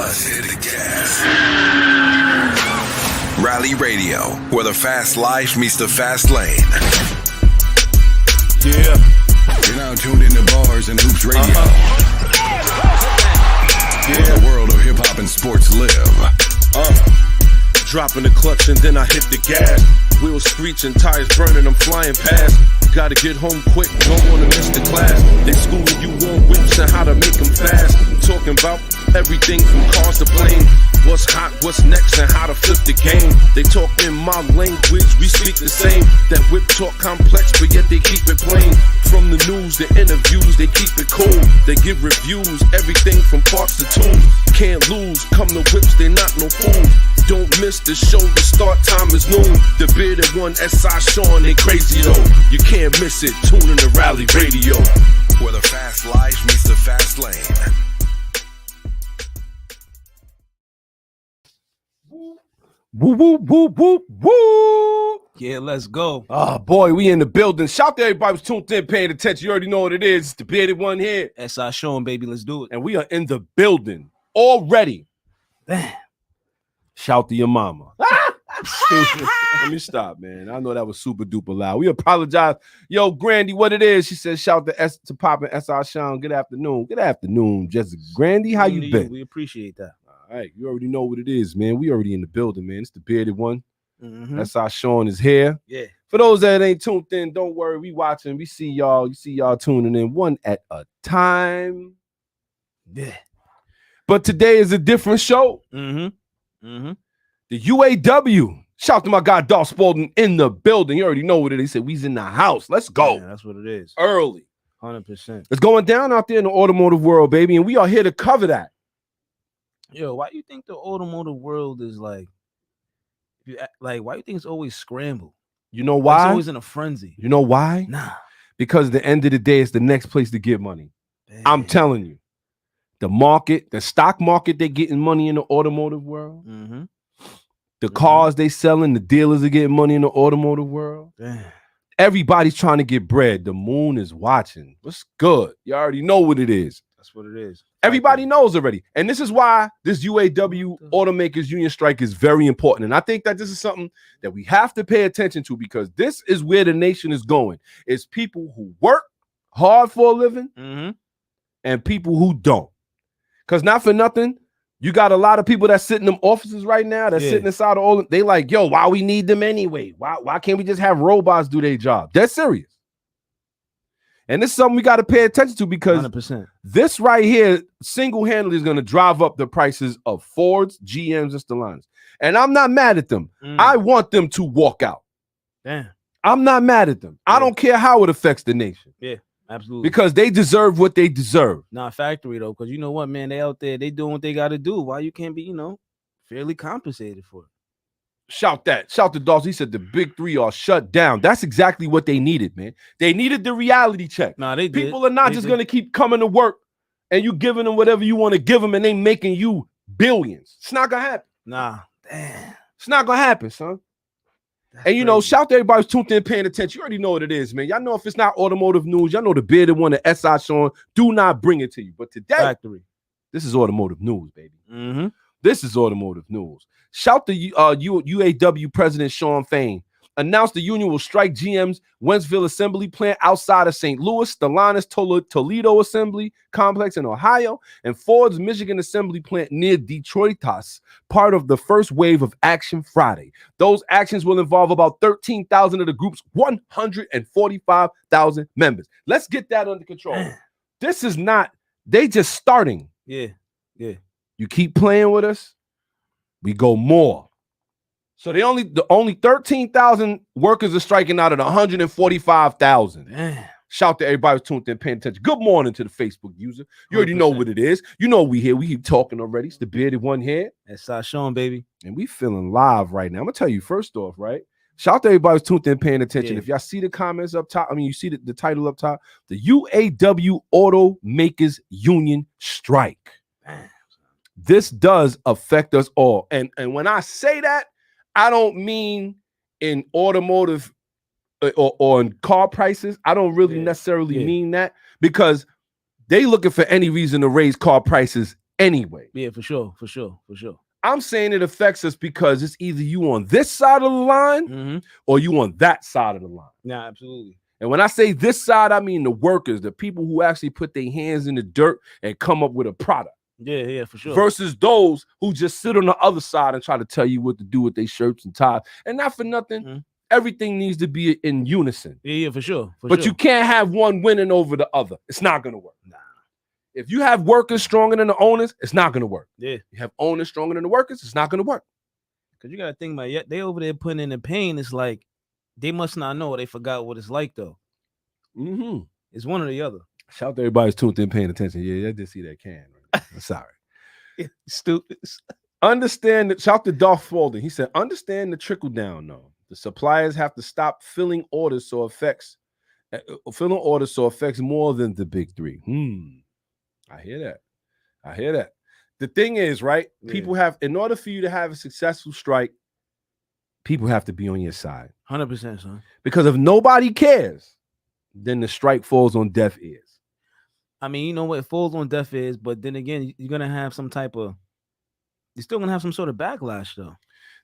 Just hit the gas. Rally Radio, where the fast life meets the fast lane. Yeah. You're now tuned into Bars and Hoops Radio. Where the world of hip-hop and sports live. Dropping the clutch and then I hit the gas. Wheels screeching, tires burning, I'm flying past. Gotta get home quick, don't wanna miss the class. They schooling you on whips and how to make them fast. Talking about everything from cars to plane. What's hot, what's next, and how to flip the game. They talk in my language, we speak the same. That whip talk complex, but yet they keep it plain. From the news, the interviews, they keep it cool. They give reviews, everything from parts to tools. Can't lose, come to whips, they not no fools. Don't miss the show, the start time is noon. The bearded one, S.I. Sean, they crazy though. You can't miss it, tune in to Rally Radio. Where the fast life meets the fast lane. Woo, woo, woo, woo, woo. Yeah, let's go. Oh, boy, we in the building. Shout out to everybody who's tuned in, paying attention. You already know what it is. It's the bearded one here. S.I. Sean, baby, let's do it. And we are in the building already. Damn. Shout to your mama. Let me stop, man. I know that was super duper loud. We apologize. Yo, Grandy, what it is? She said, shout to Pop and S.I. Sean. Good afternoon. Good afternoon, Jessica. Grandy, how you been? We appreciate that. All right, you already know what it is, man. We already in the building, man. It's the bearded one. Mm-hmm. S.I. Sean is here. Yeah. For those that ain't tuned in, don't worry. We watching. We see y'all. You see y'all tuning in one at a time. Yeah. But today is a different show. Mm-hmm. Mm-hmm. The UAW. Shout to my guy, Dolph Spalding, in the building. You already know what it is. He said, we's in the house. Let's go. Yeah, that's what it is. Early. 100%. It's going down out there in the automotive world, baby, and we are here to cover that. Yo, why you think the automotive world is why you think it's always scrambled? You know It's why? always in a frenzy. You know why? Nah. Because at the end of the day, it's the next place to get money. Damn. I'm telling you. The market, the stock market, they're getting money in the automotive world. Mm-hmm. The cars they selling, the dealers are getting money in the automotive world. Damn. Everybody's trying to get bread. The moon is watching. What's good? You already know what it is. That's what it is. Everybody knows already. And this is why this UAW Automakers union strike is very important. And I think that this is something that we have to pay attention to because this is where the nation is going. It's people who work hard for a living and people who don't. Because not for nothing, you got a lot of people that sit in them offices right now that's sitting inside of all. They like, yo, why we need them anyway? Why can't we just have robots do their job? That's serious. And this is something we got to pay attention to because 100%. This right here single-handedly is going to drive up the prices of Fords, GMs, and Stellantis. And I'm not mad at them. I want them to walk out. Damn. I'm not mad at them. I don't care how it affects the nation. Yeah, absolutely. Because they deserve what they deserve. Not factory, though, because you know what, man? They out there, they doing what they got to do. Why you can't be, fairly compensated for it? Shout that. Shout to Dawes. He said the big three are shut down. That's exactly what they needed, man. They needed the reality check. Nah, they People are not just going to keep coming to work and you giving them whatever you want to give them and they making you billions. It's not going to happen. Nah, damn. It's not going to happen, son. That's and, crazy. shout to everybody who's tuned in, paying attention. You already know what it is, man. Y'all know if it's not automotive news, y'all know the bearded one, the S.I. Sean, do not bring it to you. But today, Factory. This is automotive news, baby. Mm-hmm. This is automotive news. Shout to UAW President Sean Fain. Announced the union will strike GM's Wentzville assembly plant outside of St. Louis, Stellantis Toledo assembly complex in Ohio, and Ford's Michigan assembly plant near Detroitas, part of the first wave of Action Friday. Those actions will involve about 13,000 of the group's 145,000 members. Let's get that under control. This is not, they just starting. Yeah, yeah. You keep playing with us, we go more. So the only 13,000 workers are striking out of the 145,000. Shout to everybody who's tuned in, paying attention. Good morning to the Facebook user. You already know what it is. You know we here. We keep talking already. It's the bearded one here. S.I. Sean, baby. And we feeling live right now. I'm gonna tell you first off, right? Shout out to everybody who's tuned in, paying attention. Yeah. If y'all see the comments up top, you see the title up top, the UAW Automakers Union Strike. This does affect us all. And when I say that, I don't mean in automotive or in car prices. I don't really necessarily mean that because they looking for any reason to raise car prices anyway. Yeah, for sure. I'm saying it affects us because it's either you on this side of the line or you on that side of the line. Yeah, absolutely. And when I say this side, I mean the workers, the people who actually put their hands in the dirt and come up with a product. Yeah, for sure. Versus those who just sit on the other side and try to tell you what to do with their shirts and ties. And not for nothing, everything needs to be in unison. Yeah, for sure. But you can't have one winning over the other. It's not going to work. Nah. If you have workers stronger than the owners, it's not going to work. Yeah. You have owners stronger than the workers, it's not going to work. Because you got to think about it. They over there putting in the pain. It's like they must not know. They forgot what it's like, though. It's one or the other. Shout out to everybody who's tuned in, paying attention. Yeah, I did see that can. Right? I'm sorry. Stupid. Understand that. Shout to Darth Folden. He said, understand the trickle down, though. The suppliers have to stop filling orders so affects more than the big three. I hear that. The thing is, right? Yeah. People have, in order for you to have a successful strike, people have to be on your side. 100%, son. Because if nobody cares, then the strike falls on deaf ears. I mean, you know what? It falls on deaf ears, but then again, you're still gonna have some sort of backlash, though.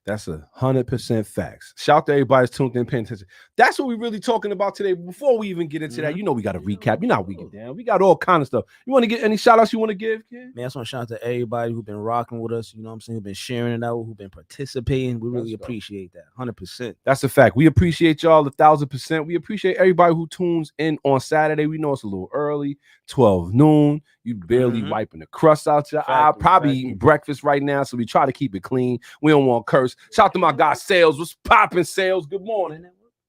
That's 100% facts. Shout to everybody who's tuned in, paying attention. That's what we're really talking about today. Before we even get into that, you know we got to recap. You know how we get down. We got all kind of stuff. You want to get any shout outs you want to give, kid? Man, I just want to shout out to everybody who's been rocking with us. You know what I'm saying? Who've been sharing it out, who've been participating. We really appreciate that. 100%. That's a fact. We appreciate y'all 1,000%. We appreciate everybody who tunes in on Saturday. We know it's a little early, 12 noon. You barely wiping the crust out your eye. Probably eating breakfast right now, so we try to keep it clean. We don't want to curse. Shout out to my guy Sales. What's popping, Sales? Good morning.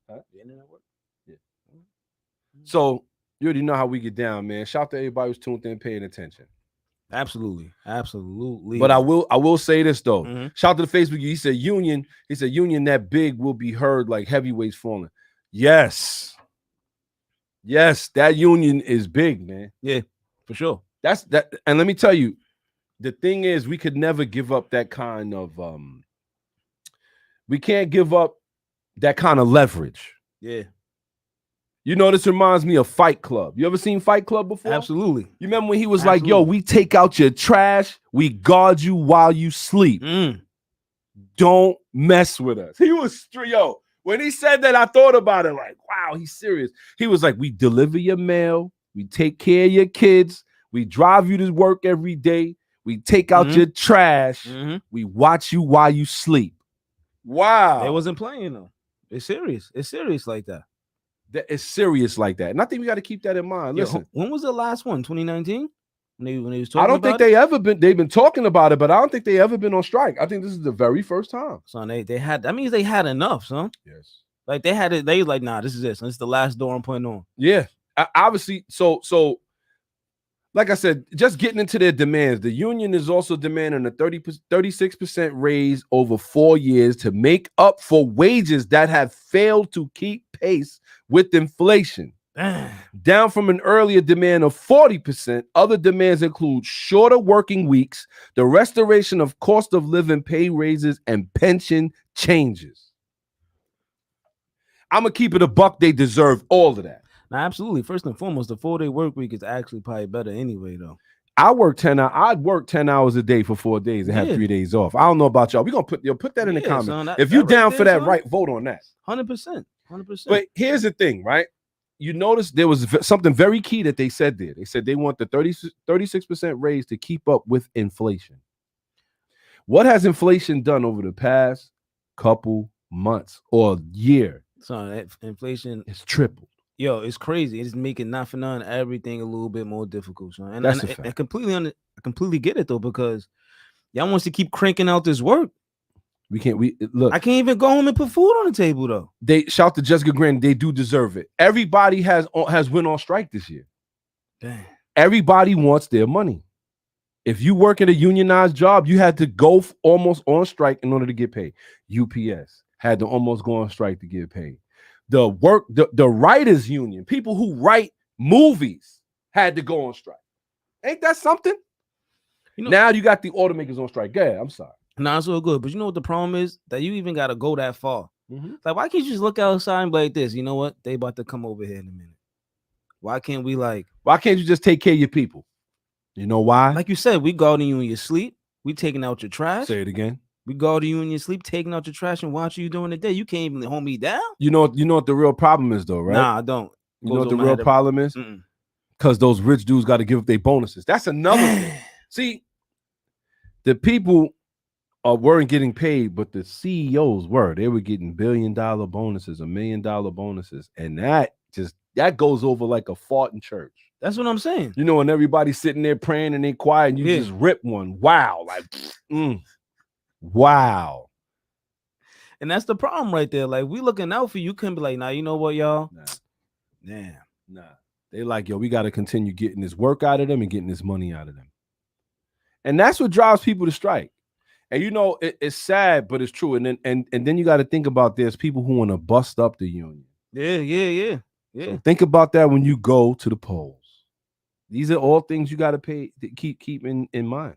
Yeah. So you already know how we get down, man. Shout out to everybody who's tuned in, paying attention. Absolutely. But I will say this though. Shout out to the Facebook. He said union that big will be heard like heavyweights falling. Yes, that union is big, man. Yeah. For sure. That's that. And let me tell you, the thing is, we could never give up that kind of we can't give up that kind of leverage. Yeah. You know, this reminds me of Fight Club. You ever seen Fight Club before? Absolutely. You remember when he was like, yo, we take out your trash, we guard you while you sleep. Don't mess with us. He was yo. When he said that, I thought about it like, wow, he's serious. He was like, we deliver your mail. We take care of your kids. We drive you to work every day. We take out your trash. We watch you while you sleep. Wow. They wasn't playing though. It's serious. It's serious like that. It's serious like that. And I think we got to keep that in mind. Listen. When was the last one? 2019? When he was talking I don't think they've been talking about it, but I don't think they ever been on strike. I think this is the very first time. Son, they had, that means they had enough, son. Yes. Like they had it, they was like, nah, this is it. So this is the last door I'm putting on. Yeah. Obviously, so like I said, just getting into their demands, the union is also demanding a 36% raise over 4 years to make up for wages that have failed to keep pace with inflation. Down from an earlier demand of 40%. Other demands include shorter working weeks, the restoration of cost of living pay raises, and pension changes. I'm going to keep it a buck. They deserve all of that. Now, absolutely. First and foremost, the 4-day work week is actually probably better anyway, though. I'd work 10 hours a day for 4 days and have 3 days off. I don't know about y'all. We're going to put that in the comments. Son, if you're down for that, right, vote on that. 100%. But here's the thing, right? You notice there was something very key that they said there. They said they want the 36% raise to keep up with inflation. What has inflation done over the past couple months or year? So inflation is tripled. Yo, it's crazy. It's making not for none everything a little bit more difficult. So. And I completely get it though, because y'all wants to keep cranking out this work. We look. I can't even go home and put food on the table though. They shout to Jessica Grant. They do deserve it. Everybody has went on strike this year. Dang. Everybody wants their money. If you work at a unionized job, you had to go almost on strike in order to get paid. UPS had to almost go on strike to get paid. The writers union, people who write movies, had to go on strike. Ain't that something? Now you got the automakers on strike. Yeah, I'm sorry. Nah, it's all good. But you know what the problem is? That you even got to go that far. Like, why can't you just look outside and be like this? You know what? They about to come over here in a minute. Why can't you just take care of your people? You know why? Like you said, we guarding you in your sleep. We taking out your trash. Say it again. We guarding you in your sleep, taking out your trash and watching you during the day. You can't even hold me down. You know what the real problem is, though, right? Nah, I don't. You know what the real problem is? Because those rich dudes got to give up their bonuses. That's another thing. See, the people weren't getting paid, but the CEOs were. They were getting $1 billion bonuses, $1 million bonuses, and that goes over like a fart in church. That's what I'm saying. You know, and everybody's sitting there praying and they quiet, and you just rip one. Wow, like, wow. And that's the problem right there. Like, we looking out for you. Couldn't be like, nah, you know what, y'all? Nah. They like, yo, we got to continue getting this work out of them and getting this money out of them. And that's what drives people to strike. And you know, it's sad, but it's true. And then you got to think about there's people who want to bust up the union. Yeah. So think about that when you go to the polls. These are all things you got to keep in mind.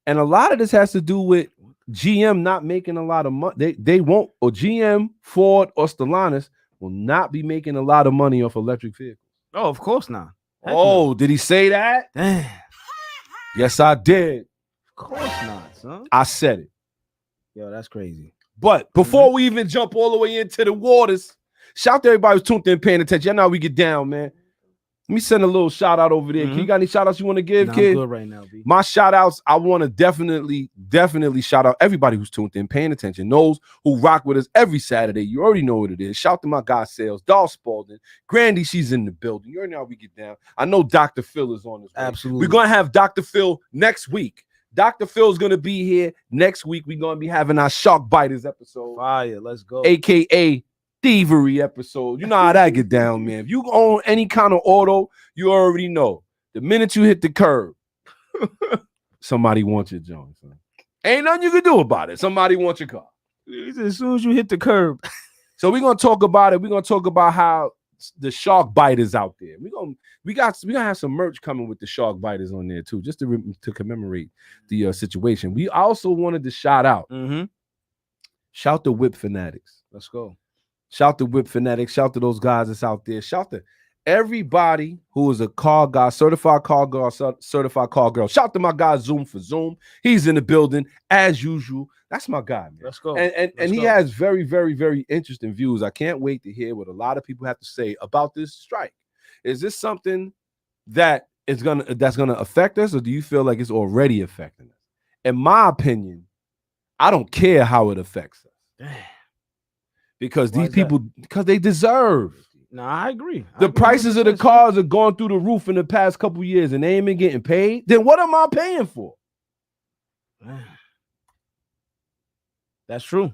And a lot of this has to do with GM not making a lot of money. They won't, or GM, Ford, or Stellantis will not be making a lot of money off electric vehicles. Oh, of course not. Oh, did he say that? Damn. Yes, I did. Of course not, son. I said it. Yo, that's crazy. But before we even jump all the way into the waters, shout out to everybody who's tuned in, paying attention. Y'all know how we get down, man. Let me send a little shout out over there. You got any shout outs you want to give, kid? I'm good right now, B. My shout outs, I want to definitely shout out everybody who's tuned in, paying attention, knows who rock with us every Saturday. You already know what it is. Shout to my guy Sales, Doll Spalding, Grandy, she's in the building. You already know how we get down. I know Dr. Phil is on this. Absolutely. We're going to have Dr. Phil next week. Dr. Phil's going to be here next week. We're going to be having our Shark Biters episode. Fire, let's go. AKA thievery episode. You know how that get down, man. If you own any kind of auto, you already know. The minute you hit the curb, somebody wants your joint. Ain't nothing you can do about it. Somebody wants your car. As soon as you hit the curb. So we're gonna talk about it. We're gonna talk about how the Shark Biters out there. We gonna have some merch coming with the Shark Biters on there too, just to commemorate the situation. We also wanted to shout out. Shout to Whip Fanatics. Let's go. Shout to Whip Fanatics. Shout to those guys that's out there. Shout to everybody who is a car guy, certified car girl, certified car girl. Shout to my guy Zoom for Zoom. He's in the building as usual. That's my guy, man. Let's go. And he has very, very, very interesting views. I can't wait to hear what a lot of people have to say about this strike. Is this something that's gonna affect us, or do you feel like it's already affecting us? In my opinion, I don't care how it affects us. Damn. Because these people, because they deserve. No, I agree. The prices of the cars have gone through the roof in the past couple years and they ain't been getting paid. Then what am I paying for? That's true.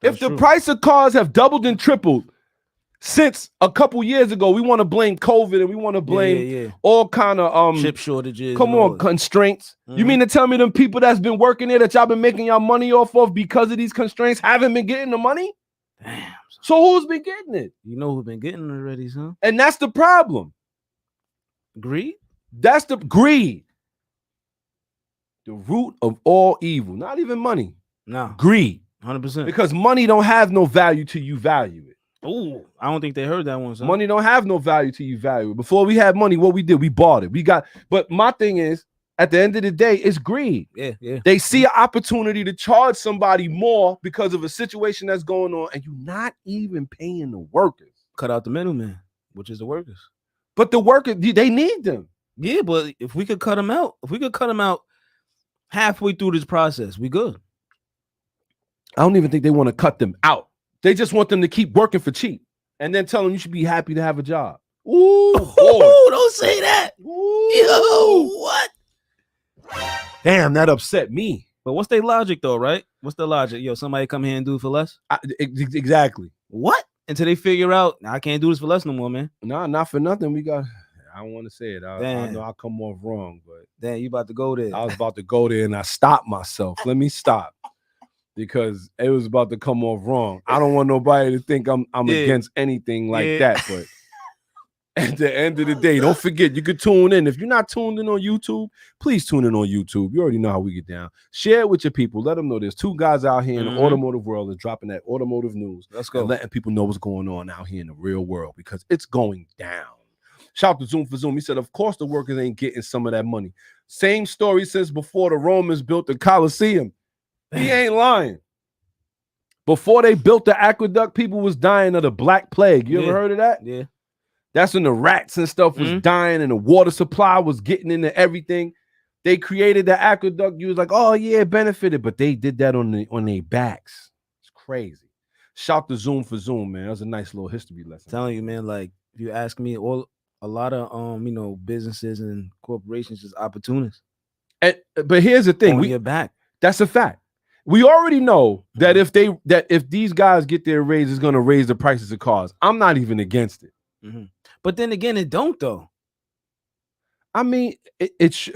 If the price of cars have doubled and tripled since a couple years ago, we want to blame COVID and we want to blame all kind of chip shortages. Come on, constraints. You mean to tell me them people that's been working there that y'all been making y'all money off of because of these constraints haven't been getting the money? Damn. So who's been getting it? You know who's been getting it already, son? And that's the problem. Greed? That's the greed. The root of all evil. Not even money. No. Greed. 100%. Because money don't have no value till you value it. Oh, I don't think they heard that one, son. Money don't have no value till you value it. Before we had money, what we did, we bought it. But my thing is, at the end of the day, it's greed. Yeah. They see an opportunity to charge somebody more because of a situation that's going on, and you're not even paying the workers. Cut out the middleman, which is the workers. But the workers, they need them. Yeah, but if we could cut them out, halfway through this process, we good. I don't even think they want to cut them out. They just want them to keep working for cheap and then tell them you should be happy to have a job. Ooh, don't say that. Ooh. Yo, what? Damn, that upset me. But what's their logic though, right? What's the logic? Yo, somebody come here and do it for less? Exactly. What? Until they figure out, I can't do this for less no more, man. Nah, not for nothing. I don't want to say it. I know I'll come off wrong, but damn, you about to go there. I was about to go there and I stopped myself. Let me stop. Because it was about to come off wrong. I don't want nobody to think I'm against anything like that. But at the end of the day, don't forget, you can tune in. If you're not tuned in on YouTube, please tune in on YouTube. You already know how we get down. Share it with your people. Let them know there's two guys out here in the automotive world and dropping that automotive news. Let's go. And letting people know what's going on out here in the real world because it's going down. Shout out to Zoom for Zoom. He said, of course the workers ain't getting some of that money. Same story since before the Romans built the Colosseum. He ain't lying. Before they built the aqueduct, people was dying of the Black Plague. You ever heard of that? Yeah. That's when the rats and stuff was dying and the water supply was getting into everything. They created the aqueduct. You was like, oh yeah, it benefited, but they did that on their backs. It's crazy. Shout to Zoom for Zoom, man. That was a nice little history lesson. I'm telling you, man, like if you ask me, a lot of businesses and corporations just opportunists. But here's the thing, we back. That's a fact. We already know that if these guys get their raise, it's gonna raise the prices of cars. I'm not even against it. But then again, it don't though. I mean,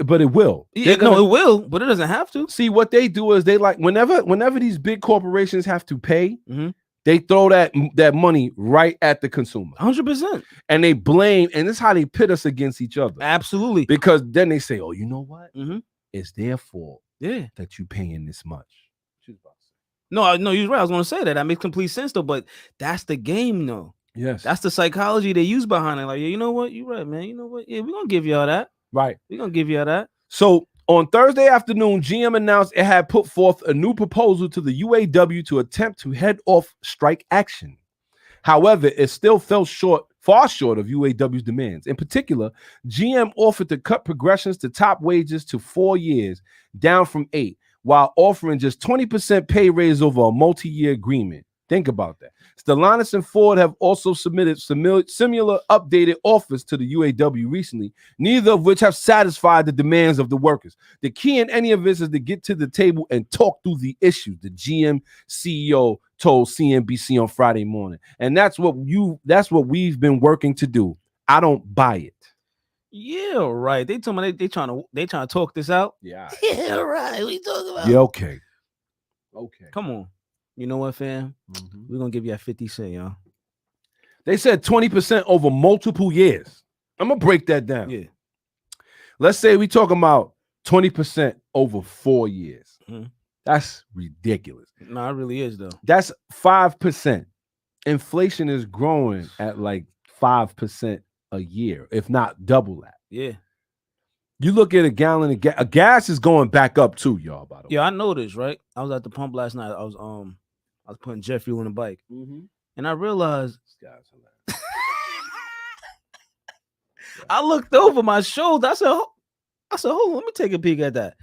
but it will. It will, but it doesn't have to. See, what they do is they like whenever these big corporations have to pay, they throw that money right at the consumer. 100%. And they blame, and this is how they pit us against each other. Absolutely. Because then they say, oh, you know what? It's their fault that you paying this much. No, you're right. I was going to say that. That makes complete sense, though. But that's the game, though. Yes. That's the psychology they use behind it. Like, yeah, you know what? You're right, man. You know what? Yeah, we're going to give y'all that. Right. We're going to give y'all that. So on Thursday afternoon, GM announced it had put forth a new proposal to the UAW to attempt to head off strike action. However, it still fell far short of UAW's demands. In particular, GM offered to cut progressions to top wages to 4 years, down from 8, while offering just 20% pay raise over a multi-year agreement. Think about that. Stellantis and Ford have also submitted similar updated offers to the UAW recently, neither of which have satisfied the demands of the workers. The key in any of this is to get to the table and talk through the issues, the GM CEO told CNBC on Friday morning. And that's what we've been working to do. I don't buy it. Yeah, right. They told me they trying to talk this out. Yeah. Yeah, right. We talking about. Yeah, okay. Come on. You know what, fam? We're gonna give you a 50 cent, y'all. They said 20% over multiple years. I'm gonna break that down. Yeah. Let's say we talking about 20% over 4 years. That's ridiculous. No, it really is though. That's 5%. Inflation is growing at like 5% a year, if not double that. Yeah. You look at a gallon of gas. Gas is going back up too, y'all. By the way. Yeah, I noticed. Right. I was at the pump last night. I was putting jet fuel in the bike, and I realized I looked over my shoulder. I said, hold on, let me take a peek at that.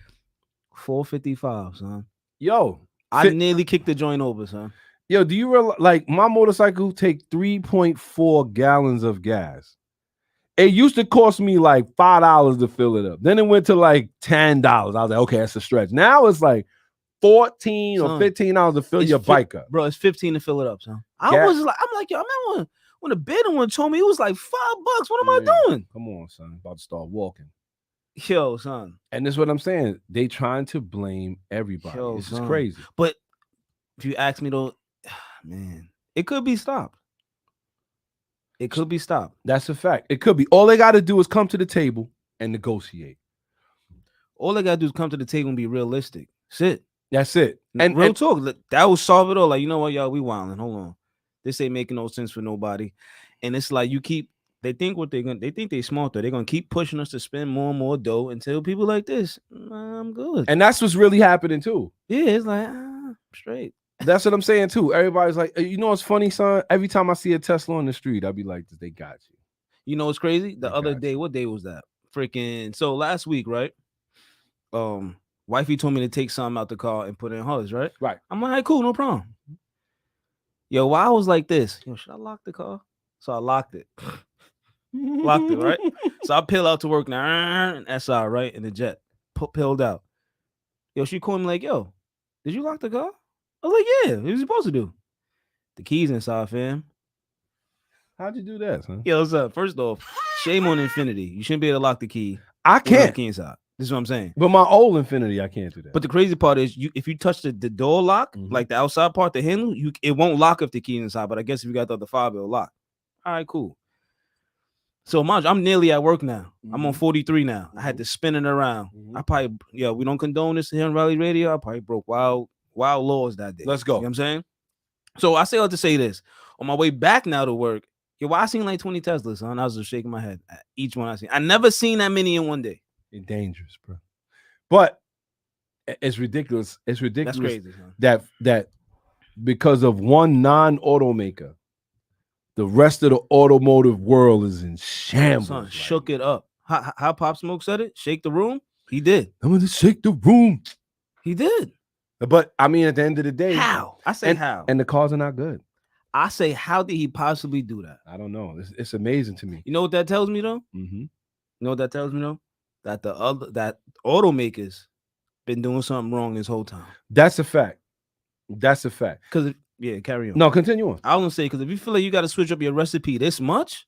455, son. Yo, I nearly kicked the joint over, son. Yo, do you realize, like, my motorcycle take 3.4 gallons of gas? It used to cost me like $5 to fill it up. Then it went to like $10. I was like, okay, that's a stretch. Now it's like $14 or $15 to fill your bike up. Bro, it's $15 to fill it up, son. I'm like, yo, I remember when the bid one told me it was like $5. What am I doing? Come on, son. About to start walking. Yo, son. And this is what I'm saying. They trying to blame everybody. This is crazy. But if you ask me though, man, it could be stopped. It could be stopped. That's a fact. It could be. All they got to do is come to the table and negotiate. All they got to do is come to the table and be realistic. That's it. And real talk, that will solve it all. Like, you know what, y'all, we wilding. Hold on. This ain't making no sense for nobody. And it's like they think they smart though. They're gonna keep pushing us to spend more and more dough until people like this, I'm good. And that's what's really happening too. Yeah, it's like straight. That's what I'm saying too. Everybody's like, you know what's funny, son? Every time I see a Tesla on the street, I'll be like, they got you. You know what's crazy? The other day, what day was that? So last week, right? Wifey told me to take something out the car and put it in hers, right? Right. I'm like, cool, no problem. Yo, why I was like this? Yo, should I lock the car? So I locked it. Locked it, right? So I peel out to work now, and SR, right? In the jet. Peeled out. Yo, she called me like, yo, did you lock the car? I was like, yeah, what you supposed to do? The keys inside, fam. How'd you do that, son? Yo, what's up? First off, shame on Infinity. You shouldn't be able to lock the key. I can't. The key inside. This is what I'm saying. But my old Infinity, I can't do that. But the crazy part is, if you touch the door lock, like the outside part, the handle, it won't lock if the key inside. But I guess if you got the other fob, it'll lock. All right, cool. So I'm nearly at work now. I'm on 43 now. I had to spin it around. I probably, we don't condone this here on Rally Radio. I probably broke wild laws that day. Let's go. You know what I'm saying? So I say all to say this. On my way back now to work, Yo, why I seen like 20 Teslas, son? I was just shaking my head at each one I seen. I never seen that many in one day. It's dangerous, bro. But it's ridiculous. It's ridiculous. That's crazy, son. That because of one non-automaker, the rest of the automotive world is in shambles. Son, shook it up. How Pop Smoke said it? Shake the room? He did. I'm gonna shake the room. He did. But I mean, at the end of the day, how? I say how. And the cars are not good. I say, how did he possibly do that? I don't know. It's amazing to me. You know what that tells me though? Mm-hmm. You know what that tells me though? That that automakers been doing something wrong this whole time. That's a fact. That's a fact. Because yeah, carry on. No, continue on. I was gonna say, because if you feel like you got to switch up your recipe this much,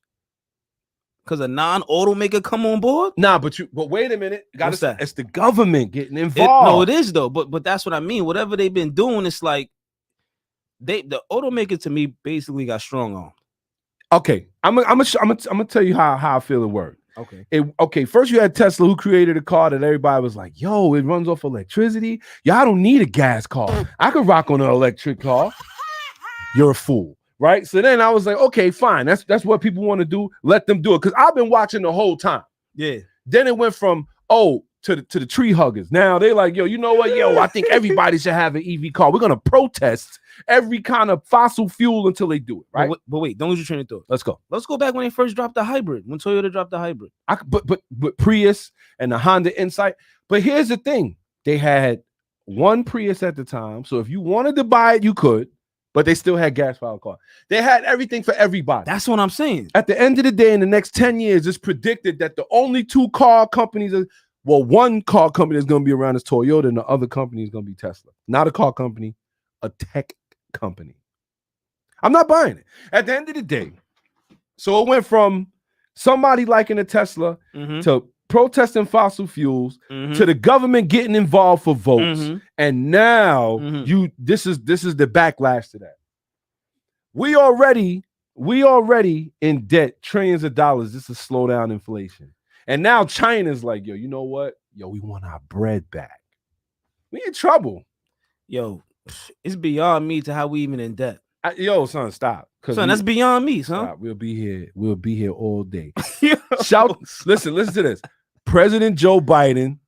because a non-automaker come on board. Nah, but wait a minute. What's that? It's the government getting involved. It is though. But that's what I mean. Whatever they've been doing, it's like the automakers to me basically got strong on. Okay, I'm gonna tell you how I feel it worked. Okay. First you had Tesla, who created a car that everybody was like, yo, it runs off electricity. Y'all don't need a gas car. I could rock on an electric car. You're a fool, right? So then I was like, okay, fine. That's what people want to do. Let them do it. Because I've been watching the whole time. Yeah. Then it went from, to the tree huggers. Now they're like, yo, you know what? Yo, I think everybody should have an EV car. We're gonna protest every kind of fossil fuel until they do it, right? But wait, don't lose your train of thought. Let's go. Let's go back when they first dropped the hybrid. When Toyota dropped the hybrid. But Prius and the Honda Insight. But here's the thing: they had one Prius at the time, so if you wanted to buy it, you could. But they still had gas-powered car. They had everything for everybody. That's what I'm saying. At the end of the day, in the next 10 years, it's predicted that the only two car companies one car company that's going to be around is Toyota, and the other company is going to be Tesla. Not a car company, a tech company. I'm not buying it. At the end of the day, so it went from somebody liking a Tesla to protesting fossil fuels to the government getting involved for votes, and now this is the backlash to that. We already in debt, trillions of dollars. This is slow down inflation. And now China's like, yo, you know what? Yo, we want our bread back. We in trouble. Yo, it's beyond me to how we even in debt. Yo, son, stop. Son, that's beyond me, son. Stop. We'll be here all day. Listen to this. President Joe Biden,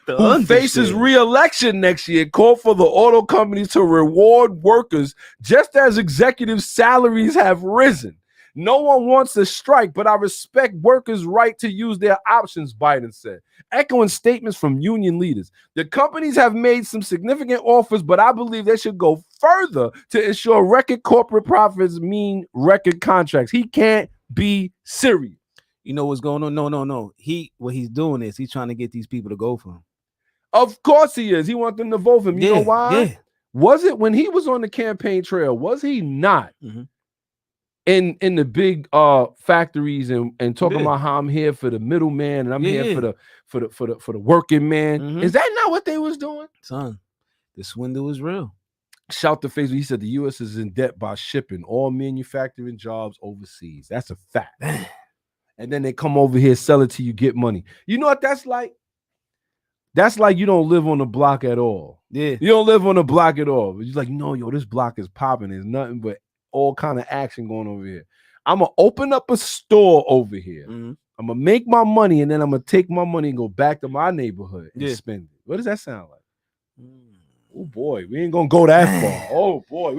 who faces re-election next year, called for the auto companies to reward workers just as executive salaries have risen. No one wants a strike, but I respect workers' right to use their options, Biden said, echoing statements from union leaders. The companies have made some significant offers, but I believe they should go further to ensure record corporate profits mean record contracts. He can't be serious. You know what's going on? No. What he's doing is he's trying to get these people to go for him. Of course he is. He wants them to vote for him. You know why? Yeah. Was it when he was on the campaign trail? Was he not in the big factories and talking about how I'm here for the middleman and I'm here for the working man? Is that not what they was doing? Son, the swindle is real. Shout to Facebook. He said the U.S. is in debt by shipping all manufacturing jobs overseas. That's a fact. And then they come over here, sell it to you, get money. You know what that's like? That's like you don't live on the block at all. Yeah. You don't live on the block at all. But you're like, no, yo, this block is popping. There's nothing but all kind of action going over here. I'm going to open up a store over here. I'm going to make my money, and then I'm going to take my money and go back to my neighborhood and spend it. What does that sound like? Oh, boy. We ain't going to go that far. Oh, boy.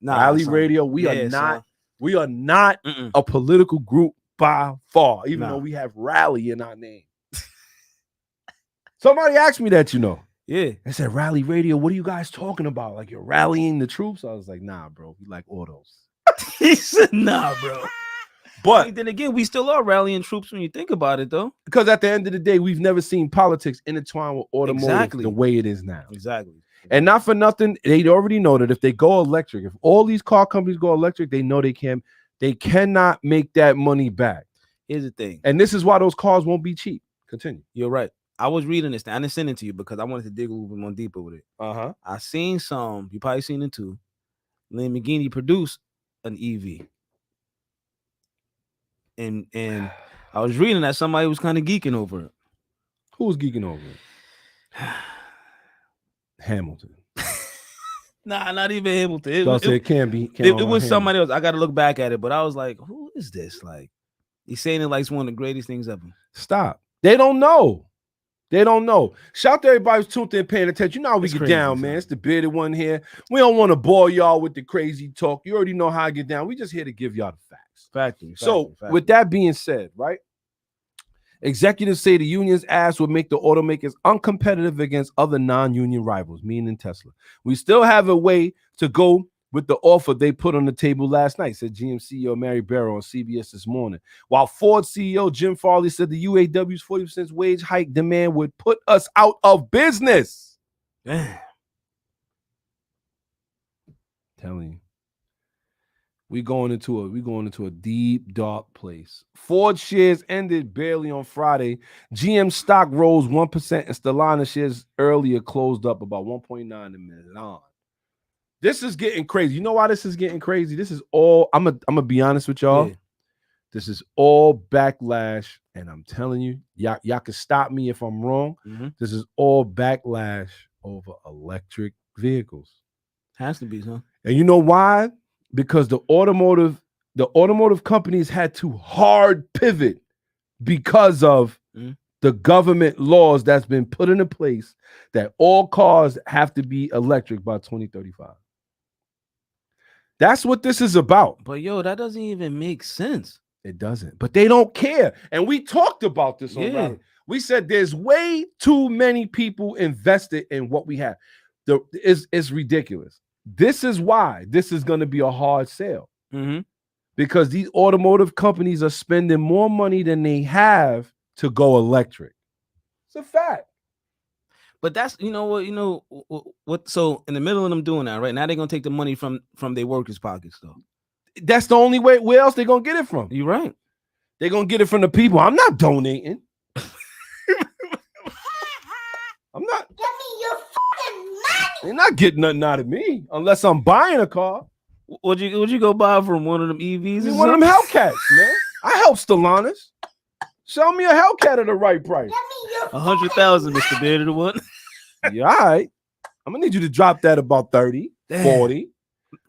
Rally Radio, we are not a political group by far, even though we have Rally in our name. Somebody asked me that, you know. Yeah. I said, Rally Radio, what are you guys talking about? Like, you're rallying the troops? I was like, nah, bro. We like autos. He said, nah, bro. But then again, we still are rallying troops when you think about it, though. Because at the end of the day, we've never seen politics intertwined with automotive the way it is now. Exactly. And not for nothing, they already know that if they go electric, if all these car companies go electric, they know they cannot make that money back. Here's the thing. And this is why those cars won't be cheap. Continue. You're right. I was reading this. I didn't send it to you because I wanted to dig a little bit more deeper with it. I seen some. You probably seen it too. Lynn McGinney produced an EV, and I was reading that somebody was kind of geeking over it. Who was geeking over it? Hamilton. Nah, not even Hamilton. So I said it can't be. It was somebody else. I got to look back at it, but I was like, who is this? Like, he's saying it like it's one of the greatest things ever. Stop. They don't know. They don't know. Shout out to everybody who's tuned in, paying attention. You know how we get down, man. It's the bearded one here. We don't want to bore y'all with the crazy talk. You already know how I get down. We just here to give y'all the facts. Factory. With that being said, right? Executives say the union's ask would make the automakers uncompetitive against other non-union rivals, meaning Tesla. We still have a way to go with the offer they put on the table last night, said GM CEO Mary Barrow on CBS this morning. While Ford CEO Jim Farley said the UAW's 40% wage hike demand would put us out of business. Damn. Telling you. We going into a deep, dark place. Ford shares ended barely on Friday. GM stock rose 1%, and Stellantis shares earlier closed up about 1.9 a minute on. This is getting crazy. You know why this is getting crazy? This is all, I'm gonna be honest with y'all. Yeah. This is all backlash, and I'm telling you, y'all can stop me if I'm wrong. Mm-hmm. This is all backlash over electric vehicles. Has to be, huh? And you know why? Because the automotive companies had to hard pivot because of the government laws that's been put into place that all cars have to be electric by 2035. That's what this is about. But yo, that doesn't even make sense. It doesn't. But they don't care. And we talked about this already. We said there's way too many people invested in what we have. It's ridiculous. This is why this is going to be a hard sale. Mm-hmm. Because these automotive companies are spending more money than they have to go electric. It's a fact. But that's, you know what? So in the middle of them doing that, right now, they're gonna take the money from their workers' pockets, though. That's the only way. Where else they gonna get it from? You're right. They're gonna get it from the people. I'm not donating. I'm not. Give me your fucking money. They're not getting nothing out of me unless I'm buying a car. Would you go buy from one of them EVs? One of them Hellcats, man. I help Stellantis. Sell me a Hellcat at the right price. 100,000, Mr. Bearded one. Yeah, all right. I'm gonna need you to drop that about 30, 40.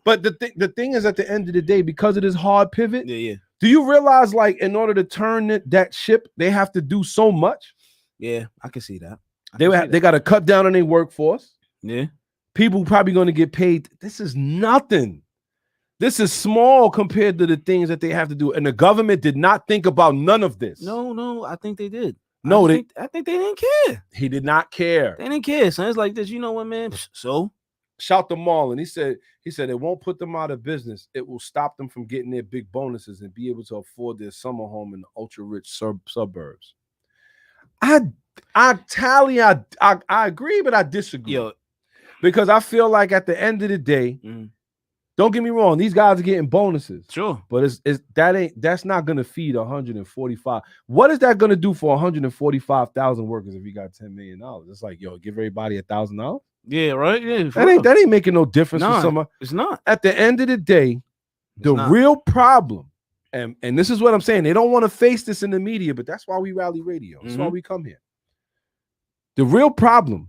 But the thing is, at the end of the day, because of this hard pivot, yeah. Do you realize, like, in order to turn that ship, they have to do so much? Yeah, I can see that. They got to cut down on their workforce. Yeah. People probably going to get paid. This is nothing. This is small compared to the things that they have to do. And the government did not think about none of this. No, I think they did. No, I think they didn't care. He did not care. They didn't care. So it's like this. You know what, man? So shout to Marlon. He said it won't put them out of business. It will stop them from getting their big bonuses and be able to afford their summer home in the ultra-rich suburbs. I agree, but I disagree. Yo. Because I feel like at the end of the day, don't get me wrong, these guys are getting bonuses. Sure. But that's not gonna feed 145. What is that gonna do for 145,000 workers if you got $10 million? It's like, yo, give everybody $1,000. Yeah, right. Yeah, that ain't making no difference for somebody. It's not. At the end of the day, real problem, and this is what I'm saying. They don't want to face this in the media, but that's why we rally radio. That's why we come here. The real problem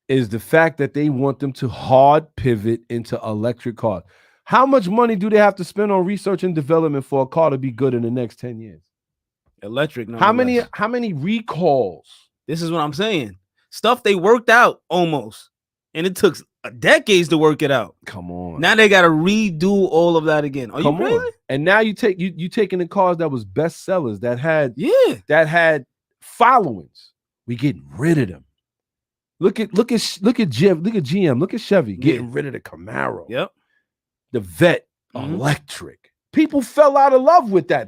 is the fact that they want them to hard pivot into electric cars. How much money do they have to spend on research and development for a car to be good in the next 10 years? Electric. How many recalls? This is what I'm saying. Stuff they worked out almost, and it took decades to work it out. Come on. Now they got to redo all of that again. Are you crazy? And now you taking the cars that was bestsellers that had followings. We getting rid of them. Look at GM, look at Chevy getting rid of the Camaro. Yep. The Vet electric. People fell out of love with that.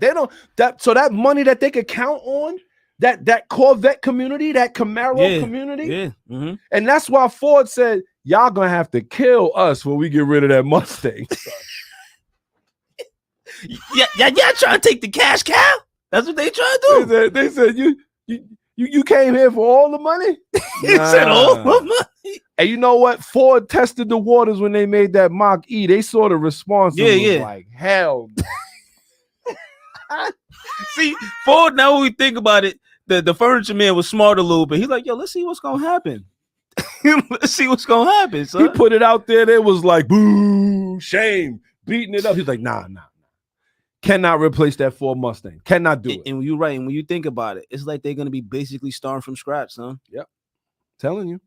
So that money that they could count on, that Corvette community, that Camaro community. Yeah. Mm-hmm. And that's why Ford said, y'all gonna have to kill us when we get rid of that Mustang. yeah, trying to take the cash cow? That's what they trying to do. They said you came here for all the money? He said all the money. And you know what? Ford tested the waters when they made that Mach-E. They saw the response. Was like, hell no. See, Ford, now when we think about it, the furniture man was smart a little bit. He's like, yo, let's see what's going to happen. Let's see what's gonna happen, son. He put it out there. They was like, boo, shame, beating it up. He's like, nah. Cannot replace that Ford Mustang. Cannot do it. And you're right. And when you think about it, it's like they're gonna be basically starting from scratch, son. Telling you.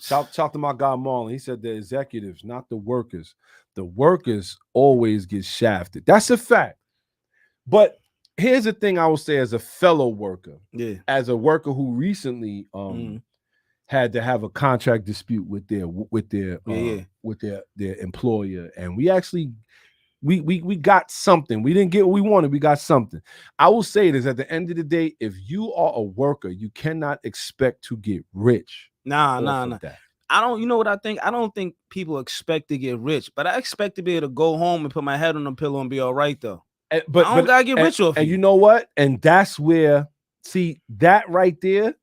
Shout to my guy Marlon. He said the executives, not the workers. The workers always get shafted. That's a fact. But here's the thing I will say as a fellow worker, as a worker who recently had to have a contract dispute with their employer, and we actually we got something. We didn't get what we wanted. We got something. I will say this: at the end of the day, if you are a worker, you cannot expect to get rich. Nah. I don't. You know what I think? I don't think people expect to get rich, but I expect to be able to go home and put my head on the pillow and be all right, though. But I don't gotta get rich off. And you know what? And that's where, see, that right there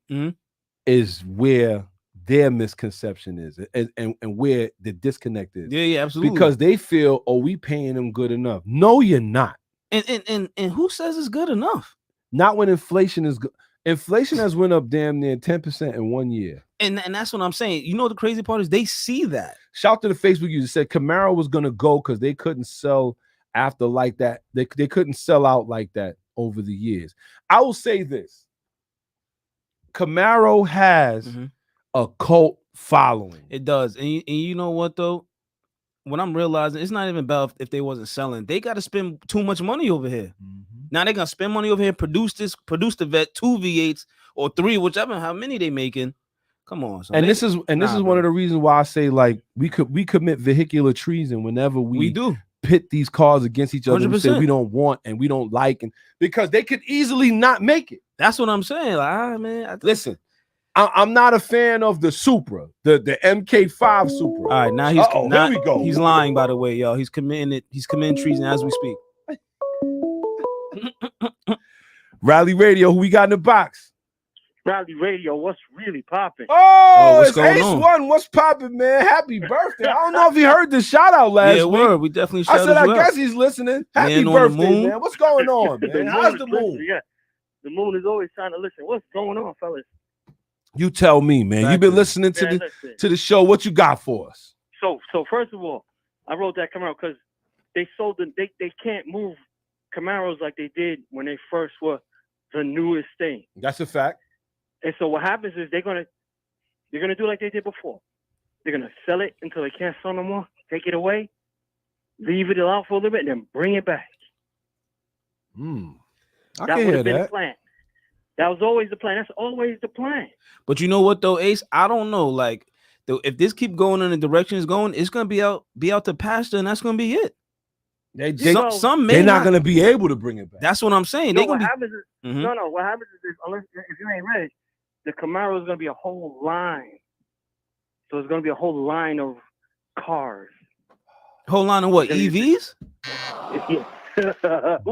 is where their misconception is, and where the disconnect is. Yeah, absolutely. Because they feel, oh, we paying them good enough. No, you're not. And who says it's good enough? Not when inflation is good. Inflation has went up damn near 10% in 1 year. And that's what I'm saying. You know, the crazy part is they see that. Shout to the Facebook user said Camaro was gonna go because they couldn't sell after like that. They couldn't sell out like that over the years. I will say this: Camaro has a cult following. It does. And you know what though? When I'm realizing it's not even about if they wasn't selling, they got to spend too much money over here. Now they're gonna spend money over here, produce the vet, 2 V8s or 3, whichever how many they making. Come on, son. This is one of the reasons why I say like we commit vehicular treason whenever we do pit these cars against each other. 100%. We say we don't want and we don't like, and because they could easily not make it. That's what I'm saying. Like, man, listen. I'm not a fan of the Supra, the MK5 Supra. All right, now here we go. He's lying, by the way, y'all. He's committing treason as we speak. Rally Radio, who we got in the box? Rally Radio, what's really popping? What's going on? Ace1, what's popping, man? Happy birthday. I don't know if he heard the shout out last week. We definitely shouted I said, I guess he's listening. Happy birthday, man. What's going on, man? How's the moon? Yeah, the moon is always trying to listen. What's going on, fellas? You tell me, man. You've been listening to the show. What you got for us? So first of all, I wrote that Camaro because they sold they can't move Camaros like they did when they first were the newest thing. That's a fact. And so what happens is they're gonna do like they did before. They're gonna sell it until they can't sell no more, take it away, leave it out for a little bit, and then bring it back. I can hear that. The plan. That was always the plan. That's always the plan. But you know what though, Ace? I don't know. Like, if this keep going in the direction it's going, it's gonna be out to pasture, and that's gonna be it. They're not gonna be able to bring it back. That's what I'm saying. What happens is unless if you ain't ready, the Camaro is gonna be a whole line. So it's gonna be a whole line of cars. Whole line of what? EVs?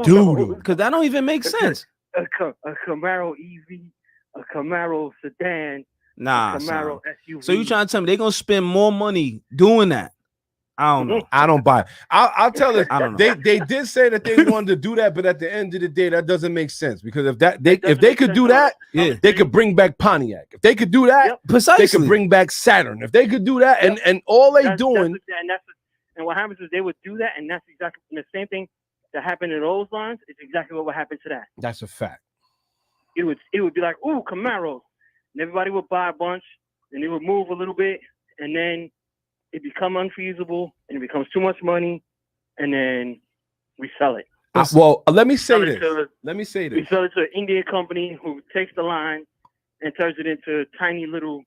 Dude, because that don't even make sense. A Camaro EV, a Camaro sedan, a Camaro SUV. So you trying to tell me they're gonna spend more money doing that? I don't know. I don't buy it. I'll tell you. They did say that they wanted to do that, but at the end of the day, that doesn't make sense because if they could do that, they could bring back Pontiac. If they could do that, precisely, they could bring back Saturn. If they could do that, and all they doing, and what happens is they would do that, and that's exactly the same thing that happened in those lines. It's exactly what would happen to that. That's a fact. It would be like, ooh, Camaros, and everybody would buy a bunch, and they would move a little bit, and then it become unfeasible, and it becomes too much money, and then we sell it. Let me say this. We sell it to an Indian company who takes the line and turns it into tiny little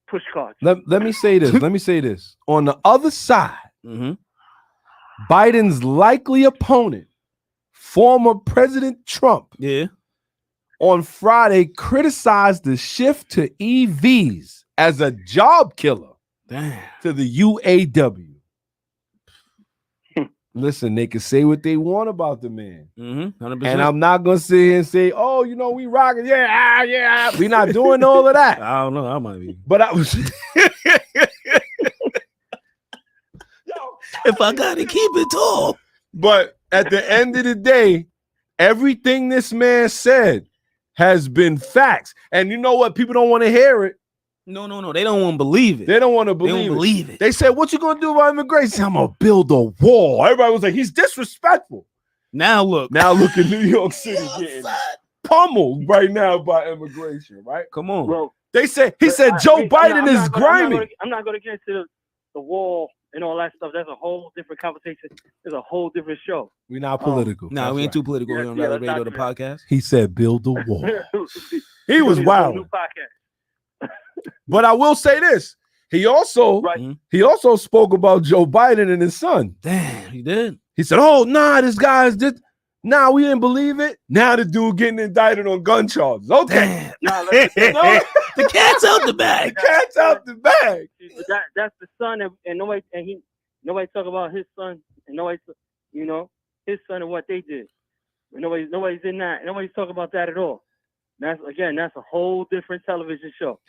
push carts. Let me say this. On the other side, Biden's likely opponent, former President Trump, on Friday criticized the shift to EVs as a job killer. To the UAW. Listen, they can say what they want about the man. 100%. And I'm not going to sit here and say, oh, we rocking. Yeah. We're not doing all of that. I don't know. I might be. But I was... if I got to keep it tall. But at the end of the day, everything this man said has been facts. And you know what? People don't want to hear it. No. They don't want to believe it. They don't want to They don't believe it. They said, "What you gonna do about immigration?" I'm gonna build a wall. Everybody was like, "He's disrespectful." Now look at New York City getting pummeled right now by immigration. Right? Come on. Well, He said Joe Biden is grimy. I'm not going to get into the wall and all that stuff. That's a whole different conversation. It's a whole different show. We're not political. No, we ain't too political on Rally Radio, the podcast. He said, "Build a wall." He He was wild. New podcast. But I will say this: he also spoke about Joe Biden and his son. Damn, he did. He said, "Oh, nah, this guy's just nah, we didn't believe it. Now the dude getting indicted on gun charges." Okay. Nah, The cat's out the bag. The cat's out the bag. That's the son, and nobody talk about his son, and nobody, his son and what they did. Nobody's in that. Nobody's talking about that at all. That's a whole different television show.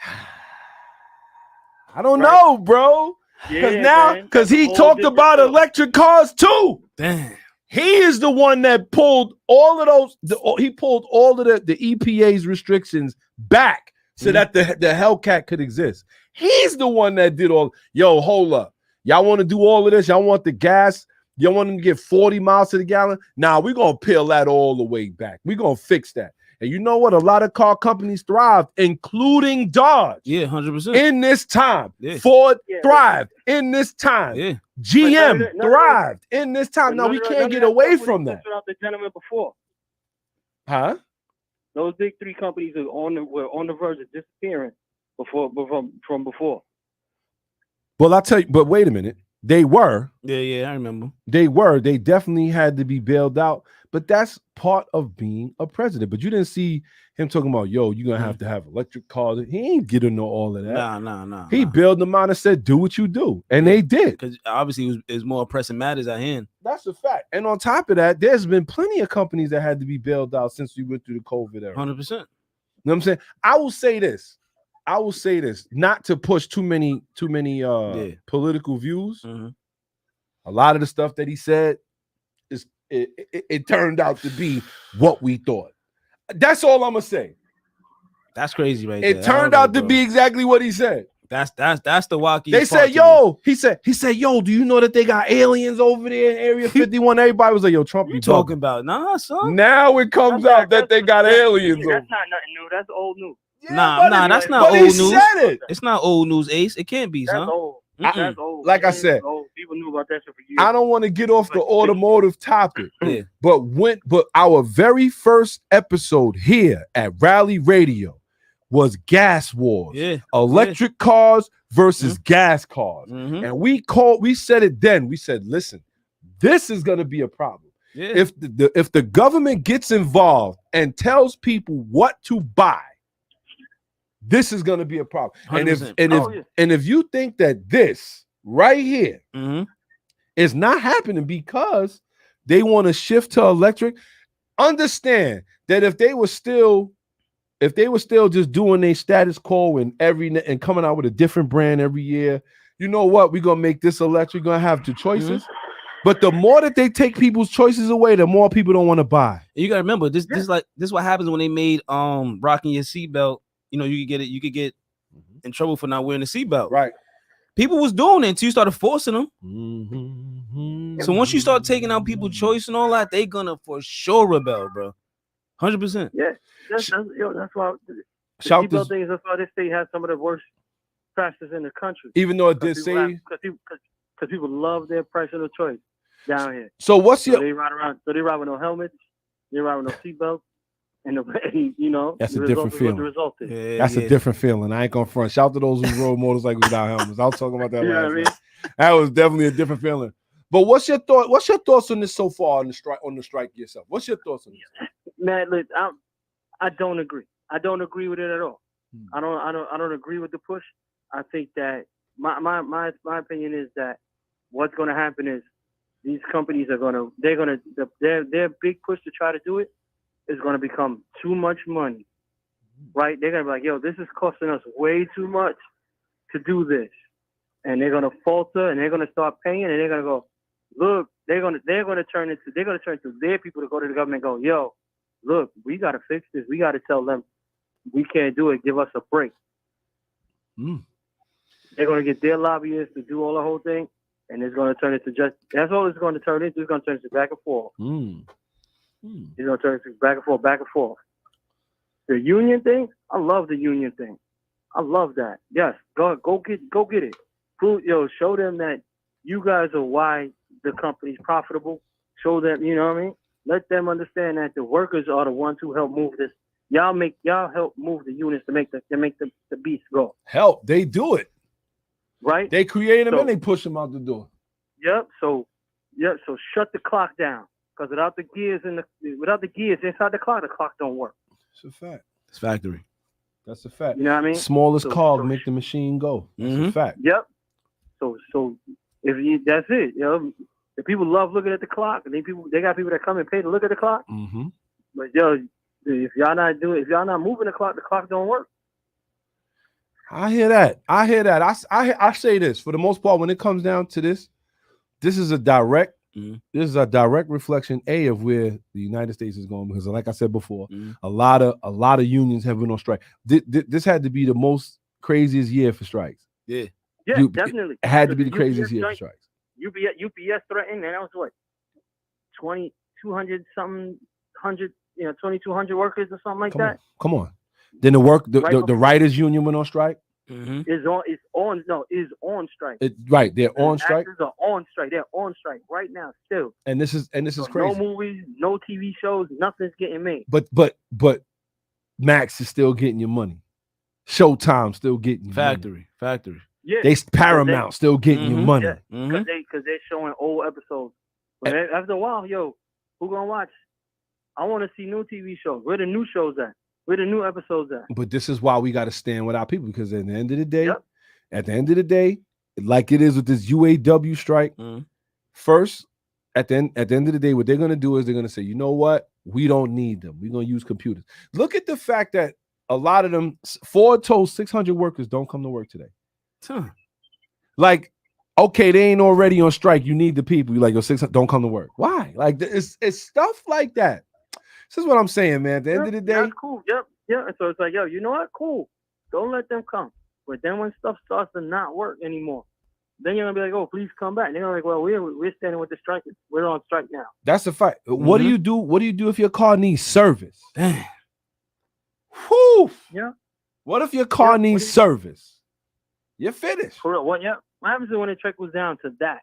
I don't know, bro. Because he talked about electric cars too. Damn. He is the one that pulled all of those. He pulled all of the EPA's restrictions back so that the Hellcat could exist. He's the one that did all. Yo, hold up. Y'all want to do all of this? Y'all want the gas? Y'all want them to get 40 miles to the gallon? Nah, we're going to peel that all the way back. We're going to fix that. And you know what? A lot of car companies thrived, including Dodge. Yeah, 100%. In this time. Yeah. Ford thrived in this time. Yeah. GM thrived in this time. Now we can't get away from that. The gentleman before. Huh? Those big three companies were on the verge of disappearing from before. Well, I'll tell you, but wait a minute. They were. Yeah, I remember. They were. They definitely had to be bailed out. But that's part of being a president. But you didn't see him talking about, yo, you're going to have electric cars. He ain't getting into all of that. Nah. He bailed them out and said, do what you do. And they did. Because obviously it's more pressing matters at hand. That's a fact. And on top of that, there's been plenty of companies that had to be bailed out since we went through the COVID era. 100%. You know what I'm saying? I will say this, not to push too many political views. Mm-hmm. A lot of the stuff that he said it turned out to be what we thought. That's all I'm gonna say. That's crazy, right? It turned out to be exactly what he said. That's the wacky. They said, yo, he said, yo, do you know that they got aliens over there in Area 51? Everybody was like, yo, Trump, you talking about? Nah, son. Now it comes out that they got aliens over there. That's not nothing new. That's old news. Yeah, nah, that's not old news. Said it. It's not old news, Ace. It can't be, that's son. Old. That's old. Like I said, people knew about that shit for years. I don't want to get off the automotive topic, yeah. but our very first episode here at Rally Radio was gas wars, electric cars versus gas cars, and we said it then. We said, listen, this is going to be a problem. Yeah. If the government gets involved and tells people what to buy, this is going to be a problem. 100%. And if you think that this right here is not happening because they want to shift to electric, understand that if they were still just doing their status quo and coming out with a different brand every year, you know what? We're gonna make this electric. We're gonna have two choices. But the more that they take people's choices away, the more people don't want to buy. You gotta remember this is what happens when they made rocking your seatbelt. You know, you could get in trouble for not wearing a seatbelt. Right. People was doing it until you started forcing them. So once you start taking out people's choice and all that, they gonna for sure rebel, bro. 100%. Yeah, that's why the seatbelt things. That's why this state has some of the worst crashes in the country. Even though it did say, because people love their personal choice down here. So what's your? They ride around. So they ride with no helmets. They ride with no seatbelts. And you know, that's a different feeling. The result is. Yeah, that's a different feeling. I ain't gonna front. Shout to those who rode motorcycles without helmets. I was talking about that last night. That was definitely a different feeling. But what's your thought? What's your thoughts on this so far on the strike yourself? What's your thoughts on this? Man, look, I don't agree. I don't agree with it at all. I don't agree with the push. I think that my opinion is that what's going to happen is these companies their big push to try to do it is going to become too much money, right? They're going to be like, yo, this is costing us way too much to do this. And they're going to falter and they're going to start paying and they're going to go, look, they're going to turn to their people to go to the government and go, yo, look, we got to fix this. We got to tell them we can't do it. Give us a break. They're going to get their lobbyists to do all the whole thing, and it's going to turn into just. That's all it's going to turn into. It's going to turn into back and forth. It's going to turn into back and forth, back and forth. The union thing, I love the union thing. I love that. Yes, go get it. Show them that you guys are why the company's profitable. Show them, you know what I mean? Let them understand that the workers are the ones who help move this. Y'all help move the units to make the beast go. Help, they do it. Right? They create them and they push them out the door. Yep. So shut the clock down. Because without the gears inside the clock don't work. It's a fact. It's factory. That's a fact. You know what I mean? Smallest cog make the machine go. That's a fact. Yep. So that's it. You know, the people love looking at the clock, and they got people that come and pay to look at the clock. Mm-hmm. But if y'all not moving the clock don't work. I hear that. I say this for the most part when it comes down to this is a direct. This is a direct reflection of where the United States is going, because like I said before, a lot of unions have been on strike. This had to be the most craziest year for strikes. Yeah, definitely. It had to be the craziest year for strikes. UPS threatened, and that was what 2,200 workers or something like that. Come on. Then the writers union went on strike. Is on strike. Right, they're on strike. Actors are on strike. They're on strike right now still. And this is crazy. No movies, no TV shows, nothing's getting made. But Max is still getting your money. Showtime still getting your factory. Yeah, they Paramount still getting your money. Because they're showing old episodes. But after a while, who gonna watch? I want to see new TV shows. Where the new shows at? Where the new episodes at? But this is why we got to stand with our people, because at the end of the day, like it is with this UAW strike, first, at the end of the day, what they're going to do is they're going to say, you know what? We don't need them. We're going to use computers. Look at the fact that a lot of them, Ford told 600 workers don't come to work today. Like, okay, they ain't already on strike. You need the people. You're like, 600, don't come to work. Why? Like, it's stuff like that. This is what I'm saying, man. At the end of the day, that's cool. Yep. Yeah. So it's like, you know what? Cool. Don't let them come. But then when stuff starts to not work anymore, then you're gonna be like, oh, please come back. And they're gonna be like, well, we're standing with the strike. We're on strike now. That's a fact. What do you do? What do you do if your car needs service? Whew. Yeah. What if your car needs service? You're finished. For real. What happens when it trickles down to that?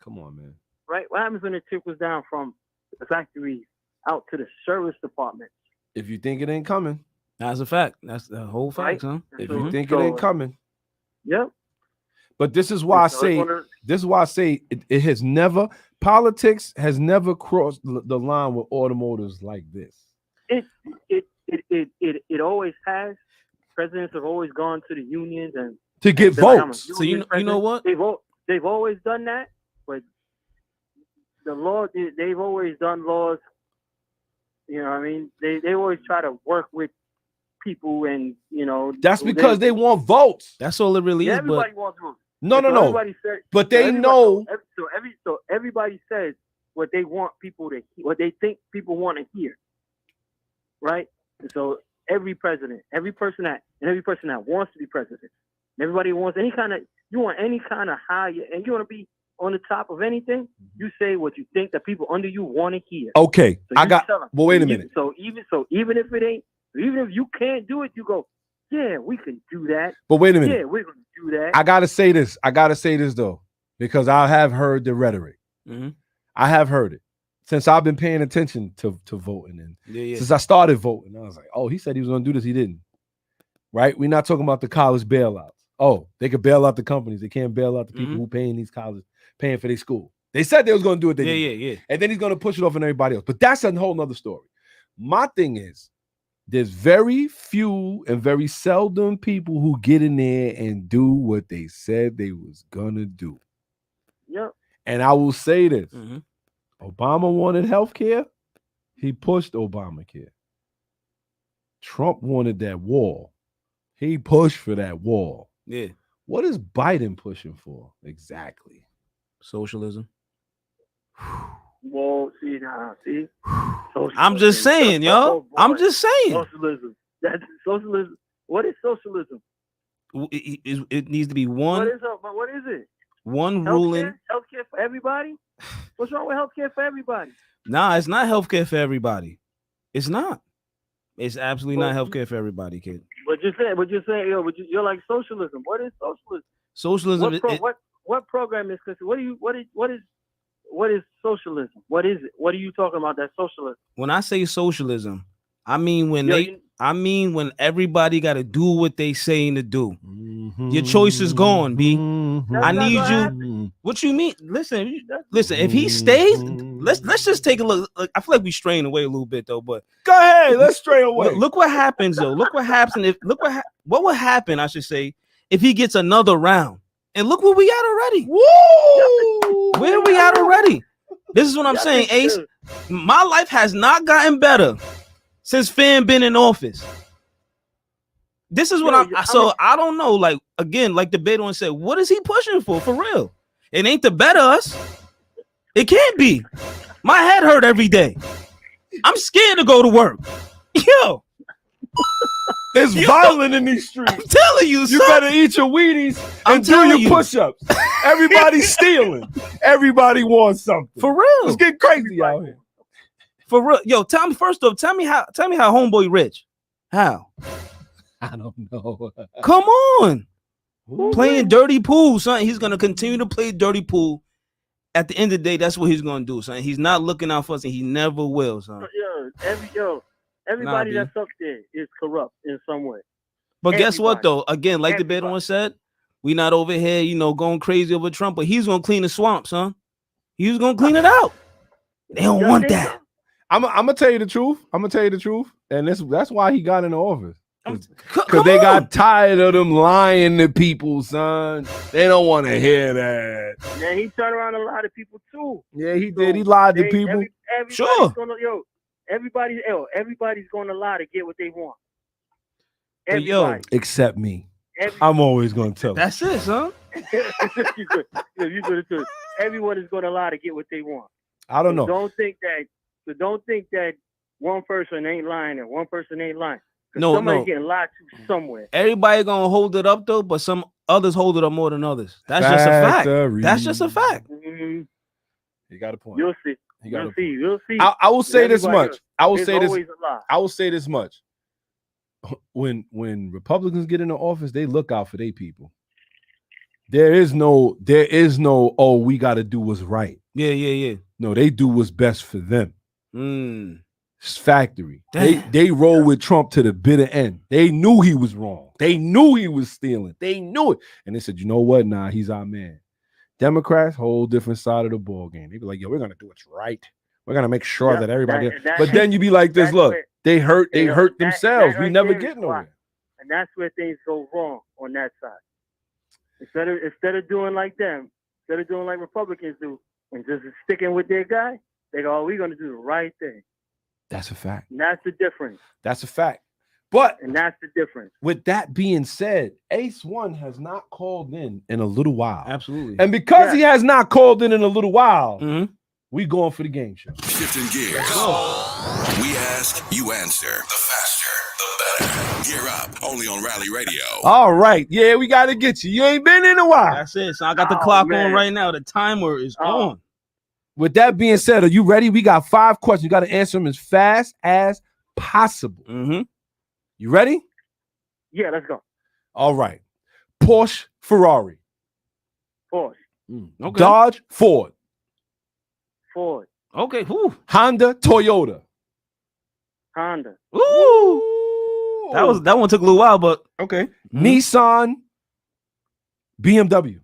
Come on, man. Right? What happens when it trickles down from the factories out to the service department? If you think it ain't coming, that's a fact. That's the whole fact, huh? If you think it ain't coming, yep. But this is why I say it has never, politics has never crossed the line with automotives like this. It always has. Presidents have always gone to the unions and to get votes. So you know what? They've always done that, but the law, they've always done laws. You know what I mean? They always try to work with people, and that's because they want votes. That's all it really is. Everybody wants votes. No. Says, but they know. So everybody says what they want people to, what they think people want to hear, right? And so every president, every person that wants to be president, everybody wants any kind of high, and you want to be on the top of anything, you say what you think the people under you want to hear. Okay, well, wait a minute. So even if you can't do it, you go, yeah, we can do that. But wait a minute. Yeah, we're gonna do that. I gotta say this though, because I have heard the rhetoric. I have heard it since I've been paying attention to voting, and since I started voting, I was like, oh, he said he was gonna do this, he didn't. Right? We're not talking about the college bailouts. Oh, they could bail out the companies. They can't bail out the people who paying these colleges, paying for their school. They said they was going to do it. Yeah. And then he's going to push it off on everybody else. But that's a whole nother story. My thing is, there's very few and very seldom people who get in there and do what they said they was going to do. Yep. And I will say this. Obama wanted health care. He pushed Obamacare. Trump wanted that wall. He pushed for that wall. Yeah. What is Biden pushing for exactly? Socialism. Well, see. I'm just saying, yo. I'm just saying. Socialism. That's socialism. What is socialism? It needs to be one. What is it? One ruling. Healthcare for everybody? What's wrong with healthcare for everybody? Nah, it's not healthcare for everybody. It's not. It's absolutely not healthcare for everybody, kid. But you're saying, you're like socialism. What is socialism? Socialism. What program is? Because what is socialism? What is it? What are you talking about? That socialism? When I say socialism, I mean when everybody got to do what they saying to do. Your choice is gone, B. I need you. What you mean? Listen. If he stays, let's just take a look. I feel like we straying away a little bit though, but go ahead. Let's stray away. Look what happens though. Look what happens what will happen? I should say if he gets another round. And look where we at already. Woo! Where we at already? This is what I'm saying, Ace. My life has not gotten better since Finn been in office. This is what I don't know. Like again, like the Beto said, what is he pushing for real? It ain't to better us. It can't be. My head hurt every day. I'm scared to go to work. Yo. It's violent in these streets. I'm telling you, you better eat your Wheaties and do your push-ups. Everybody's stealing. Everybody wants something. For real. It's getting crazy out here. For real. Yo, tell me how homeboy rich. How? I don't know. Come on. Playing dirty pool, son. He's gonna continue to play dirty pool. At the end of the day, that's what he's gonna do, son. He's not looking out for us, and he never will, son. Everybody that's up there is corrupt in some way. But guess what, though? Again, like the Beto said, we not over here, going crazy over Trump, but he's gonna clean the swamp, son. He's gonna clean it out. They don't want that. I'm gonna tell you the truth. And that's why he got into office. Because they got tired of them lying to people, son. They don't want to hear that. Yeah, he turned around a lot of people too. Yeah, he did. He lied to people. Sure. Everybody's going to lie to get what they want. Yo, except me. I'm always going to tell. That's it, son. You could. Everyone is going to lie to get what they want. I don't know. Don't think that one person ain't lying and one person ain't lying. Somebody's getting lied to somewhere. Everybody gonna hold it up though, but some others hold it up more than others. That's just a fact. That's just a fact. Mm-hmm. You got a point. You'll see. You'll see. I will say this much. I will say this much. When Republicans get into office, they look out for their people. There is no, oh, we got to do what's right. Yeah. No, they do what's best for them. It's factory. They roll with Trump to the bitter end. They knew he was wrong. They knew he was stealing. They knew it. And they said, you know what? Nah, he's our man. Democrats, whole different side of the ball game. They be like, yo, we're gonna do what's right. We're gonna make sure that everybody. But then you be like this. Look, they hurt themselves. We never get nowhere. And that's where things go wrong on that side. Instead of doing like them, instead of doing like Republicans do, and just sticking with their guy, they go, we're gonna do the right thing. That's a fact. And that's the difference. That's a fact. And that's the difference. With that being said, Ace One has not called in a little while. Absolutely. And because he has not called in a little while, we going for the game show. Shifting gears. We ask, you answer. The faster, the better. Gear up. Only on Rally Radio. All right. Yeah, we got to get you. You ain't been in a while. That's it. So I got the clock on right now. The timer is on. With that being said, are you ready? We got 5 questions. You got to answer them as fast as possible. You ready? Yeah, let's go. All right. Porsche, Ferrari. Porsche. Okay. Dodge, Ford. Ford. Okay. Whew. Honda, Toyota. Honda. Ooh. That one took a little while, but okay. Nissan, BMW.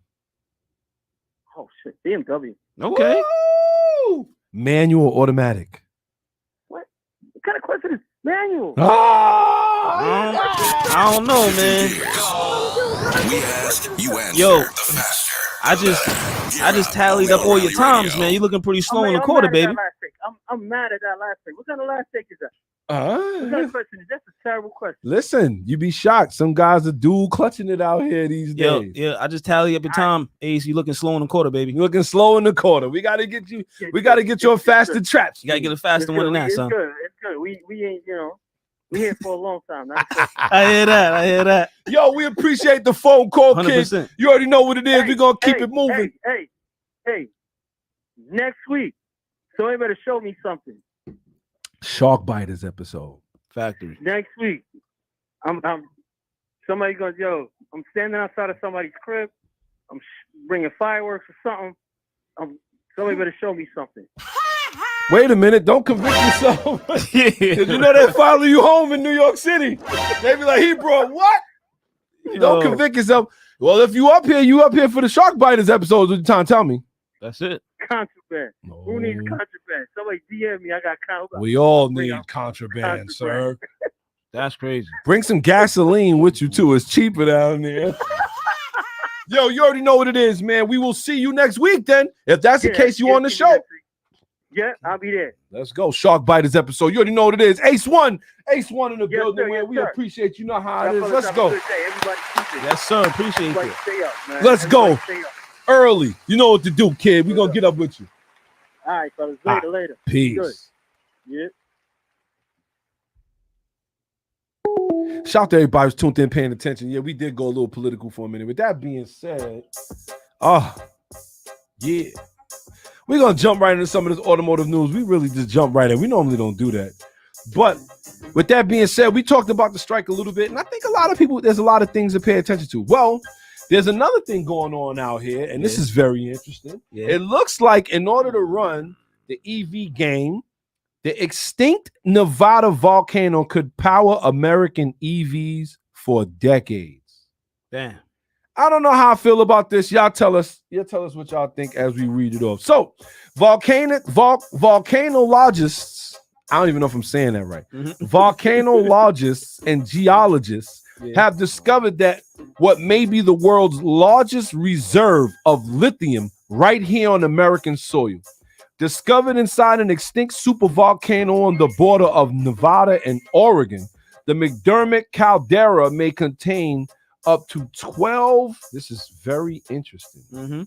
Oh shit, BMW. Okay. Woo! Manual, automatic. What kind of question is manual? I don't know, man. We ask, you answer. Yo, the faster. I just tallied up all your times, man. You're looking pretty slow in the quarter, baby. I'm mad at that last take. What kind of last take is that? What kind of question is that? That's a terrible question. Listen, you be shocked. Some guys are dual clutching it out here these days. Yeah, I just tally up your time. Ace, you looking slow in the quarter, baby. You looking slow in the quarter. We got to get you. We got to get you a faster trap. You got to get a faster one than that, son. It's good. We ain't, We're here for a long time. Not a short time. I hear that. Yo, we appreciate the phone call, kid. 100%. You already know what it is. We're gonna keep Hey, it moving. Hey. Next week, somebody better show me something. Shark Biters episode. Factory. Next week, I'm somebody goes, yo, I'm standing outside of somebody's crib. I'm bringing fireworks or something. Somebody better show me something. Wait a minute, don't convict yourself. Cause you know they follow you home in New York City. They be like, he brought what? Don't convict yourself. Well, if you up here for the Shark Biters episodes. What you trying to tell me? That's it. Contraband. Who needs contraband? Somebody DM me. I got contraband. We all need contraband, sir. That's crazy. Bring some gasoline with you too. It's cheaper down there. Yo, you already know what it is, man. We will see you next week then. If that's the case, you on the show. Yeah, I'll be there. Let's go. Shark Biters episode. You already know what it is. Ace One in the building, sir, man. yes, We sir. appreciate you. Know how it Y'all is. fellas Let's have a go. good day. Everybody keep it. Yes, sir. Appreciate Everybody it. stay up, man. Let's Everybody go. stay up. Early. You know what to do, kid. We're going to get up with you. All right, fellas. Later. Peace. Good. Yeah. Shout out to everybody who's tuned in, paying attention. Yeah, we did go a little political for a minute. With that being said, yeah. We're going to jump right into some of this automotive news. We really just jump right in. We normally don't do that. But with that being said, we talked about the strike a little bit, and I think a lot of people, there's a lot of things to pay attention to. Well, there's another thing going on out here, and this is very interesting. Yeah. It looks like in order to run the EV game, the extinct Nevada volcano could power American EVs for decades. Damn. I don't know how I feel about this. Y'all tell us what y'all think as we read it off. So, volcanologists, I don't even know if I'm saying that right. Volcanologists and geologists have discovered that what may be the world's largest reserve of lithium right here on American soil. Discovered inside an extinct supervolcano on the border of Nevada and Oregon, the McDermott caldera may contain up to 12. This is very interesting.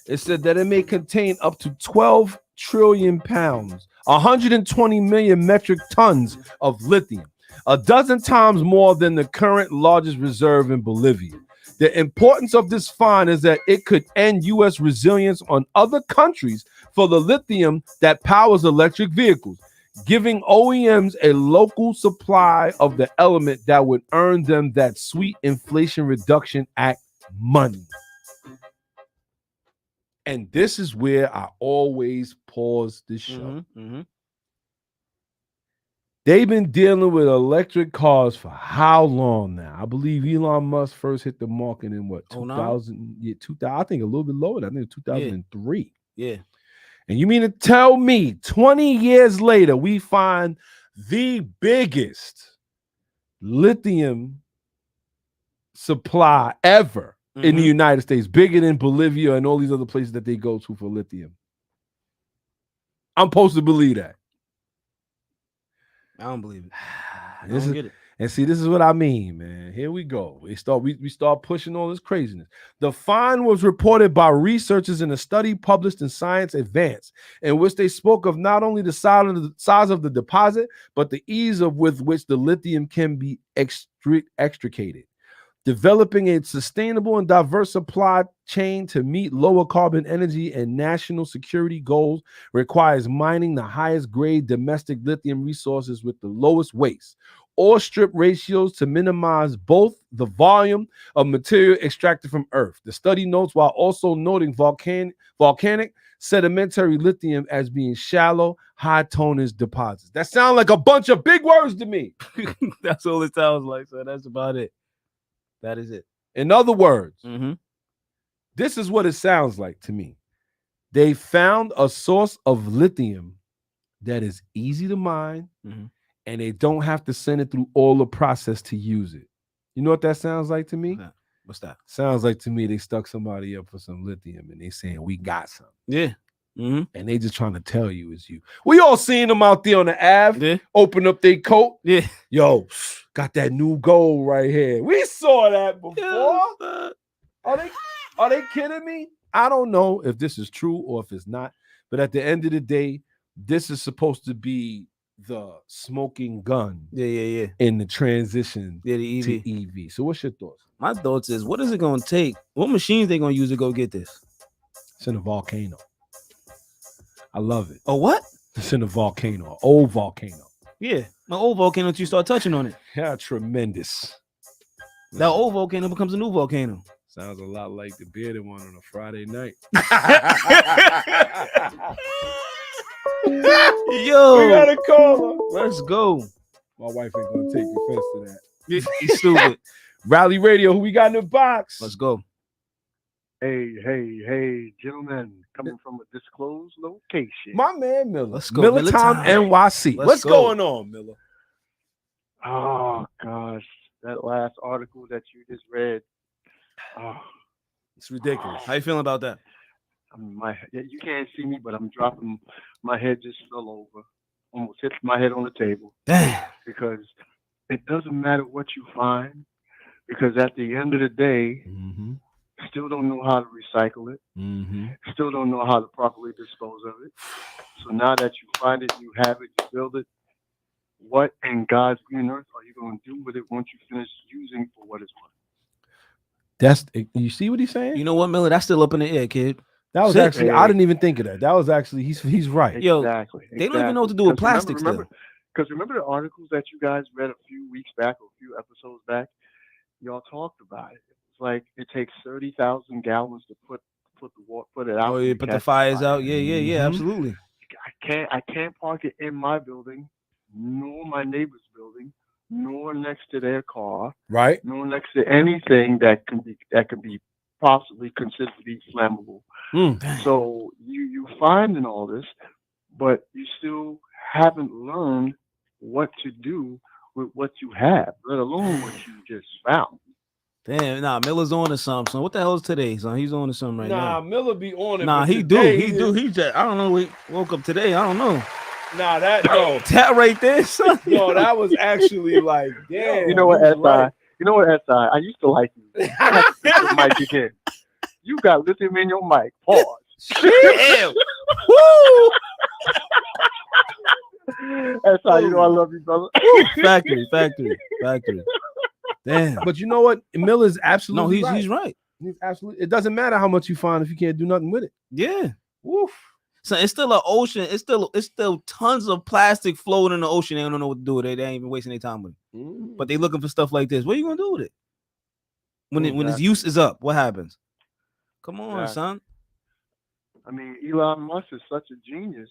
It said that it may contain up to 12 trillion pounds, 120 million metric tons of lithium, a dozen times more than the current largest reserve in Bolivia. The importance of this find is that it could end U.S. resilience on other countries for the lithium that powers electric vehicles, giving OEMs a local supply of the element that would earn them that sweet Inflation Reduction Act money. And this is where I always pause the show. They've been dealing with electric cars for how long now? I believe Elon Musk first hit the market in what, 2000? Yeah, 2000. I think a little bit lower. I think 2003. Yeah. And you mean to tell me 20 years later, we find the biggest lithium supply ever in the United States, bigger than Bolivia and all these other places that they go to for lithium? I'm supposed to believe that. I don't believe it. I don't get it. And see, this is what I mean, man. Here we go. We start pushing all this craziness. The find was reported by researchers in a study published in Science Advance, in which they spoke of not only the size of the deposit, but the ease with which the lithium can be extricated. Developing a sustainable and diverse supply chain to meet lower carbon energy and national security goals requires mining the highest grade domestic lithium resources with the lowest waste or strip ratios to minimize both the volume of material extracted from Earth. The study notes, while also noting volcanic sedimentary lithium as being shallow, high tonnage deposits. That sounds like a bunch of big words to me. That's all it sounds like. So that's about it. That is it. In other words, this is what it sounds like to me. They found a source of lithium that is easy to mine, and they don't have to send it through all the process to use it. You know what that sounds like to me? What's that? Sounds like to me they stuck somebody up for some lithium and they saying, we got some. Yeah. And they just trying to tell you it's you. We all seen them out there on the Ave, open up their coat. Yeah. Yo, got that new gold right here. We saw that before. Are they kidding me? I don't know if this is true or if it's not. But at the end of the day, this is supposed to be the smoking gun Yeah. in the transition Yeah, the EV. to EV. So what's your thoughts? My thoughts is, what is it gonna take? What machines they gonna use to go get this? It's in a volcano. I love it. Oh, what? It's in a volcano, an old volcano. Yeah, my old volcano until you start touching on it. Yeah, tremendous. That old volcano becomes a new volcano. Sounds a lot like the bearded one on a Friday night. Yo, We got a caller. let's go. My wife ain't gonna take offense to that. He's stupid. Rally Radio, who we got in the box? Let's go. Hey, gentlemen, coming from a disclosed location. My man Miller. Let's go, Miller Miller Time Time. NYC. Let's What's go. going on, Miller? Oh gosh, that last article that you just read. Oh, It's ridiculous. How you feeling about that? you can't see me, but I'm dropping. My head just fell over, almost hit my head on the table Damn. because it doesn't matter what you find, because at the end of the day, Mm-hmm. still don't know how to recycle it. Mm-hmm. Still don't know how to properly dispose of it. So now that you find it, you have it, you build it. What in God's green earth are you going to do with it once you finish using for what it's worth? That's you see what he's saying? You know what, Miller? That's still up in the air, kid. That was Shit. actually I didn't even think of that. That was actually he's right. Yo, Exactly. They don't even know what to do with plastic still. Because remember the articles that you guys read a few weeks back or a few episodes back? Y'all talked about it. It's like it takes 30,000 gallons to put it out. Oh, yeah, and put the catch fires fire. out. Yeah, Mhm. absolutely. I can't park it in my building, nor my neighbor's building, nor next to their car, Right? nor next to anything that can be possibly considered to be flammable. So you finding all this, but you still haven't learned what to do with what you have, let alone what you just found. Damn, nah, Miller's on to something. Son. What the hell is today, son? He's on to something right now. Miller be on it. Nah, but he today do. He just, I don't know. He woke up today. I don't know. Nah, that no, That right there, son. no, that was actually like, damn. You know what, he was SI? right. You know what, SI? I used to like you. I have to put your mic again. You got lithium in your mic. Pause. Damn. SI, you know I love you, brother. Factory. Damn. But you know what? Miller's absolutely No, he's right. He's absolutely. It doesn't matter how much you find if you can't do nothing with it. Yeah. Woof. So it's still an ocean. It's still tons of plastic floating in the ocean. They don't know what to do with it. They ain't even wasting their time with it. But they looking for stuff like this. What are you gonna do with it? When its use is up, what happens? Come on, son. I mean, Elon Musk is such a genius.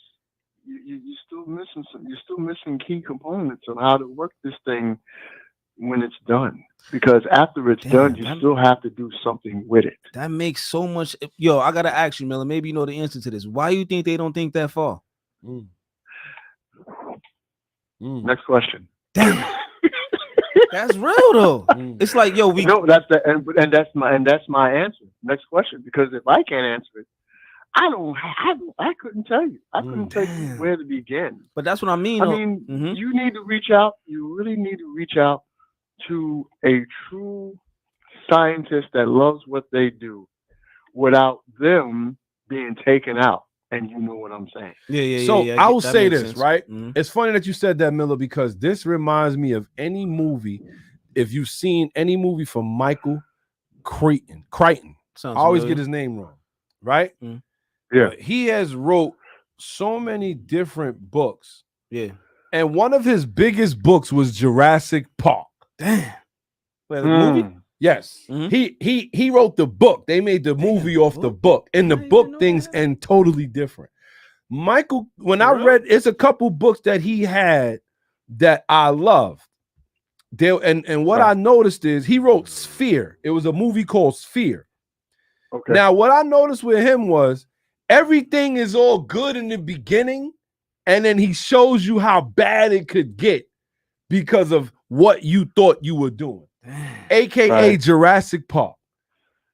You're still missing You're still missing key components on how to work this thing when it's done. Because after it's done, you still have to do something with it. That makes so much. Yo, I gotta ask you, Miller. Maybe you know the answer to this. Why you think they don't think that far? Next question. Damn. That's real though. It's like, yo, we No, that's the and that's my answer. Next question. Because if I can't answer it, I couldn't tell you. I couldn't tell you where to begin. But that's what I mean. I mean, you need to reach out. You really need to reach out to a true scientist that loves what they do without them being taken out. And you know what I'm saying. Yeah. So I will that say makes this, sense. right? Mhm. It's funny that you said that, Miller, because this reminds me of any movie. If you've seen any movie from Michael Crichton, Sounds I always familiar. get his name wrong, right? Yeah. But he has wrote so many different books. Yeah. And one of his biggest books was Jurassic Park. Damn. Wait, the movie? Yes. He wrote the book. They made the movie off the book. And the book things end totally different. Michael, when I read, it's a couple books that he had that I loved. And what I noticed is he wrote Sphere. It was a movie called Sphere. Okay. Now, what I noticed with him was everything is all good in the beginning, and then he shows you how bad it could get because of what you thought you were doing, aka Jurassic Park.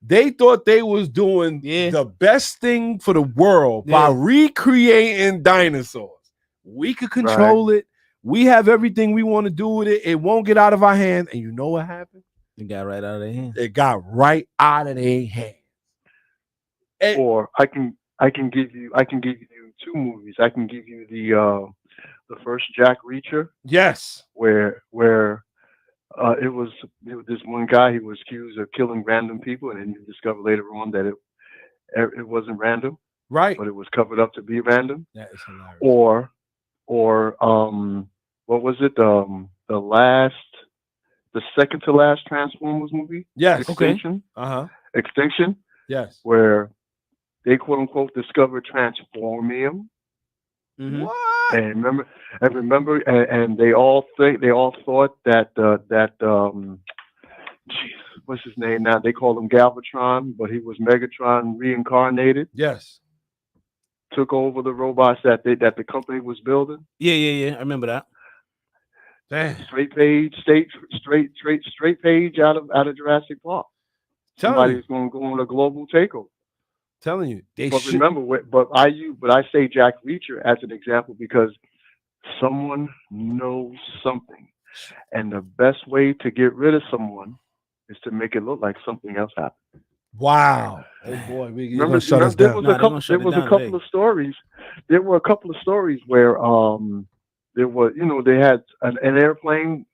They thought they was doing the best thing for the world by recreating dinosaurs. We could control it. We have everything we want to do with it. It won't get out of our hands. And you know what happened? It got right out of their hands. It got right out of their hands. Or I can give you two movies. I can give you the Jack Reacher, Yes. where it was this one guy. He was accused of killing random people, and then you discover later on that it wasn't random, Right. but it was covered up to be random. That is hilarious. Or what was it? The second to last Transformers movie, Yes. Extinction. Uh-huh. Extinction, Yes. where they quote unquote discovered transformium. Mhm. What? And remember, and they all thought that what's his name now? They call him Galvatron, but he was Megatron reincarnated. Yes. Took over the robots that the company was building. Yeah. I remember that. Damn. Straight page out of Jurassic Park. Somebody's going to go on a global takeover. Telling you, they But should. remember, but I say Jack Reacher as an example because someone knows something, and the best way to get rid of someone is to make it look like something else happened. Wow. Oh boy, we're Remember, gonna shut us there down. was a couple of stories. There were a couple of stories where there was, they had an airplane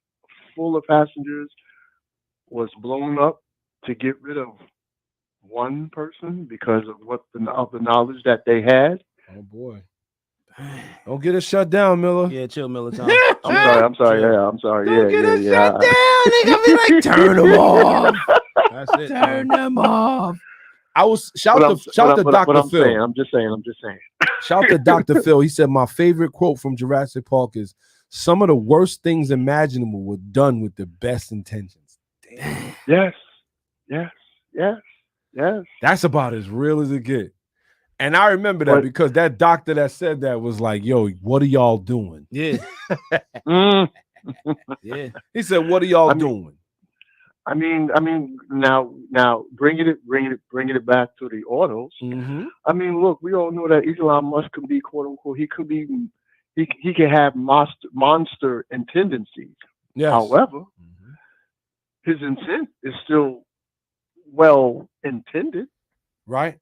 full of passengers was blown up to get rid of one person because of the knowledge that they had. Oh boy. Don't get us shut down, Miller. Yeah, chill, Miller Tom. I'm sorry. Yeah, I'm sorry. Don't get us Yeah. shut down. They gonna be like, turn them off. That's it. Turn man. them off. I was shout But to Dr. Phil. I'm just saying. Shout to Dr. Phil. He said my favorite quote from Jurassic Park is some of the worst things imaginable were done with the best intentions. Damn. Yes. That's about as real as it gets. And I remember that because that doctor that said that was like, yo, what are y'all doing? Yeah. Mm. Yeah. He said, what are y'all doing? I mean, now bringing it back to the autos. Mm-hmm. I mean, look, we all know that Elon Musk can be quote unquote. He can have monster tendencies. Yes. However, his intent is still well intended. Right.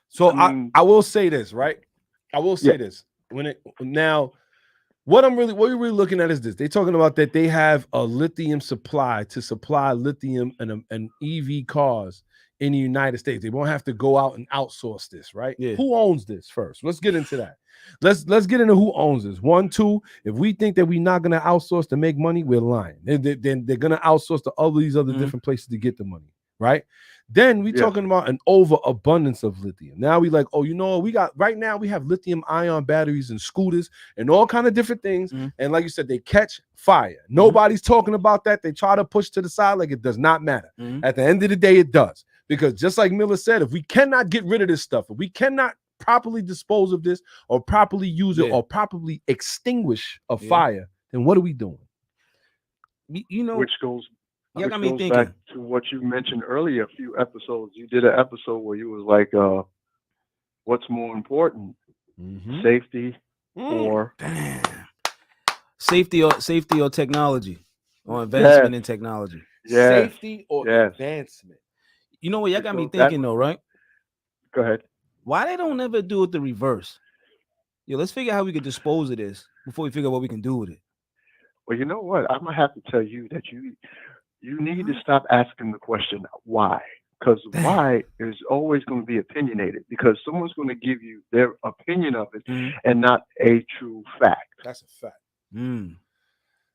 So I will say this, right? I will say this. What you're really looking at is this. They're talking about that they have a lithium supply to supply lithium and EV cars in the United States. They won't have to go out and outsource this, right? Yeah. Who owns this first? Let's get into that. Let's get into who owns this. 1, 2. If we think that we're not going to outsource to make money, we're lying. Then they're going to outsource to all these other different places to get the money, right? Then we're talking about an overabundance of lithium. Now we like, we have lithium ion batteries and scooters and all kind of different things. And like you said, they catch fire. Nobody's talking about that. They try to push to the side like it does not matter. At the end of the day, it does. Because just like Miller said, if we cannot get rid of this stuff, if we cannot properly dispose of this or properly use it or properly extinguish a fire, then what are we doing? Which goes got me thinking. Back to what you mentioned earlier, a few episodes. You did an episode where you was like, what's more important, safety or safety or technology or advancement in technology? Safety or advancement? You know what? Y'all got me thinking though, right? Go ahead. Why they don't ever do it the reverse? Let's figure out how we could dispose of this before we figure out what we can do with it. Well, you know what? I'm gonna have to tell you that you need to stop asking the question why, because why is always going to be opinionated, because someone's going to give you their opinion of it and not a true fact. That's a fact.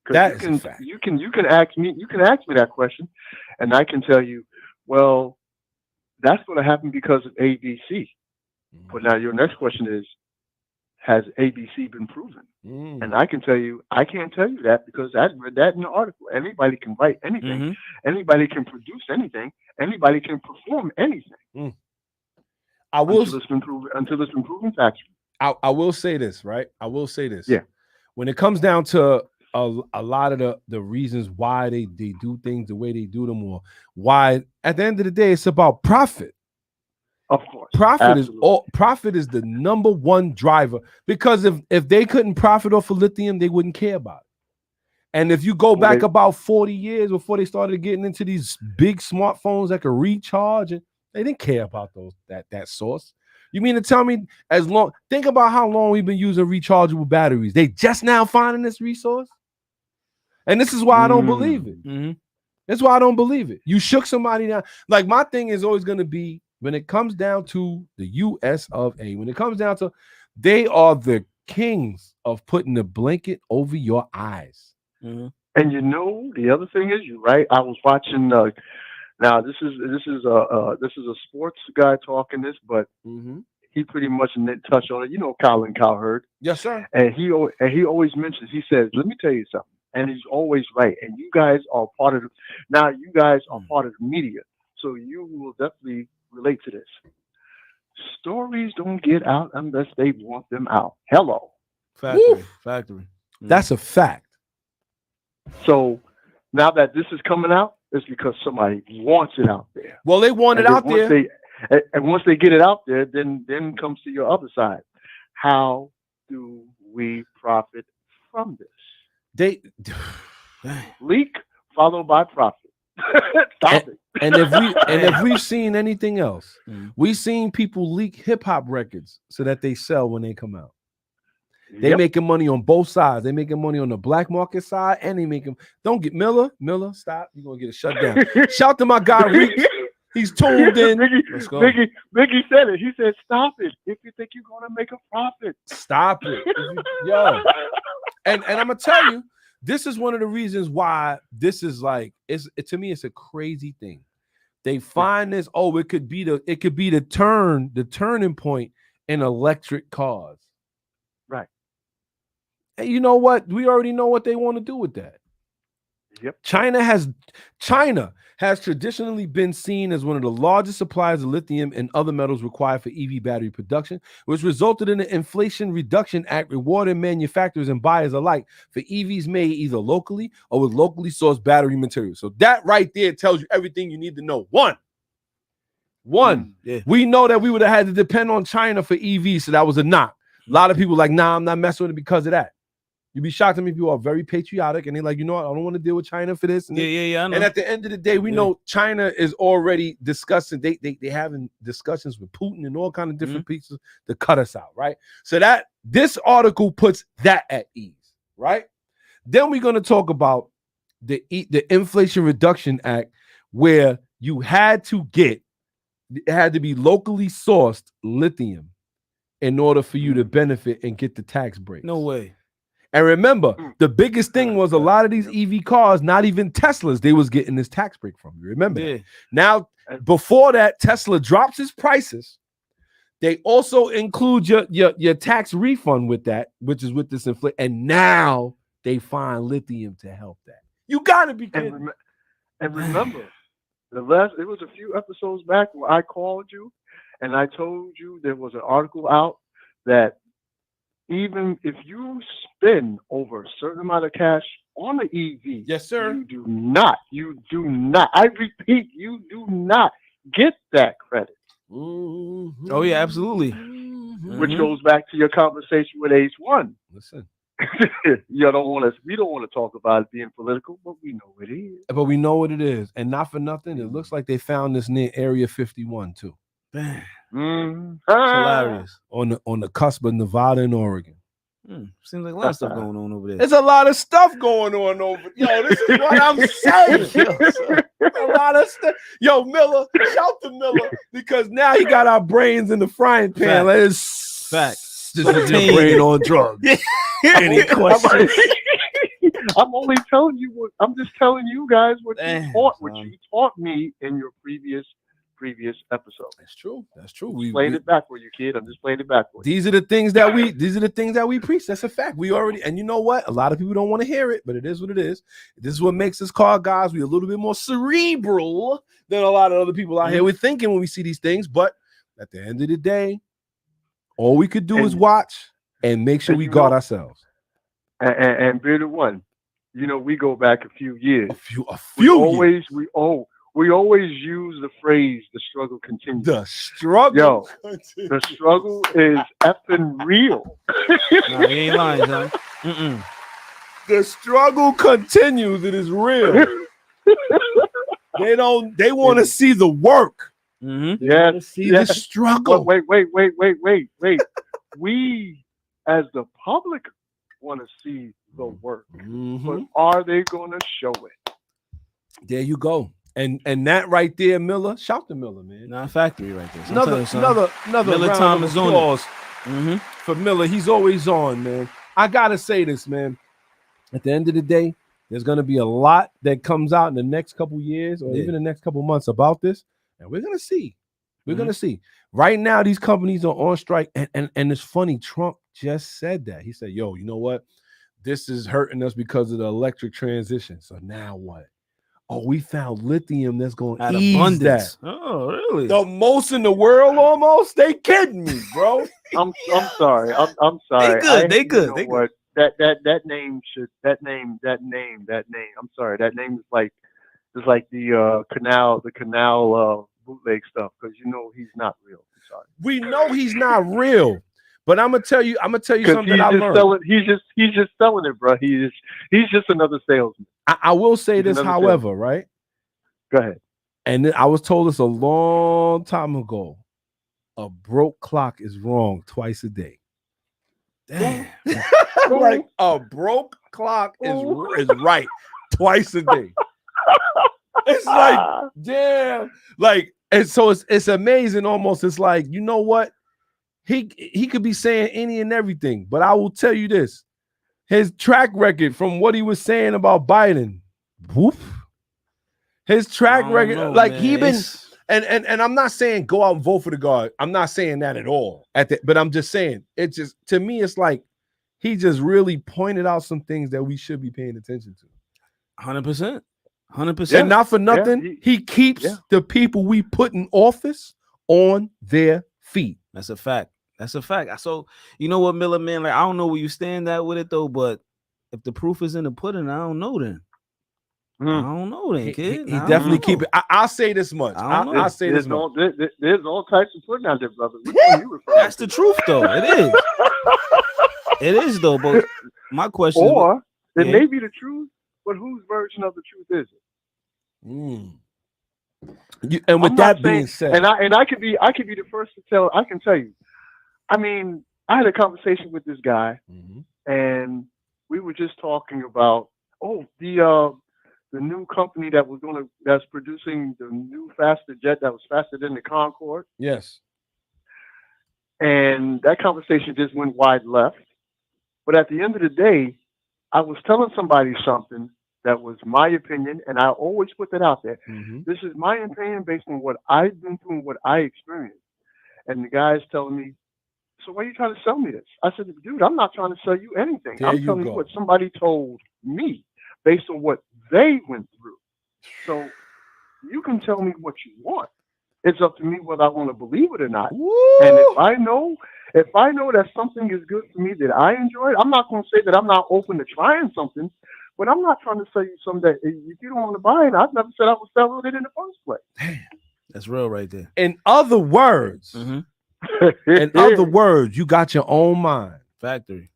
That is a fact. You can ask me that question, and I can tell you, well, that's going to happen because of ABC. But now your next question is, has ABC been proven? And I can tell you, I can't tell you that because I read that in the article. Anybody can write anything. Anybody can produce anything. Anybody can perform anything. Until it's been proven factual. I will say this, right? I will say this. Yeah. When it comes down to a lot of the reasons why they do things the way they do them, or why at the end of the day, it's about profit. Of course. Profit is the number one driver, because if they couldn't profit off of lithium, they wouldn't care about it. And if you go back about 40 years before they started getting into these big smartphones that could recharge, and they didn't care about that source. You mean to tell me think about how long we've been using rechargeable batteries. They just now finding this resource? And this is why I don't believe it. Mm-hmm. That's why I don't believe it. You shook somebody down. Like, my thing is always going to be, when it comes down to the US of A, when it comes down to, they are the kings of putting the blanket over your eyes. Mm-hmm. And you know, the other thing is, you're right. I was watching. Now this is a sports guy talking this, but he pretty much touched on it. You know, Colin Cowherd. Yes, sir. And he always mentions. He says, "Let me tell you something," and he's always right. And you guys are part of. Now you guys are part of the media, so you will definitely relate to this. Stories don't get out unless they want them out. Hello. Factory. That's a fact. So now that this is coming out, it's because somebody wants it out there. Well, they want it out there. And once they get it out there, then comes to your other side. How do we profit from this? They leak followed by profit. Stop it. And if we've seen anything else, we've seen people leak hip hop records so that they sell when they come out. They making money on both sides. They making money on the black market side, and they making. Don't get Miller, stop. You're gonna get a shutdown. Shout to my guy Reek. He's tuned in. Biggie said it. He said, "Stop it. If you think you're gonna make a profit, stop it." Yo. And I'm gonna tell you, this is one of the reasons why this is like, to me, it's a crazy thing. They find this. Oh, it could be the turning point in electric cars. Right. And you know what? We already know what they want to do with that. Yep. China has traditionally been seen as one of the largest suppliers of lithium and other metals required for EV battery production, which resulted in the Inflation Reduction Act rewarding manufacturers and buyers alike for EVs made either locally or with locally sourced battery materials. So that right there tells you everything you need to know. One, we know that we would have had to depend on China for EVs, so that was a knock. A lot of people like, nah, I'm not messing with it because of that. You'd be shocked to me if you are very patriotic and they're like, you know what, I don't want to deal with China for this. And I know. And at the end of the day, we know China is already discussing, they having discussions with Putin and all kind of different pieces to cut us out, right? So that this article puts that at ease, right? Then we're going to talk about the Inflation Reduction Act, where it had to be locally sourced lithium in order for you to benefit and get the tax breaks. No way. And remember, the biggest thing was a lot of these EV cars, not even Teslas, they was getting this tax break from. You remember that? Now, before that, Tesla drops its prices. They also include your tax refund with that, which is with this inflation. And now they find lithium to help that. You got to be kidding. And remember, it was a few episodes back where I called you and I told you there was an article out that even if you spend over a certain amount of cash on the EV, yes, sir, you do not, I repeat, you do not get that credit. Mm-hmm. Oh, yeah, absolutely. Which goes back to your conversation with Ace One. Listen. we don't want to talk about it being political, but we know it is. But we know what it is. And not for nothing, it looks like they found this near Area 51 too. It's hilarious. On the cusp of Nevada and Oregon. Seems like a lot of stuff going on over there. There's a lot of stuff going on over there. Yo, this is what I'm saying. A lot of stuff. Yo, Miller, shout to Miller, because now he got our brains in the frying pan. Facts. This is your brain on drugs. Any questions? I'm only telling you I'm just telling you guys what you taught me in your previous episode. That's true. We played it back for you, kid. I'm just playing it back for you. These are the things that we preach. That's a fact. We already, and you know what? A lot of people don't want to hear it, but it is what it is. This is what makes us car guys. We're a little bit more cerebral than a lot of other people out here. We're thinking when we see these things, but at the end of the day, all we could do is watch and make sure we guard ourselves. And Bearded One, we go back a few years. We always use the phrase, the struggle continues. The struggle continues. The struggle is effing real. Nah, you ain't lying, son. The struggle continues. It is real. They want to see the work. Mm-hmm. Yes. See the struggle. Wait. We, as the public, want to see the work, but are they going to show it? There you go. And that right there, Miller. Shout to Miller, man. Not a factory right there. Another Miller round time of is on it. applause for Miller. He's always on, man. I gotta say this, man. At the end of the day, there's gonna be a lot that comes out in the next couple years or even the next couple months about this, and we're gonna see. We're gonna see. Right now, these companies are on strike, and it's funny. Trump just said that. He said, "Yo, you know what? This is hurting us because of the electric transition. So now what? Oh, we found lithium that's going to ease abundance. that. Oh, really? The most in the world, almost. They kidding me, bro. I'm sorry. I'm sorry. They good. You know what? That name should. That name. I'm sorry. That name is like the canal bootleg stuff, because you know he's not real. I'm sorry. We know he's not real, but I'm gonna tell you something that I learned. He's just selling it, bro. He's just another salesman. I will say this, however, right? Go ahead. And I was told this a long time ago. A broke clock is wrong twice a day. Damn. Like a broke clock is right twice a day. It's like, damn. Like, and so it's amazing almost. It's like, you know what? He could be saying any and everything, but I will tell you this. His track record from what he was saying about Biden, whoop. His track record, know, like man. he been, and I'm not saying go out and vote for the guy. I'm not saying that at all. But I'm just saying, it just, to me, it's like he just really pointed out some things that we should be paying attention to. 100%. 100%. And not for nothing, he keeps the people we put in office on their feet. That's a fact. That's a fact. So, you know what, Miller, man? Like, I don't know where you stand at with it, though, but if the proof is in the pudding, I don't know then. I don't know then, kid. He definitely keep it. I'll say this much. I'll say this much. There's all types of pudding out there, brother. That's the truth, though. It is. It is, though. But my question is, it may be the truth, but whose version of the truth is it? And with that being said, and I could be the first to tell. I can tell you. I mean, I had a conversation with this guy, and we were just talking about the new company that's producing the new faster jet that was faster than the Concorde. Yes. And that conversation just went wide left. But at the end of the day, I was telling somebody something that was my opinion, and I always put that out there. This is my opinion based on what I've been through and what I experienced. And the guy's telling me, so why are you trying to sell me this? I said, dude, I'm not trying to sell you anything. I'm telling you what somebody told me based on what they went through. So you can tell me what you want. It's up to me whether I want to believe it or not. Woo! And if I know that something is good for me that I enjoy, I'm not going to say that I'm not open to trying something, but I'm not trying to sell you something that if you don't want to buy it, I've never said I would sell it in the first place. Damn. That's real right there. In other words, you got your own mind. Factory.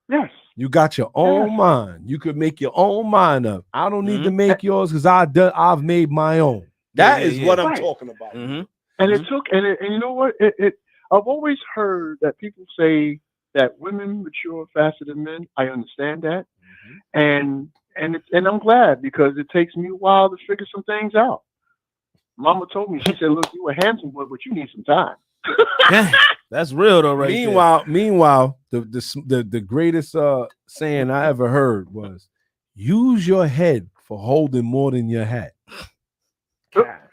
Yes. You got your own mind. You could make your own mind up. I don't need to make yours because I've made my own. That is what I'm talking about. And it took, and you know what? I've always heard that people say that women mature faster than men. I understand that, and I'm glad, because it takes me a while to figure some things out. Mama told me, she said, "Look, you a handsome boy, but you need some time." That's real though, right? Meanwhile, the greatest saying I ever heard was, "Use your head for holding more than your hat."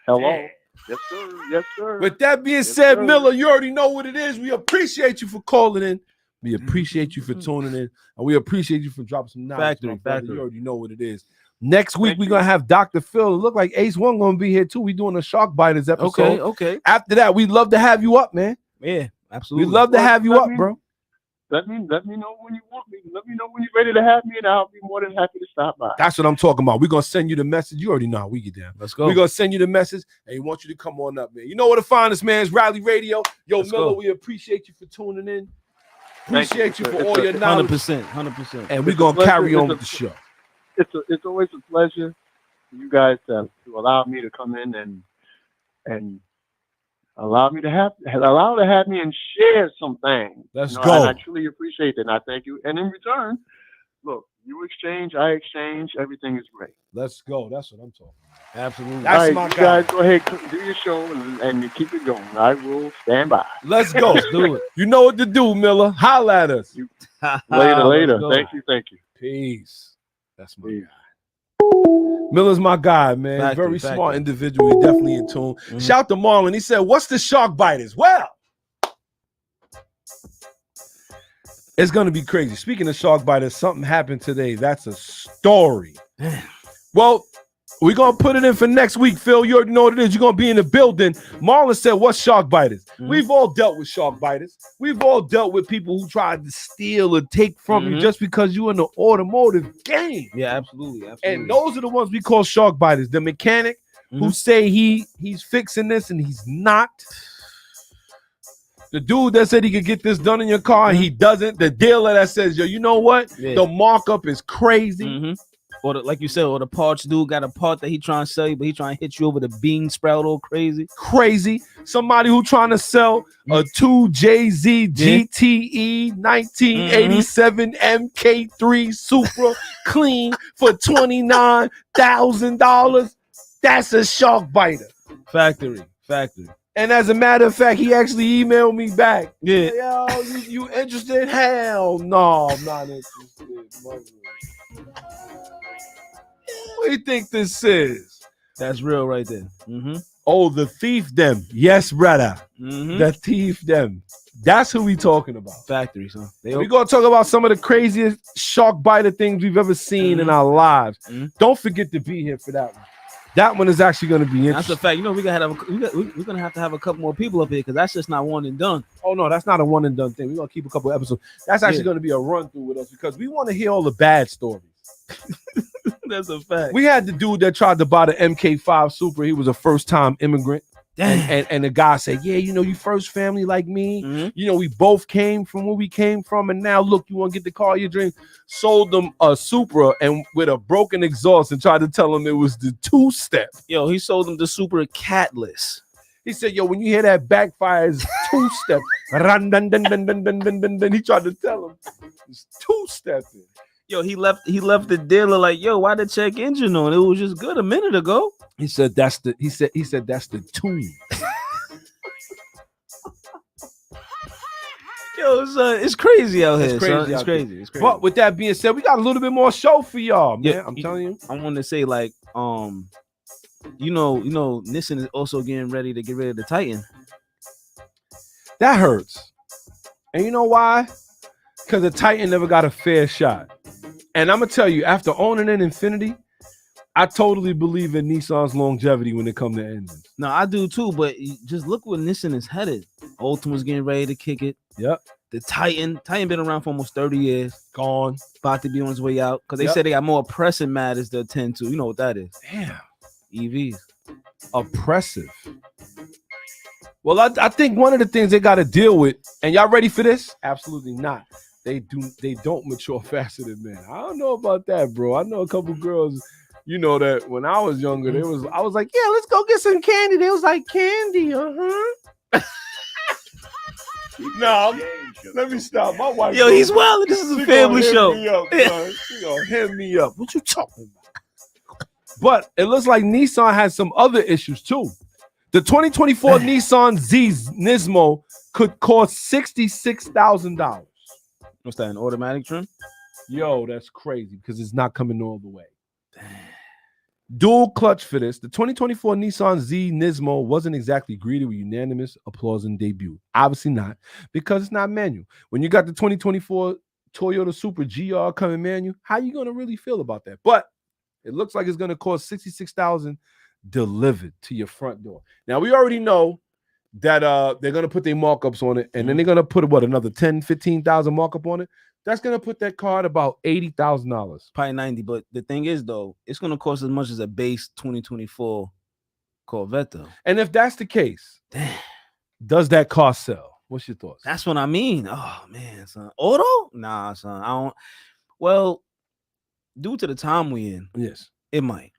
Hello. Yes, sir. Yes, sir. With that being said, Miller, you already know what it is. We appreciate you for calling in. We appreciate you for tuning in, and we appreciate you for dropping some knowledge. Factory. You already know what it is. Next week, we're going to have Dr. Phil. It look like Ace One going to be here, too. We're doing a Shark Biters episode. Okay. After that, we'd love to have you up, man. Yeah, absolutely. We'd love to have you up, bro. Let me know when you want me. Let me know when you're ready to have me, and I'll be more than happy to stop by. That's what I'm talking about. We're going to send you the message. You already know how we get down. Let's go. We're going to send you the message, and we want you to come on up, man. You know what to find us, man. It's Rally Radio. Yo, Miller, we appreciate you for tuning in. Appreciate you for all your knowledge. 100%. And we're going to carry on with the show. It's always a pleasure for you guys to allow me to come in and allow to have me and share some things. Let's And go. I truly appreciate that, and I thank you. And in return, look, you exchange, I exchange, everything is great. Let's go. That's what I'm talking about. Absolutely. All That's right, my you guy. guys go ahead, do your show, and you keep it going. I will stand by. Let's go. Let's do it. You know what to do, Miller. Holla at us. Later. Let's go. Thank you. Peace. That's my Peace. guy. Miller's my guy, man. Factory, Very factory. smart individual. He definitely in tune. Mhm. Shout to Marlon. He said, "What's the shark biters?" Well, it's gonna be crazy. Speaking of shark biters, something happened today. That's a story. Well, we're gonna put it in for next week, Phil. You already know what it is. You're gonna be in the building. Marlon said, "What's shark biters?" We've all dealt with shark biters. We've all dealt with people who tried to steal or take from you just because you're in the automotive game. Yeah, absolutely. And those are the ones we call shark biters. The mechanic who say he's fixing this and he's not. The dude that said he could get this done in your car and he doesn't. The dealer that says, "Yo, you know what? Yeah. The markup is crazy." Or like you said, or the parts dude got a part that he trying to sell you, but he trying to hit you over the bean sprout all crazy. Somebody who trying to sell a 2JZ GTE 1987 MK3 Supra clean for $29,000. That's a shark biter. Factory. And as a matter of fact, he actually emailed me back. Yeah. Yo, you interested? Hell no, I'm not interested. What do you think this is? That's real right there. Oh, the thief them. Yes, brother. The thief them. That's who we talking about. Factory, son. We're going to talk about some of the craziest shark biter things we've ever seen in our lives. Don't forget to be here for that one. That one is actually going to be interesting. That's a fact. You know, we're gonna have to have a couple more people up here because that's just not one and done. Oh no, that's not a one and done thing. We're gonna keep a couple episodes. That's actually going to be a run through with us because we want to hear all the bad stories. That's a fact. We had the dude that tried to buy the MK5 Supra. He was a first-time immigrant. And the guy said, "Yeah, you know, you first family like me. You know, we both came from where we came from, and now look, you want to get the car of your dreams." Sold them a Supra and with a broken exhaust and tried to tell him it was the two-step. Yo, he sold them the Supra catless. He said, "Yo, when you hear that backfire, it's two-step." He tried to tell him it's two-stepping. Yo, he left the dealer like, "Yo, why the check engine on? It was just good a minute ago." He said that's the tune. Yo, it's crazy out here. It's crazy. But with that being said, we got a little bit more show for y'all, man. Yeah, I'm telling you. I want to say, like, you know, Nissan is also getting ready to get rid of the Titan. That hurts. And you know why? Because the Titan never got a fair shot. And I'm gonna tell you, after owning an Infinity, I totally believe in Nissan's longevity when it comes to engines. No, I do too, but just look where Nissan is headed. Ultima's getting ready to kick it. Yep. The Titan been around for almost 30 years. Gone. About to be on his way out. Because they said they got more pressing matters to attend to. You know what that is. Damn. EVs. Oppressive. Well, I think one of the things they got to deal with, and y'all ready for this? Absolutely not. They don't mature faster than men. I don't know about that, bro. I know a couple girls, you know, that when I was younger, I was like, "Yeah, let's go get some candy." They was like, "Candy, No, let me stop. My wife. Yo, he's wild. This is a family show. She gonna hit me up. What you talking about? But it looks like Nissan has some other issues too. The 2024 Nissan Z Nismo could cost $66,000. What's that? An automatic trim? Yo, that's crazy because it's not coming all the way. Dual clutch for this. The 2024 Nissan Z Nismo wasn't exactly greeted with unanimous applause in debut. Obviously not, because it's not manual. When you got the 2024 Toyota Supra GR coming manual, how you going to really feel about that? But it looks like it's going to cost $66,000 delivered to your front door. Now, we already know that they're going to put their markups on it, and then they're going to put, another $10,000, $15,000 markup on it. That's going to put that car at about $80,000. Probably 90, but the thing is, though, it's going to cost as much as a base 2024 Corvette, though. And if that's the case, does that car sell? What's your thoughts? That's what I mean. Oh, man, son. Auto? Nah, son. I don't. Well, due to the time we in, Yes. it might.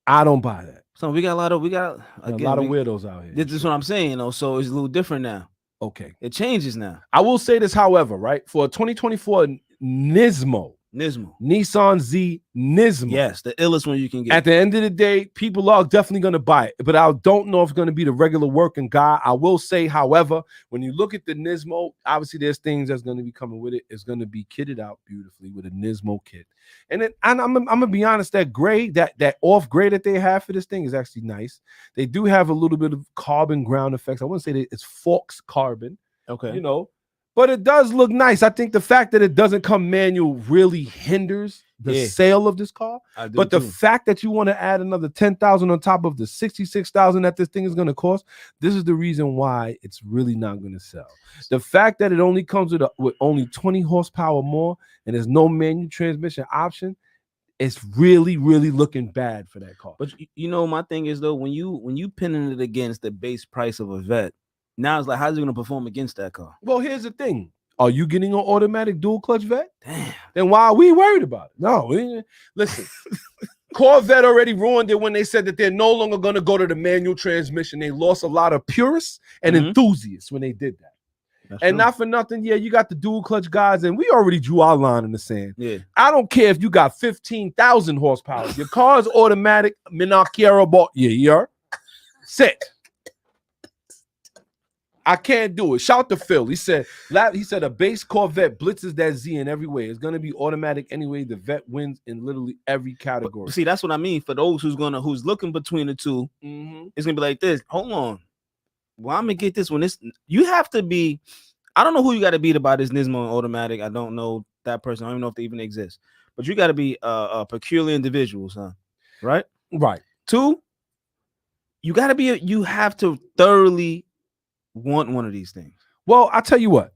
I don't buy that. So we got a lot of weirdos out here. This is what I'm saying, you know. So it's a little different now. Okay. It changes now. I will say this, however, right? For a 2024 Nismo, Nissan Z Nismo. Yes, the illest one you can get. At the end of the day, people are definitely going to buy it, but I don't know if it's going to be the regular working guy. I will say, however, when you look at the Nismo, obviously there's things that's going to be coming with it. It's going to be kitted out beautifully with a Nismo kit. And I'm going to be honest, that gray, that off gray that they have for this thing is actually nice. They do have a little bit of carbon ground effects. I wouldn't say that it's Fox carbon. Okay. You know, but it does look nice. I think the fact that it doesn't come manual really hinders the sale of this car. But the fact that you want to add another 10,000 on top of the 66,000 that this thing is going to cost, this is the reason why it's really not going to sell. The fact that it only comes with only 20 horsepower more and there's no manual transmission option, it's really, really looking bad for that car. But you know, my thing is though, when you pinning it against the base price of a Vet, now it's like, how's it going to perform against that car? Well, here's the thing. Are you getting an automatic dual clutch Vet? Damn. Then why are we worried about it? No, listen. Corvette already ruined it when they said that they're no longer going to go to the manual transmission. They lost a lot of purists and enthusiasts when they did that. And not for nothing, you got the dual clutch guys, and we already drew our line in the sand. Yeah. I don't care if you got 15,000 horsepower. Your car is automatic. Me not care about you. Sit. I can't do it. Shout to Phil. He said a base Corvette blitzes that Z in every way. It's gonna be automatic anyway. The Vet wins in literally every category. But see, that's what I mean. For those who's looking between the two, it's gonna be like this. Hold on. Well, I'm gonna get this one. You have to be. I don't know who you got to beat about this Nismo automatic. I don't know that person. I don't even know if they even exist. But you got to be peculiar individuals, huh? Right. Right. Two. You got to be. You have to thoroughly want one of these things. Well, I'll tell you what.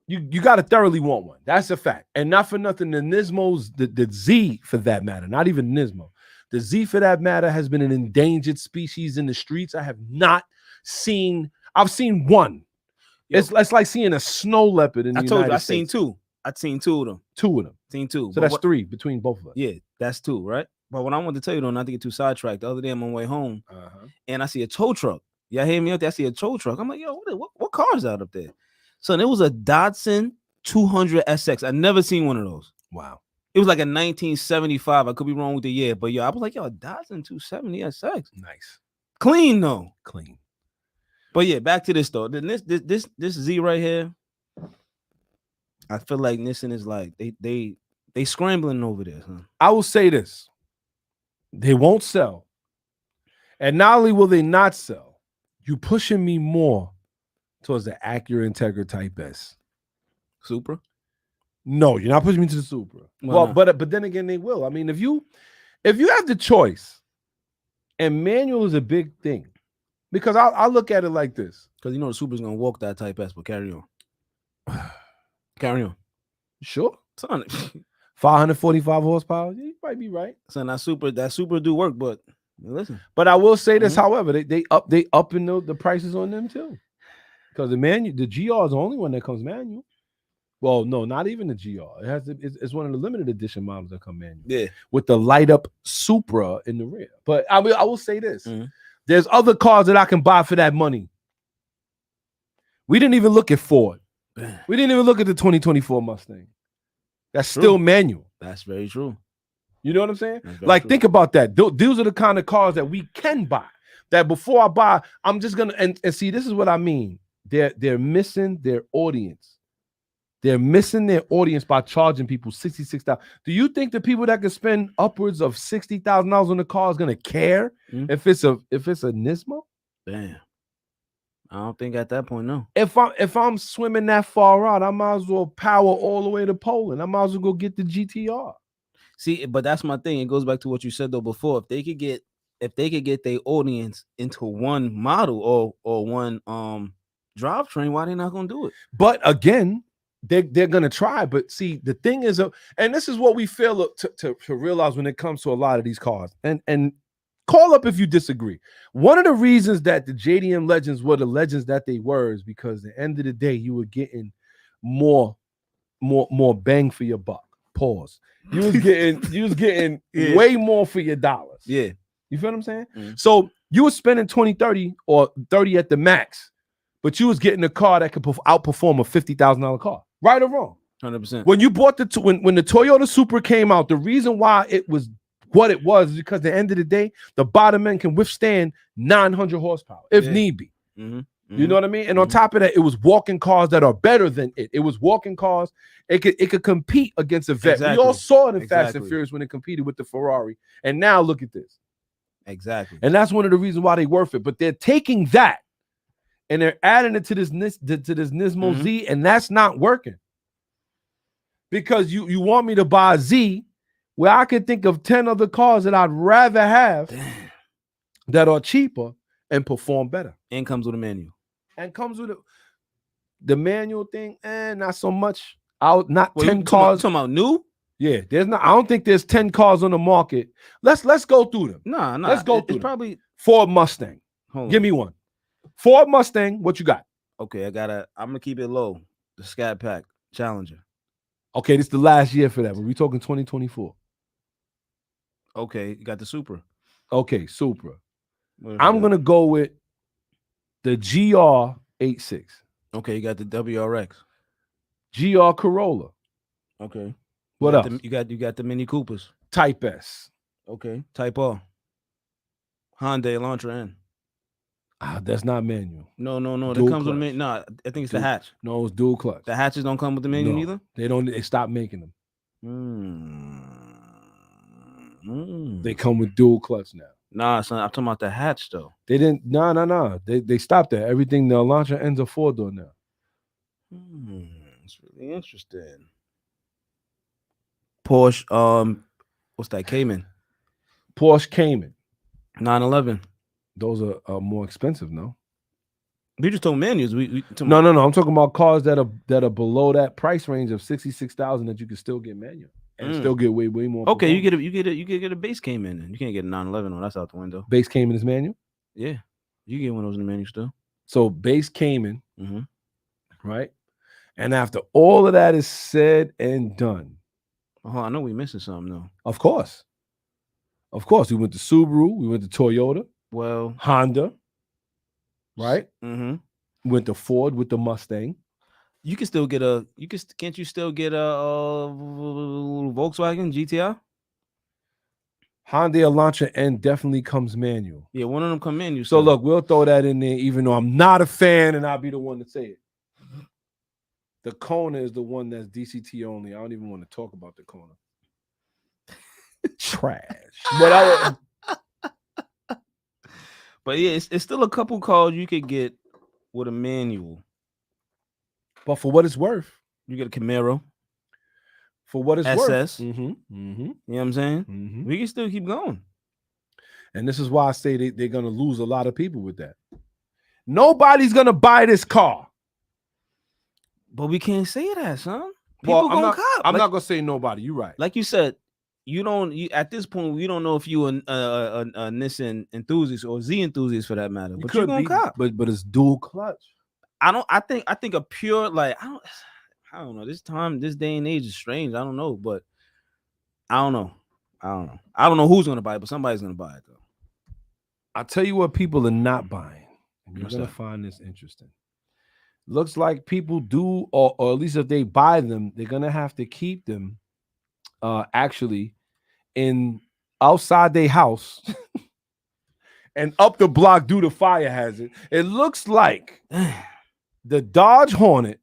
You got to thoroughly want one. That's a fact. And not for nothing, the Nismo's, the Z for that matter, not even Nismo. The Z for that matter has been an endangered species in the streets. I have not seen. I've seen one. It's like seeing a snow leopard in the United States. Seen two. I've seen two of them. Seen two. So that's three between both of us. Yeah, that's two, right? But what I wanted to tell you, though, not to get too sidetracked, the other day I'm on my way home, and I see a tow truck. Y'all hear me out there? I see a tow truck. I'm like, yo, what car is that up there? So it was a Datsun 200 SX. I never seen one of those. Wow. It was like a 1975. I could be wrong with the year, but I was like, yo, a Datsun 270 SX. Nice. Clean, though. Clean. But yeah, back to this though. This Z right here, I feel like Nissan is like they scrambling over this. Huh? I will say this: they won't sell, and not only will they not sell, you pushing me more towards the Acura Integra Type S. Supra? No, you're not pushing me to the Supra. Well, but then again, they will. I mean, if you have the choice, and manual is a big thing. Because I look at it like this. Because the Supra's gonna walk that Type S, but carry on. Carry on. Sure. Son, 545 horsepower. Yeah, you might be right. Son, that Supra do work, but listen. But I will say this, however, they up in the prices on them too. Because the GR is the only one that comes manual. Well, no, not even the GR. It's one of the limited edition models that come manual. Yeah. With the light up Supra in the rear. But I will say this. There's other cars that I can buy for that money. We didn't even look at Ford. We didn't even look at the 2024 Mustang. That's still manual. That's very true. You know what I'm saying? Like, think about that. Those are the kind of cars that we can buy. That before I buy, I'm just gonna and see. This is what I mean. They're missing their audience. They're missing their audience by charging people $66,000. Do you think the people that can spend upwards of $60,000 on the car is gonna care if it's a Nismo? Damn, I don't think at that point, no. If I'm swimming that far out, I might as well power all the way to Poland. I might as well go get the GTR. See, but that's my thing. It goes back to what you said though before. If they could get their audience into one model or one drivetrain, why they not gonna do it? But again, they're gonna try. But see, the thing is, and this is what we fail to realize when it comes to a lot of these cars. And call up if you disagree. One of the reasons that the JDM legends were the legends that they were is because at the end of the day, you were getting more bang for your buck. Pause. You was getting way more for your dollars. Yeah. You feel what I'm saying? Mhm. So you were spending 20, 30 or 30 at the max, but you was getting a car that could outperform a $50,000 car. Right or wrong? 100%. When you bought when the Toyota Supra came out, the reason why it was what it was is because at the end of the day, the bottom end can withstand 900 horsepower if need be. You know what I mean? And on top of that, it was walking cars that are better than it. It was walking cars. It could compete against a vet. Exactly. We all saw it in Fast and Exactly. Furious when it competed with the Ferrari. And now look at this. Exactly. And that's one of the reasons why they worth it. But they're taking that and they're adding it to this Nismo Z, and that's not working. Because you want me to buy a Z where I can think of 10 other cars that I'd rather have that are cheaper and perform better. And comes with a manual. And comes with the manual thing, not so much. Not 10 you cars. Talking about new? Yeah, there's not. I don't think there's 10 cars on the market. Let's go through them. Nah. Let's go through It's them. probably Ford Mustang. Give me one. Ford Mustang. What you got? Okay, I'm gonna keep it low. The Scat Pack Challenger. Okay, this is the last year for that. But we're talking 2024. Okay, you got the Supra. Okay, Supra. I'm gonna go with the GR86. Okay, you got the WRX. GR Corolla. Okay. What else? You got the Mini Coopers. Type S. Okay. Type R. Hyundai Elantra N. That's not manual. No. Dual That comes with clutch. no. I think it's the hatch. No, it's dual clutch. The hatches don't come with the manual either. They don't. They stopped making them. They come with dual clutch now. Nah, son, I'm talking about the hatch though. They didn't. No. They stopped that. Everything. The Elantra ends a 4-door now. It's really interesting. Porsche. What's that? Cayman. Porsche Cayman. 911. Those are more expensive, no? We just talking manuals. No. I'm talking about cars that are below that price range of 66,000 that you can still get manual and still get way more. Okay, you get a base Cayman, and you can't get a 911 one. That's out the window. Base Cayman is manual. Yeah, you get one of those in the manual still. So base Cayman, right? And after all of that is said and done, I know we missing something though. Of course, we went to Subaru, we went to Toyota, Honda, right? We went to Ford with the Mustang. You can still get can't you still get a Volkswagen GTI? Hyundai Elantra N definitely comes manual. Yeah, one of them come manual. So look, we'll throw that in there, even though I'm not a fan, and I'll be the one to say it. The Kona is the one that's DCT only. I don't even want to talk about the Kona. Trash. But yeah, it's still a couple cars you could get with a manual. But for what it's worth, you get a Camaro. For what it's SS. worth. You know what I'm saying? We can still keep going. And this is why I say they're going to lose a lot of people with that. Nobody's going to buy this car. But we can't say that, son. People I'm not going to say nobody. You're right. Like you said, at this point, we don't know if you a Nissan enthusiast or Z enthusiast for that matter. But you're gonna cop. But it's dual clutch. I think a pure, like, I don't know. This day and age is strange. I don't know, but I don't know. I don't know who's gonna buy it, but somebody's gonna buy it though. I'll tell you what people are not buying. And you're gonna find this interesting. Looks like people do, or at least if they buy them, they're gonna have to keep them actually in outside their house and up the block due to fire hazard. It looks like the Dodge Hornet,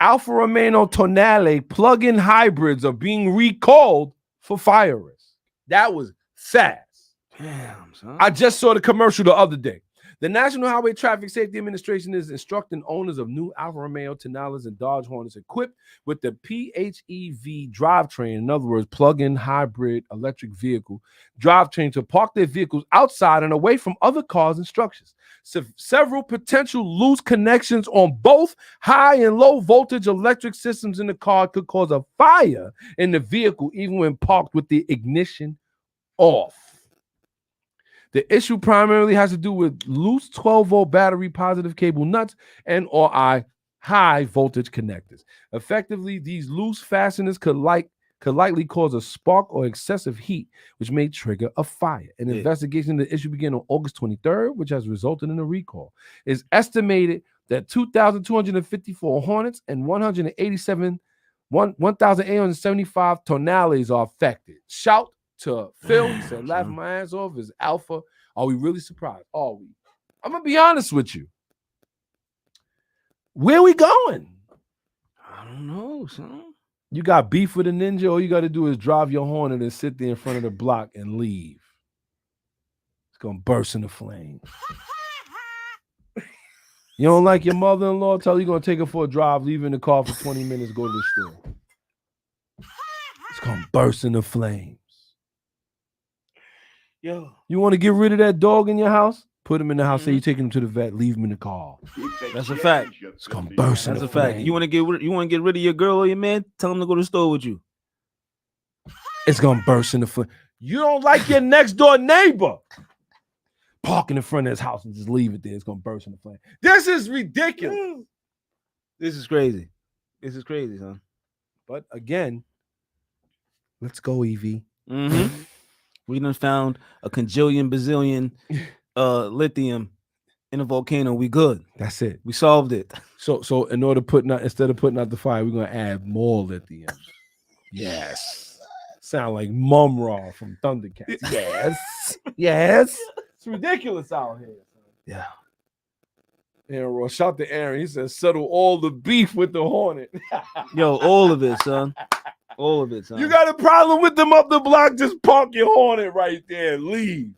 Alfa Romeo Tonale plug-in hybrids are being recalled for fire risk. That was fast. Damn, son. I just saw the commercial the other day. The National Highway Traffic Safety Administration is instructing owners of new Alfa Romeo Tonalas and Dodge Hornets equipped with the PHEV drivetrain, in other words, plug-in hybrid electric vehicle drivetrain, to park their vehicles outside and away from other cars and structures. Several potential loose connections on both high and low voltage electric systems in the car could cause a fire in the vehicle, even when parked with the ignition off. The issue primarily has to do with loose 12-volt battery positive cable nuts and or high voltage connectors. Effectively, these loose fasteners could could likely cause a spark or excessive heat, which may trigger a fire. An investigation of the issue began on August 23rd, which has resulted in a recall. It's estimated that 2,254 Hornets and 1,875 Tonales are affected. Shout to Phil. He said, laughing my ass off is Alpha. Are we really surprised? Are we? I'm going to be honest with you. Where we going? I don't know, son. You got beef with a ninja, all you got to do is drive your Hornet and sit there in front of the block and leave. It's going to burst into flames. You don't like your mother-in-law? Tell her you're going to take her for a drive, leave her in the car for 20 minutes, go to the store. It's going to burst into flames. Yo. You want to get rid of that dog in your house? Put him in the house, say you take him to the vet, leave him in the car. That's a fact. It's going to burst into That's a fact. flames. You want to get rid of your girl or your man? Tell him to go to the store with you. It's going to burst into flames. You don't like your next door neighbor. Parking in front of his house and just leave it there. It's going to burst into flames. This is ridiculous. This is crazy. This is crazy, son. But again, let's go, Evie. Mm-hmm. We done found a cajillion, bazillion lithium in a volcano. We good. That's it. We solved it. So in order instead of putting out the fire, we're going to add more lithium. Yes. Sound like Mum Raw from Thundercats. Yes. Yes. It's ridiculous out here. Yeah. Aaron Ross, shout to Aaron. He says, settle all the beef with the Hornet. Yo, all of it, son. All of it, son. You got a problem with them up the block? Just park your Hornet right there and leave.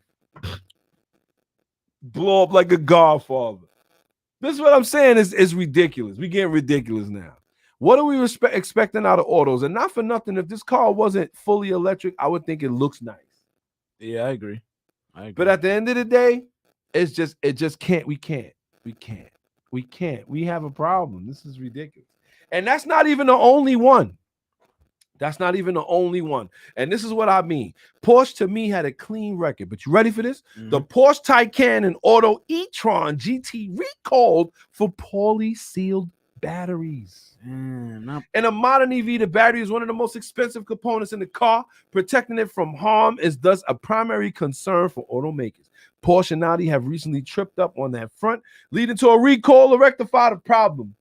Blow up like a Godfather. This is what I'm saying is ridiculous. We getting ridiculous now. What are we expecting out of autos? And not for nothing, if this car wasn't fully electric, I would think it looks nice. Yeah, I agree. But at the end of the day, it just can't. We can't. We have a problem. This is ridiculous. And that's not even the only one. And this is what I mean. Porsche, to me, had a clean record. But you ready for this? Mm-hmm. The Porsche Taycan and Auto e-tron GT recalled for poorly sealed batteries. In a modern EV, the battery is one of the most expensive components in the car. Protecting it from harm is thus a primary concern for automakers. Porsche and Audi have recently tripped up on that front, leading to a recall to rectify the problem.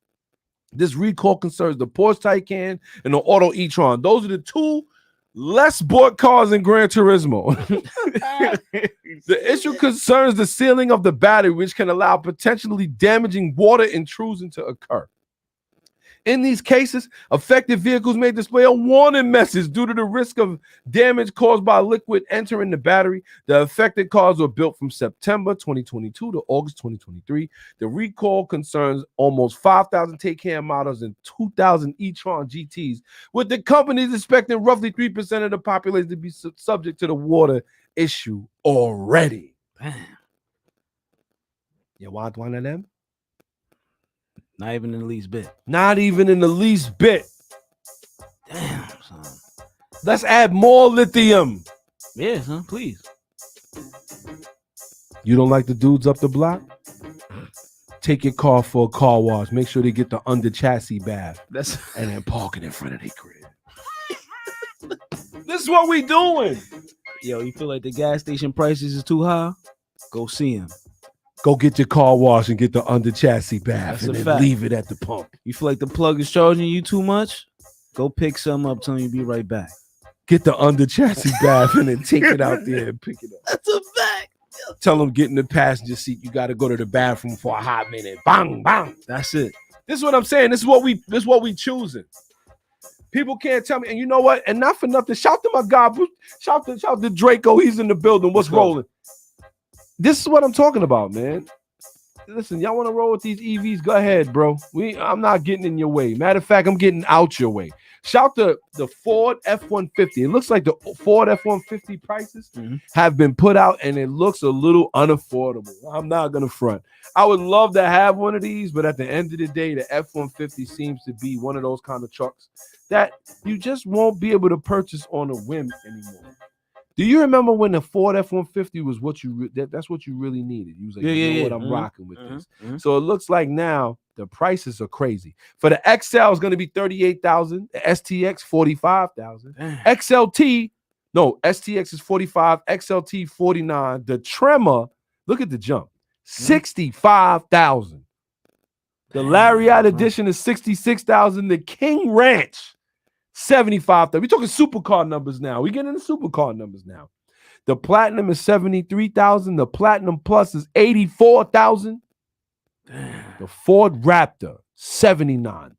This recall concerns the Porsche Taycan and the Auto e-tron. Those are the two less bought cars in Gran Turismo. The issue concerns the sealing of the battery, which can allow potentially damaging water intrusion to occur. In these cases, affected vehicles may display a warning message due to the risk of damage caused by liquid entering the battery. The affected cars were built from September 2022 to August 2023. The recall concerns almost 5,000 Taycan models and 2,000 e-tron GTs, with the companies expecting roughly 3% of the population to be subject to the water issue already. Damn. You want one of them? Not even in the least bit. Damn, son. Let's add more lithium. Yeah, son, please. You don't like the dudes up the block? Take your car for a car wash. Make sure they get the under chassis bath. And then park it in front of their crib. This is what we doing. Yo, you feel like the gas station prices is too high? Go see him. Go get your car washed and get the under chassis bath and then leave it at the pump. You feel like the plug is charging you too much? Go pick some up, tell you be right back. Get the under chassis bath and then take it out there and pick it up. That's a fact. Tell them get in the passenger seat. You got to go to the bathroom for a hot minute. Bang, bang. That's it. This is what I'm saying. This is what we choosing. People can't tell me. And you know what? And not for nothing. Shout to my guy. Shout to Draco. He's in the building. What's rolling? This is what I'm talking about, man. Listen, y'all want to roll with these EVs? Go ahead, bro. I'm not getting in your way. Matter of fact, I'm getting out your way. Shout to the Ford F-150. It looks like the Ford F-150 prices have been put out, and it looks a little unaffordable. I'm not going to front. I would love to have one of these, but at the end of the day, the F-150 seems to be one of those kind of trucks that you just won't be able to purchase on a whim anymore. Do you remember when the Ford F-150 was that's what you really needed? You was like, you know what, I'm rocking with this. So it looks like now the prices are crazy. For the XL, it's going to be $38,000. The STX, $45,000. XLT, no, STX is $45,000. XLT, $49,000. The Tremor, look at the jump, $65,000. The Lariat edition is $66,000. The King Ranch, $75,000. We're talking supercar numbers now. We get into supercar numbers now. The Platinum is $73,000. The Platinum Plus is $84,000. The Ford Raptor, $79,000.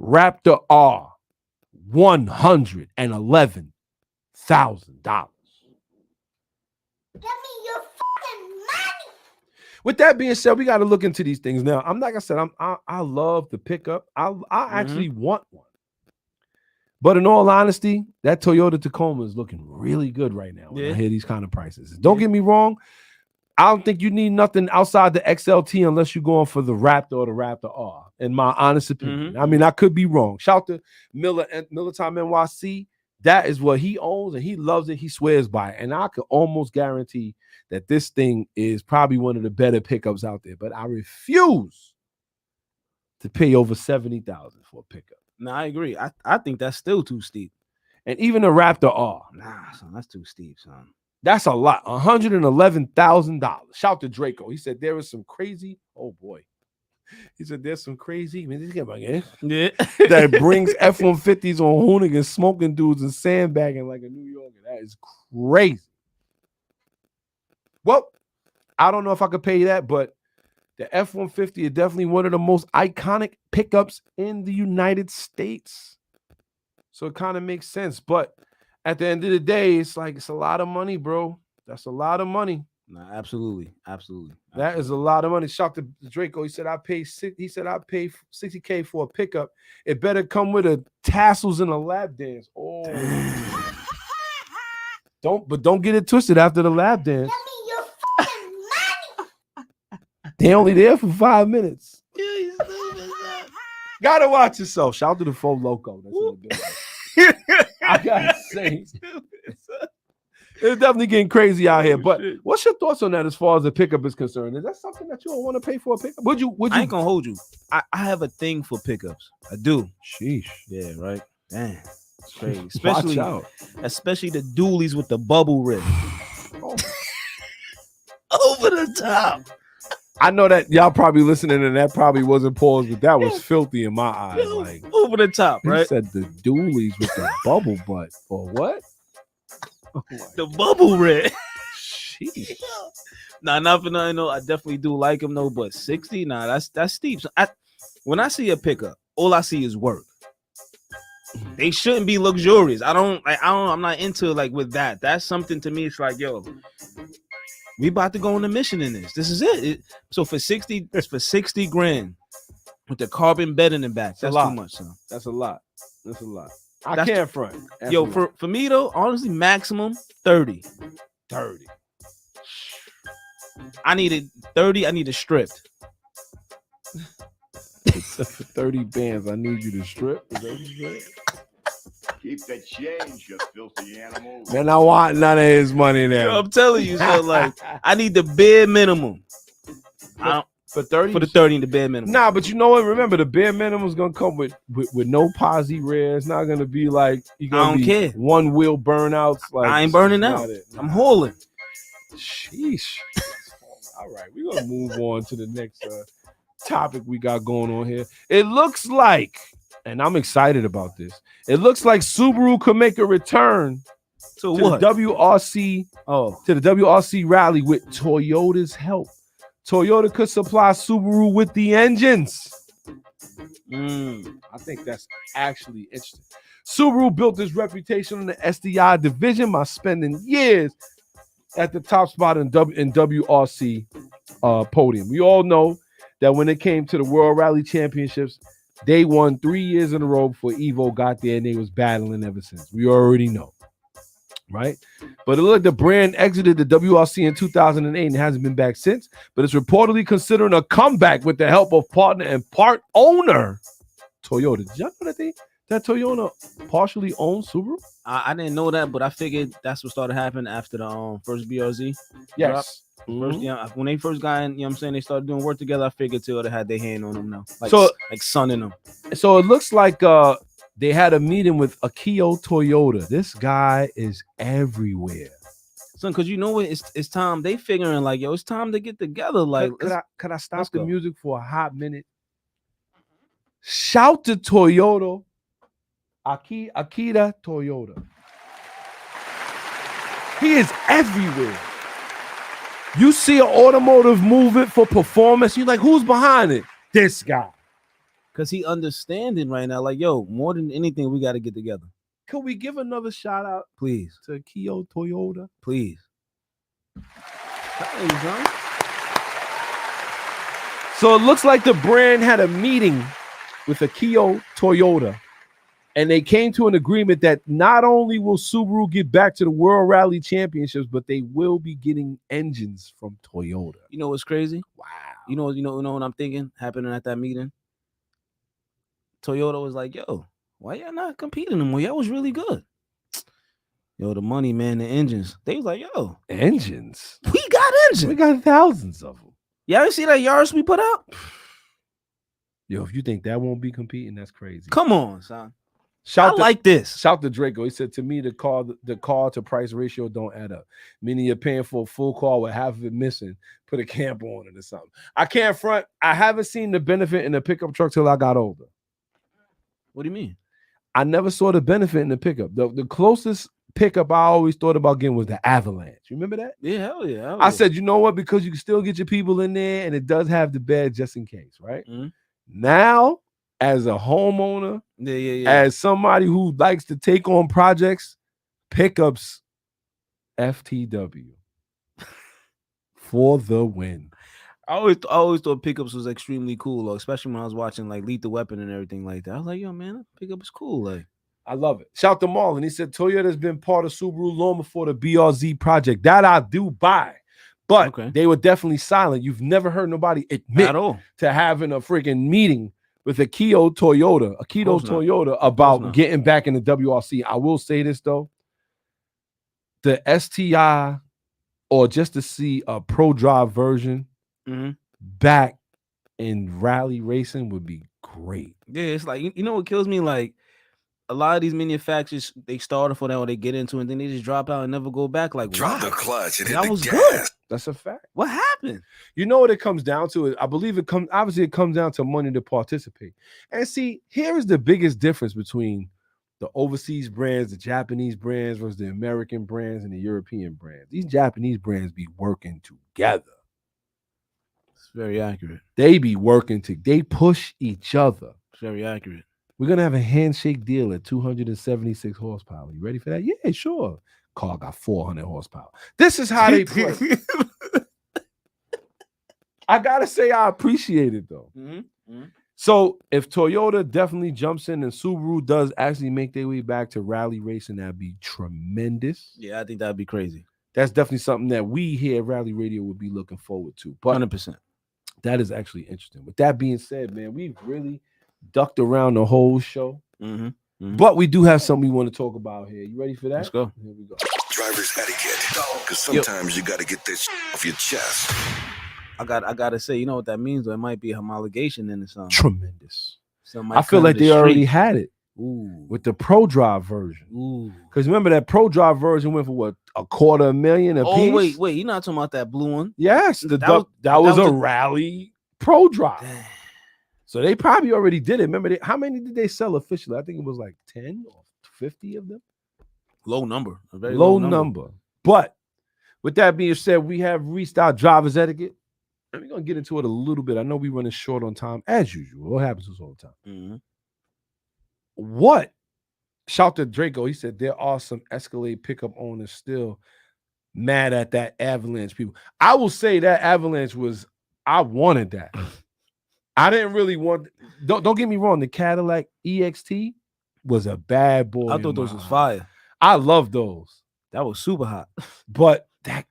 Raptor R, $111,000. Give me your fucking money. With that being said, we got to look into these things now. I'm like I said, I love the pickup. I actually want one. But in all honesty, that Toyota Tacoma is looking really good right now when I hear these kind of prices. Don't get me wrong. I don't think you need nothing outside the XLT unless you're going for the Raptor or the Raptor R, in my honest opinion. I mean, I could be wrong. Shout to Miller and Millertime NYC. That is what he owns, and he loves it. He swears by it. And I could almost guarantee that this thing is probably one of the better pickups out there. But I refuse to pay over $70,000 for a pickup. No, I agree. I think that's still too steep. And even the Raptor R. Nah, son, that's too steep, son. That's a lot. $111,000. Shout to Draco. He said there is some crazy. Oh boy. He said there's some crazy. Man, this guy again. Yeah. That brings F-150s on hoonigans, smoking dudes, and sandbagging like a New Yorker. That is crazy. Well, I don't know if I could pay that, but the F-150 is definitely one of the most iconic pickups in the United States. So it kind of makes sense. But at the end of the day, it's like, it's a lot of money, bro. That's a lot of money. No, absolutely. Absolutely. That is a lot of money. Shout to Draco. He said I pay $60K for a pickup. It better come with a tassels and a lap dance. Oh. Don't get it twisted after the lap dance. Give me your fucking money. They only there for 5 minutes. Gotta watch yourself. Shout to the Faux Loco. That's in the building. I gotta say, it's definitely getting crazy out here. But what's your thoughts on that as far as the pickup is concerned? Is that something that you don't want to pay for a pickup? Would you? I ain't gonna hold you. I have a thing for pickups. I do. Sheesh. Yeah, right. Damn. It's crazy. Especially the dualies with the bubble rim. Oh. Over the top. I know that y'all probably listening and that probably wasn't paused, but that was filthy in my eyes. Like over the top, right? He said the dualies with the bubble butt. Or what? Oh the bubble red. Jeez. Nah, not for nothing. No, I definitely do like him though, but 60, nah, that's steep. So when I see a pickup, all I see is work. They shouldn't be luxurious. I'm not into like with that. That's something to me. It's like, yo, we about to go on a mission in this. This is it. So for 60, it's for 60 grand with the carbon bed in the back. That's too much, son. That's a lot. That's a lot. I can't front. Yo, for me though, honestly, maximum 30. 30. I needed 30. I need it stripped. Except for 30 bands, I need you to strip. Is that what you said? Keep the change, you filthy animal. Man, I want none of his money now. Yo, I'm telling you, so like, I need the bare minimum. For 30? For the 30 and the bare minimum. Nah, but you know what? Remember, the bare minimum is gonna come with no posi rear. It's not gonna be like you gonna be care. One wheel burnouts. Like I ain't burning out. I'm hauling. Sheesh. All right, we're gonna move on to the next topic we got going on here. It looks like, and I'm excited about this. It looks like Subaru could make a return to what? The WRC. To the WRC rally with Toyota's help. Toyota could supply Subaru with the engines. I think that's actually interesting. Subaru built its reputation in the SDI division by spending years at the top spot in WRC podium. We all know that when it came to the World Rally Championships, they won 3 years in a row before Evo got there, and they was battling ever since. We already know, right? But it looked like the brand exited the WRC in 2008 and hasn't been back since, but it's reportedly considering a comeback with the help of partner and part owner Toyota. Did y'all know that that Toyota partially owns Subaru? I didn't know that, but I figured that's what started happening after the first BRZ. Yes. First, when they first got in, you know what I'm saying, they started doing work together. I figured Toyota had their hand on them now, like sunning them. So it looks like they had a meeting with Akio Toyota. This guy is everywhere. Son, because you know what, it's time. They figuring like, yo, it's time to get together. Like, could I stop the go. music for a hot minute? Shout to Toyota, Akira Toyota. He is everywhere. You see an automotive movement for performance, you're like, who's behind it? This guy. Because he understanding right now, like, yo, more than anything, we got to get together. Could we give another shout out, please, to Akio Toyota? Please. So it looks like the brand had a meeting with Akio Toyota, and they came to an agreement that not only will Subaru get back to the World Rally Championships, but they will be getting engines from Toyota. You know what's crazy? Wow. You know what I'm thinking happening at that meeting? Toyota was like, yo, why y'all not competing anymore? Y'all was really good. Yo, the money, man, the engines. They was like, yo, engines. We got engines. We got thousands of them. Y'all didn't see that Yaris we put out? Yo, if you think that won't be competing, that's crazy. Come on, son. Like this. Shout to Draco. He said, to me, the car to price ratio don't add up. Meaning you're paying for a full car with half of it missing. Put a camper on it or something. I can't front. I haven't seen the benefit in the pickup truck till I got older. What do you mean? I never saw the benefit in the pickup. The closest pickup I always thought about getting was the Avalanche. You remember that? Yeah, hell yeah. I said, you know what? Because you can still get your people in there, and it does have the bed just in case, right? Mm-hmm. Now, as a homeowner, as somebody who likes to take on projects, pickups, FTW for the win. I always thought pickups was extremely cool, though, especially when I was watching like Lethal Weapon and everything like that. I was like, yo, man, pickup is cool. Like, I love it. Shout to Marlon. He said Toyota's been part of Subaru long before the BRZ project. That I do buy. But they were definitely silent. You've never heard nobody admit to having a freaking meeting with Akio Toyota about getting back in the WRC. I will say this, though. The STI, or just to see a pro drive version back in rally racing would be great. Yeah, it's like, you know what kills me? Like, a lot of these manufacturers, they started for that or they get into it and then they just drop out and never go back. Like, drop the clutch and hit that the was gas. good. That's a fact. What happened? You know what it comes down to? I believe it comes down to money to participate. And see, here is the biggest difference between the overseas brands, the Japanese brands versus the American brands and the European brands. These Japanese brands be working together. It's very accurate. They be working they push each other. It's very accurate. We're going to have a handshake deal at 276 horsepower. You ready for that? Yeah, sure. Car got 400 horsepower. This is how they play. I got to say I appreciate it, though. So if Toyota definitely jumps in and Subaru does actually make their way back to rally racing, that'd be tremendous. Yeah, I think that'd be crazy. That's definitely something that we here at Rally Radio would be looking forward to. But 100%. That is actually interesting. With that being said, man, we've really ducked around the whole show. But we do have something we want to talk about here. You ready for that? Let's go. Here we go. Driver's etiquette. Because sometimes you got to get this off your chest. I gotta say, you know what that means? Though? It might be homologation in the song. Tremendous. I feel like they already had it. Ooh. With the Pro Drive version. Because remember that Pro Drive version went for what, $250,000 a piece? Wait, you're not talking about that blue one? Yes, that was a rally Pro Drive. Damn. So they probably already did it. Remember, how many did they sell officially? I think it was like 10 or 50 of them. Low number. A very low number. But with that being said, we have reached our driver's etiquette. And we're going to get into it a little bit. I know we're running short on time, as usual. What happens to us all the time? What? Shout to Draco. He said there are some Escalade pickup owners still mad at that Avalanche people. I will say that Avalanche I wanted that. I didn't really want. Don't get me wrong. The Cadillac EXT was a bad boy. I thought those was fire. I love those. That was super hot. But that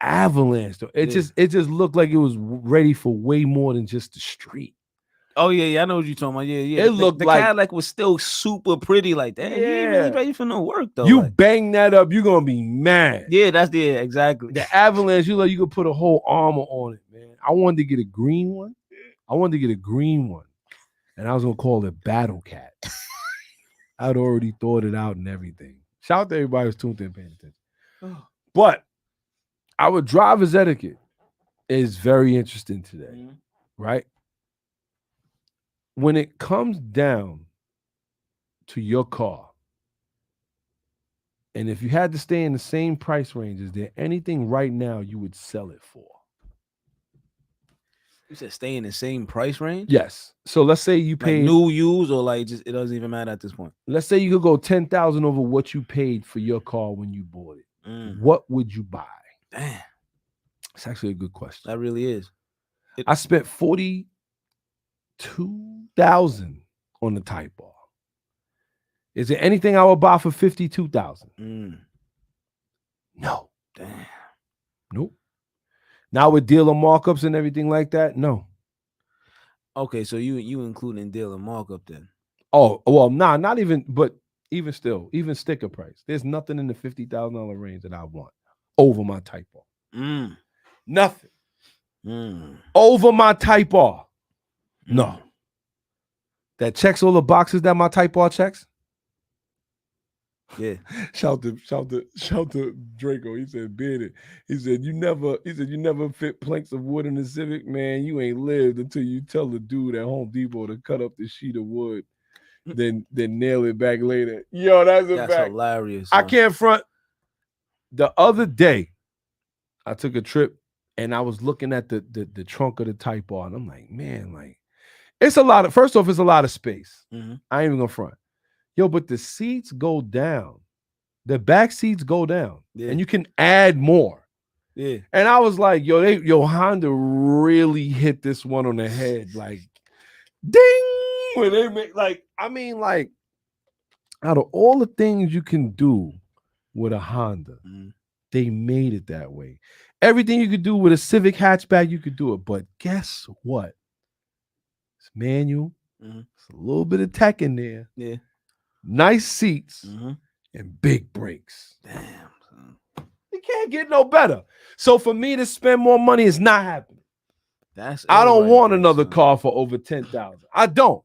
Avalanche, though, it just looked like it was ready for way more than just the street. Oh yeah, I know what you're talking about. Yeah. It looked the like- Cadillac was still super pretty like that. He ain't really Yeah. ready for no work though. You like, bang that up, you're gonna be mad. yeah, exactly. The Avalanche, you could put a whole armor on it, man. I wanted to get a green one. And I was gonna call it Battle Cat. I'd already thought it out and everything. Shout out to everybody who's tuned in, paying attention. But our driver's etiquette is very interesting today, right? When it comes down to your car, and if you had to stay in the same price range, is there anything right now you would sell it for? You said stay in the same price range? Yes. So let's say you Like paid new, used, or like just it doesn't even matter at this point. let's say you could go 10,000 over what you paid for your car when you bought it. What would you buy? Damn, It's actually a good question. that really is. I spent 42,000 on the Type R. Is there anything I would buy for 52,000? No. Damn. Nope. Now with dealer markups and everything like that, no. Okay, so you including dealer markup then? Oh, well, nah, not even, but even still, even sticker price. There's nothing in the $50,000 range that I want over my Type R. Nothing. Over my Type R. No. That checks all the boxes that my Type R checks. Yeah. Shout to Draco. He said, "Bearded." He said, you never fit planks of wood in the Civic, man. You ain't lived until you tell the dude at Home Depot to cut up the sheet of wood, then nail it back later. Yo, that's fact. Hilarious. I can't front. The other day, I took a trip and I was looking at the trunk of the Type R, and I'm like, man, like it's a lot of. First off, it's a lot of space. I ain't even gonna front. Yo, but the seats go down. The back seats go down. Yeah. And you can add more. Yeah. And I was like, Honda really hit this one on the head. Like, ding! When they make out of all the things you can do with a Honda, they made it that way. Everything you could do with a Civic hatchback, you could do it. But guess what? It's manual. It's a little bit of tech in there. Yeah. Nice seats and big brakes. Damn. Son. You can't get no better. So for me to spend more money is not happening. I don't want another car for over 10,000. I don't.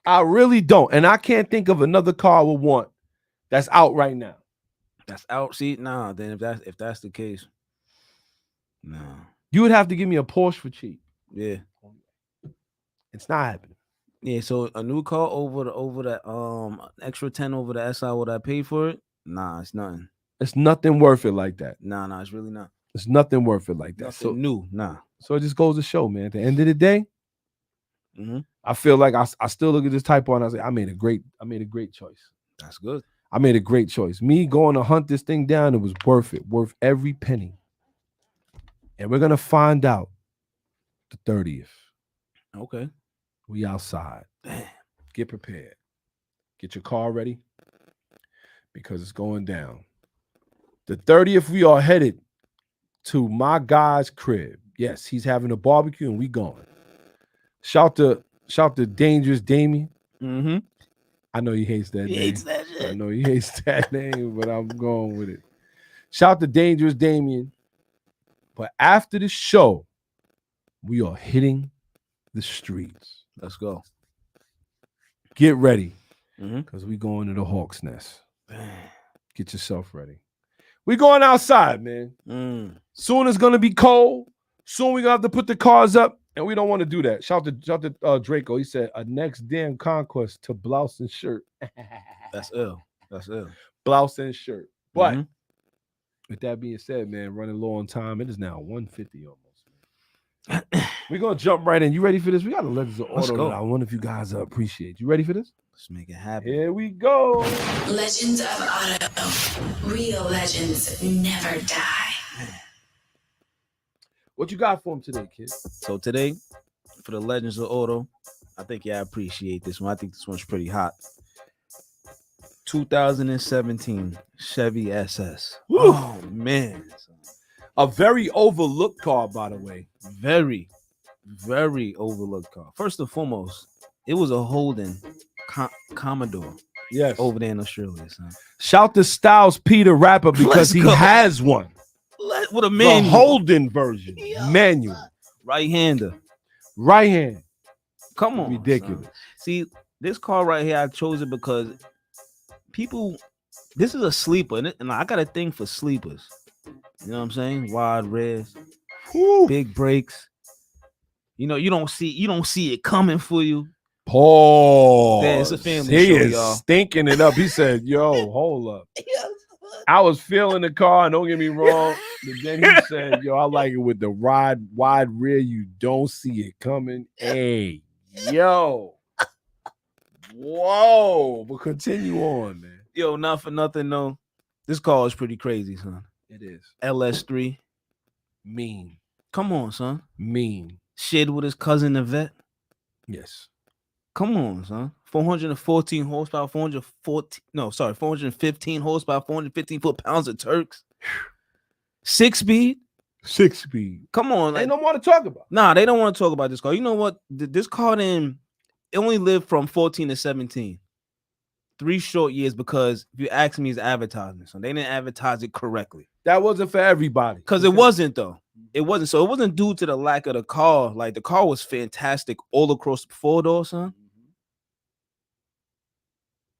I really don't. And I can't think of another car I would want that's out right now. That's out. See, nah. Then if that's the case, no. You would have to give me a Porsche for cheap. Yeah. It's not happening. Yeah, so a new car over that extra 10 over the SI, would I pay for it? Nah, it's nothing. It's nothing worth it like that. Nah, it's really not. It's nothing worth it like that. Nothing new, nah. So it just goes to show, man. At the end of the day, I feel like I still look at this Type R and I say, I made a great choice. That's good. I made a great choice. Me going to hunt this thing down, it was worth it, worth every penny. And we're gonna find out the 30th. Okay. We outside. Get prepared. Get your car ready because it's going down. The 30th, we are headed to my guy's crib. Yes, he's having a barbecue and we going. Shout to Dangerous Damien. I know he hates that name. That shit. I know he hates that name, but I'm going with it. Shout to Dangerous Damien. But after the show, we are hitting the streets. Let's go. Get ready, because we going to the Hawk's Nest. Get yourself ready. We going outside, man. Soon it's gonna be cold. Soon we gonna have to put the cars up, and we don't want to do that. Shout to Draco. He said a next damn conquest to blouse and shirt. That's ill. Blouse and shirt. But with that being said, man, running low on time. It is now 1:50 almost. We're gonna jump right in. You ready for this? We got a Legends of Auto that I wonder if you guys appreciate. You ready for this? Let's make it happen. Here we go. Legends of Auto. Real legends never die. What you got for him today, kid? So today, for the Legends of Auto, I think I appreciate this one. I think this one's pretty hot. 2017 Chevy SS. Woo. Oh man. A very overlooked car, by the way. Very Very overlooked car. First and foremost, it was a Holden Commodore Yes. over there in Australia, son. Shout to Styles P the rapper because Let's he go. has one. With a The manual. Holden version. Manual. Right-hander. Right hand. Come on. Ridiculous. Son. See, this car right here, I chose it because this is a sleeper, and I got a thing for sleepers. You know what I'm saying? Wide rears, big brakes. You know, you don't see it coming for you. Pause. Yeah, it's a family he show, is y'all. stinking it up. He said, yo, hold up. I was feeling the car, and don't get me wrong. But then he said, yo, I like it with the wide rear. You don't see it coming. Hey, yo. Whoa. But continue on, man. Yo, not for nothing, no. This car is pretty crazy, son. It is. LS3. Mean. Come on, son. Mean. Shared with his cousin, the vet. Yes. Come on, son. 414 horsepower, 415 horsepower, 415 foot-pounds of Turks. 6-speed. 6-speed. Come on. Ain't no more to talk about. Nah, they don't want to talk about this car. You know what? This car it only lived from 14 to 17. 3 short years because if you ask me, it's advertising. So they didn't advertise it correctly. That wasn't for everybody. Because it wasn't, though. It wasn't. So it wasn't due to the lack of the car. Like, the car was fantastic all across the 4-door, son.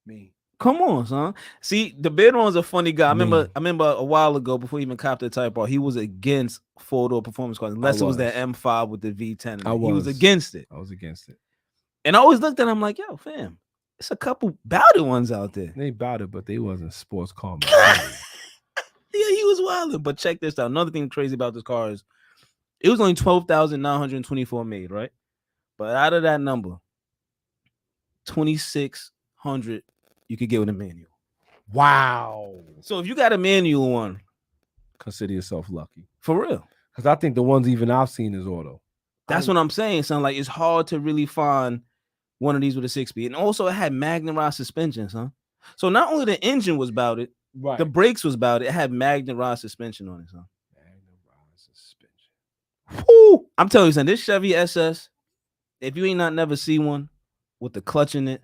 Me. Come on, son. See, the Bedron's a funny guy. I Me. remember a while ago, before he even copped the Type R, he was against 4-door performance cars, unless it was that M5 with the V10. He was against it. I was against it. And I always looked at him like, yo, fam, it's a couple bouted ones out there. They bouted, but they wasn't sports car. Yeah, he was wilding. But check this out. Another thing crazy about this car is it was only 12,924 made, right? But out of that number, 2,600 you could get with a manual. Wow. So if you got a manual one, consider yourself lucky. For real. Because I think the ones even I've seen is auto. That's what I'm saying, son. Like, it's hard to really find one of these with a 6-speed. And also it had magnet suspension, son. So not only the engine was about it, right, the brakes was about it. It had magnet rod suspension on it, son. Magnet rod suspension. Woo! I'm telling you, son, this Chevy SS, if you ain't never see one with the clutch in it,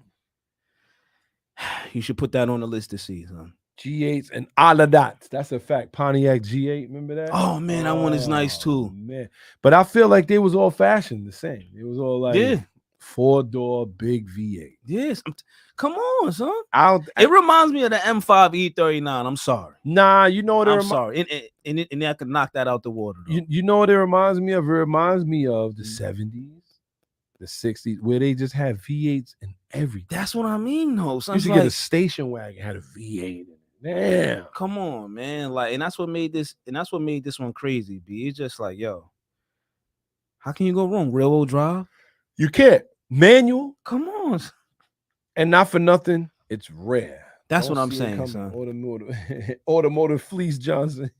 you should put that on the list to see, son. G8s and all of that. That's a fact. Pontiac G8, remember that? Oh man, that one is nice too. Man, but I feel like they was all fashioned the same. It was all like 4-door big V8. Yes, come on, son. It reminds me of the M5 E39. I'm sorry. Nah, you know what I'm sorry, and I could knock that out the water. You know what it reminds me of? It reminds me of the 70s, the 60s, where they just had V8s and everything. That's what I mean, though. You should get a station wagon had a V8 in it. Damn. Come on, man. Like, and that's what made this one crazy, B. It's just like, yo, how can you go wrong? Railroad drive? You can't. Manual? Come on. And not for nothing, it's rare. That's what I'm saying, son. Automotive Fleece Johnson.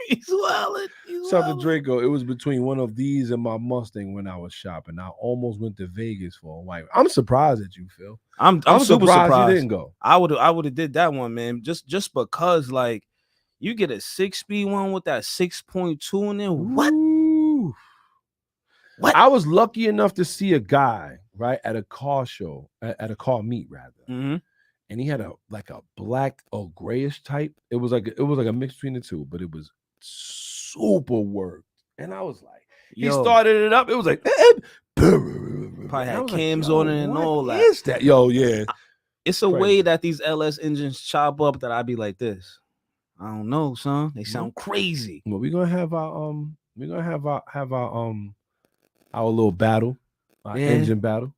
He's wildin'. Shout out to Draco. It was between one of these and my Mustang when I was shopping. I almost went to Vegas for a while. I'm surprised at you, Phil. I'm super surprised you didn't go. I would have did that one, man. Just because, like, you get a 6-speed one with that 6.2 in there. What? Ooh. What? I was lucky enough to see a guy right at a car show, at a car meet rather, and he had a black or grayish type. It was like a mix between the two, but it was super worked. And I was like, he started it up. It was like, probably had cams on it and all that. What is that? Yo, yeah. It's a way that these LS engines chop up that I'd be like this. I don't know, son. They sound crazy. Well, we're gonna have our our little battle, our engine battle,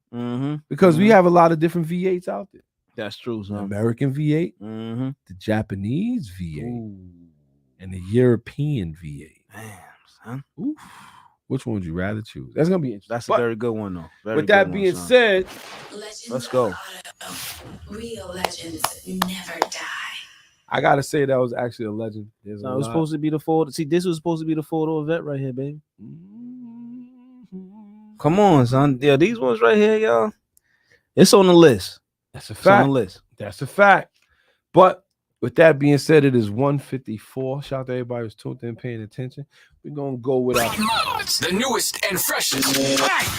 because we have a lot of different V8s out there. That's true, son. The American V8, the Japanese V8, and the European V8. Damn, son. Oof. Which one would you rather choose? That's gonna be interesting. That's a very good one, though. With that being said, let's go. Real legends never die. I gotta say that was actually a legend. It was supposed to be the 4. See, this was supposed to be the 4-door vet right here, baby. Come on, son. Yeah, these ones right here, y'all. It's on the list. That's a fact. On the list. That's a fact. But With that being said, it is 1:54. Shout out to everybody who's tuned in, paying attention. We're gonna go with our Mods, the newest and freshest.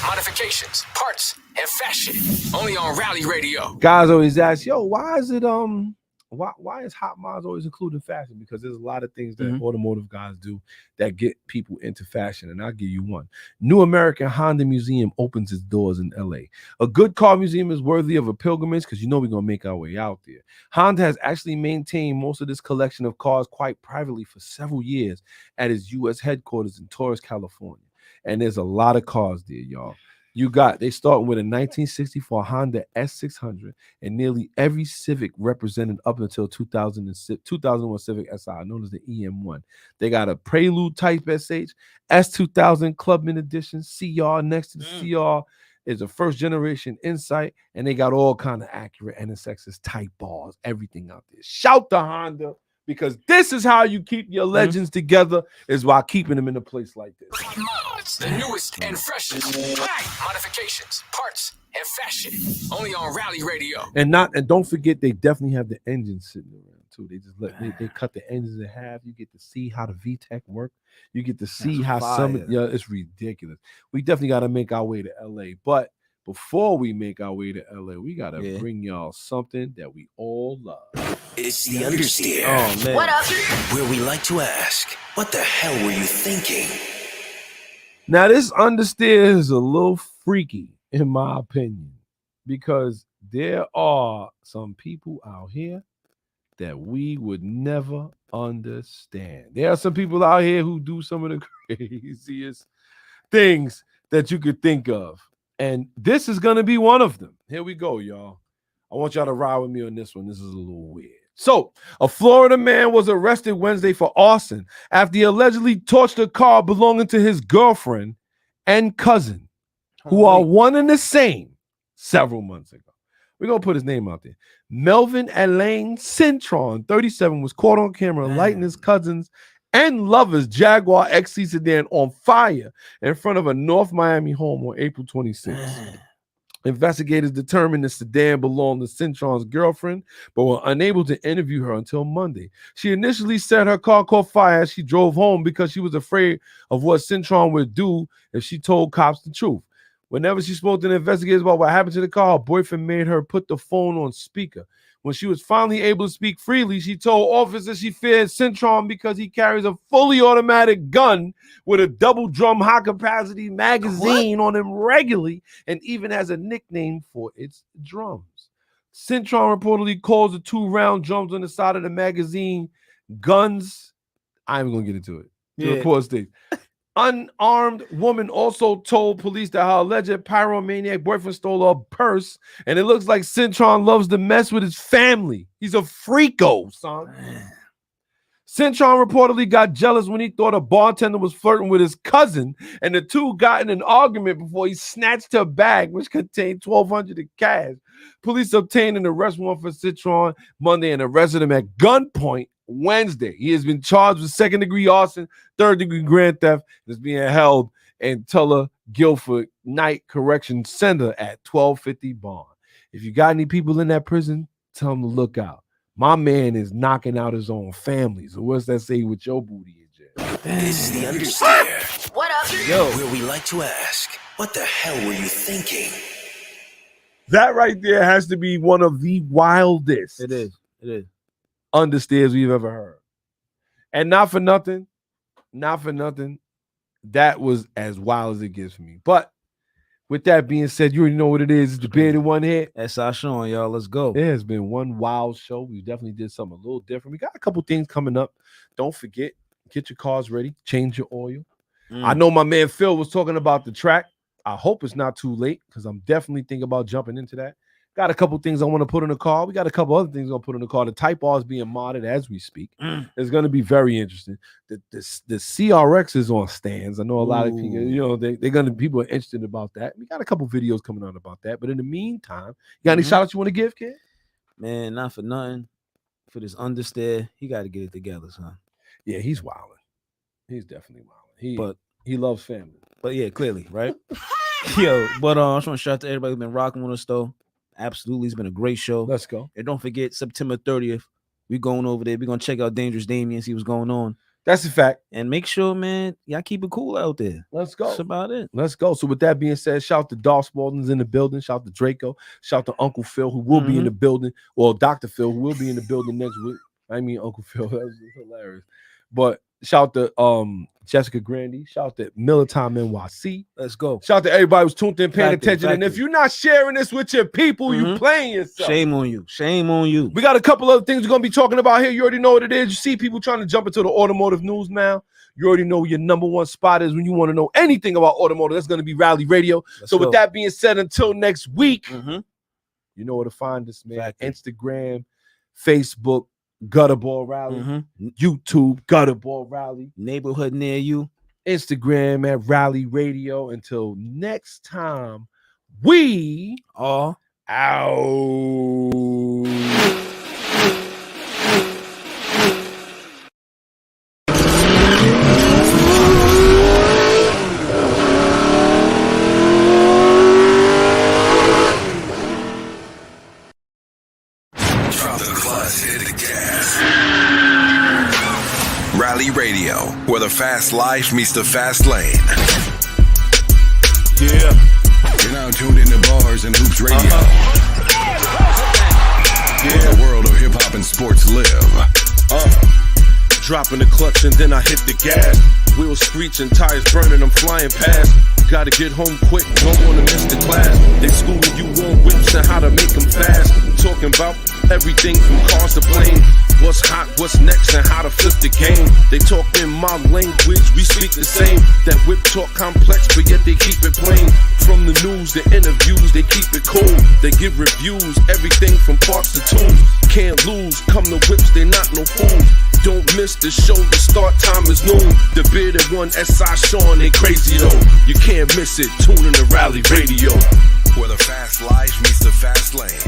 Modifications, parts, and fashion. Only on Rally Radio. guys. Always ask, yo, why is it why is Hot Mods always including fashion? Because there's a lot of things that automotive guys do that get people into fashion, and I'll give you one. New American Honda Museum opens its doors in LA. A good car museum is worthy of a pilgrimage because you know we're gonna make our way out there. Honda has actually maintained most of this collection of cars quite privately for several years at its U.S. headquarters in Torres, California, and there's a lot of cars there, y'all. They start with a 1964 Honda S600 and nearly every Civic represented up until 2001 Civic SI, known as the EM1. They got a Prelude Type SH, S2000 Clubman Edition, CR. Next to the CR is a first generation Insight, and they got all kind of accurate NSX's Type bars, everything out there. Shout to Honda, because this is how you keep your legends together, is by keeping them in a place like this. Mods, the newest and freshest. Modifications, parts, and fashion. Only on Rally Radio. And don't forget, they definitely have the engines sitting around too. They just they cut the engines in half. You get to see how the VTEC work. You get to see how it's ridiculous. We definitely got to make our way to LA, but before we make our way to LA, we got to bring y'all something that we all love. It's the Understeer. Oh, man. What up? Where we like to ask, what the hell were you thinking? Now, this Understeer is a little freaky, in my opinion, because there are some people out here that we would never understand. There are some people out here who do some of the craziest things that you could think of. And this is going to be one of them. Here we go, y'all. I want y'all to ride with me on this one. This is a little weird. So, a Florida man was arrested Wednesday for arson after he allegedly torched a car belonging to his girlfriend and cousin, who are one and the same, several months ago. We're going to put his name out there. Melvin Alain Cintron, 37, was caught on camera lighting his cousin's and lover's Jaguar XC sedan on fire in front of a North Miami home on April 26th. Investigators determined the sedan belonged to Cintron's girlfriend, but were unable to interview her until Monday. She initially said her car caught fire as she drove home because she was afraid of what Cintron would do if she told cops the truth. Whenever she spoke to the investigators about what happened to the car, her boyfriend made her put the phone on speaker. When she was finally able to speak freely, she told officers she feared Cintron because he carries a fully automatic gun with a double drum high-capacity magazine on him regularly and even has a nickname for its drums. Cintron reportedly calls the 2-round drums on the side of the magazine guns. I'm even going to get into it. The report states. Unarmed woman also told police that her alleged pyromaniac boyfriend stole her purse, and it looks like Cintron loves to mess with his family. He's a freako, son. Cintron reportedly got jealous when he thought a bartender was flirting with his cousin, and the two got in an argument before he snatched her bag, which contained $1,200 in cash. Police obtained an arrest warrant for Cintron Monday and arrested him at gunpoint Wednesday. He has been charged with second-degree arson, third-degree grand theft, and is being held in Tulla Guilford Night Correction Center at 1250 bond. If you got any people in that prison, tell them to look out. My man is knocking out his own family. So what's that say with your booty in jail? This is the Understeer. What up? Yo, where we like to ask, what the hell were you thinking? That right there has to be one of the wildest. It is. Understeers we've ever heard. And not for nothing, that was as wild as it gets for me. But with that being said, you already know what it is. It's the Bearded One here. That's our show, y'all. Let's go. It has been one wild show. We definitely did something a little different. We got a couple things coming up. Don't forget, get your cars ready. Change your oil. I know my man Phil was talking about the track. I hope it's not too late because I'm definitely thinking about jumping into that. Got a couple things I want to put in the car. We got a couple other things I'm going to put in the car. The Type R is being modded as we speak. It's going to be very interesting. The CRX is on stands. I know a lot of people, people are interested about that. We got a couple videos coming out about that. But in the meantime, you got any shout outs you want to give, kid? Man, not for nothing. For this Understeer, he got to get it together, son. Yeah, he's wilding. He's definitely wilding. He loves family. But yeah, clearly, right? Yo, but I just want to shout out to everybody who's been rocking with us, though. Absolutely, it's been a great show. Let's go. And don't forget, September 30th, We going over there. We gonna check out Dangerous Damien, see what's going on. That's a fact. And make sure, man, y'all keep it cool out there. Let's go. That's about it. Let's go. So with that being said, shout out to Dolph Spalding's in the building. Shout out to Draco. Shout out to Uncle Phil, who will be in the building. Well, Dr. Phil, who will be in the building next week. I mean Uncle Phil. That was hilarious. But shout out to Jessica Grandy. Shout out to Militime NYC. Let's go. Shout out to everybody who's tuned in, paying Factory, attention. And if you're not sharing this with your people, you playing yourself. Shame on you. Shame on you. We got a couple other things we're going to be talking about here. You already know what it is. You see people trying to jump into the automotive news now. You already know your number one spot is when you want to know anything about automotive. That's going to be Rally Radio. Let's so go. with that being said, until next week, you know where to find us, man. Factory. Instagram, Facebook, Gutterball Rally, YouTube, Gutterball Rally, neighborhood near you, Instagram at Rally Radio. Until next time, we are out. Drop the clutch, hit the gas. Rally Radio, where the fast life meets the fast lane. Yeah. You're now tuned into Bars and Hoops Radio. Where the world of hip hop and sports live. Dropping the clutch and then I hit the gas. Wheels screeching, tires burning, I'm flying past. Gotta get home quick, don't wanna miss the class. They schooling you on whips and how to make them fast. Talking about everything from cars to planes. What's hot, what's next, and how to flip the game. They talk in my language, we speak the same. That whip talk complex, but yet they keep it plain. From the news, the interviews, they keep it cool. They give reviews, everything from parts to tools. Can't lose, come to whips, they not no fools. Don't miss the show, the start time is noon. The bearded one, S.I. Sean, they crazy though. You can't miss it, tune in to Rally Radio. Where the fast life meets the fast lane.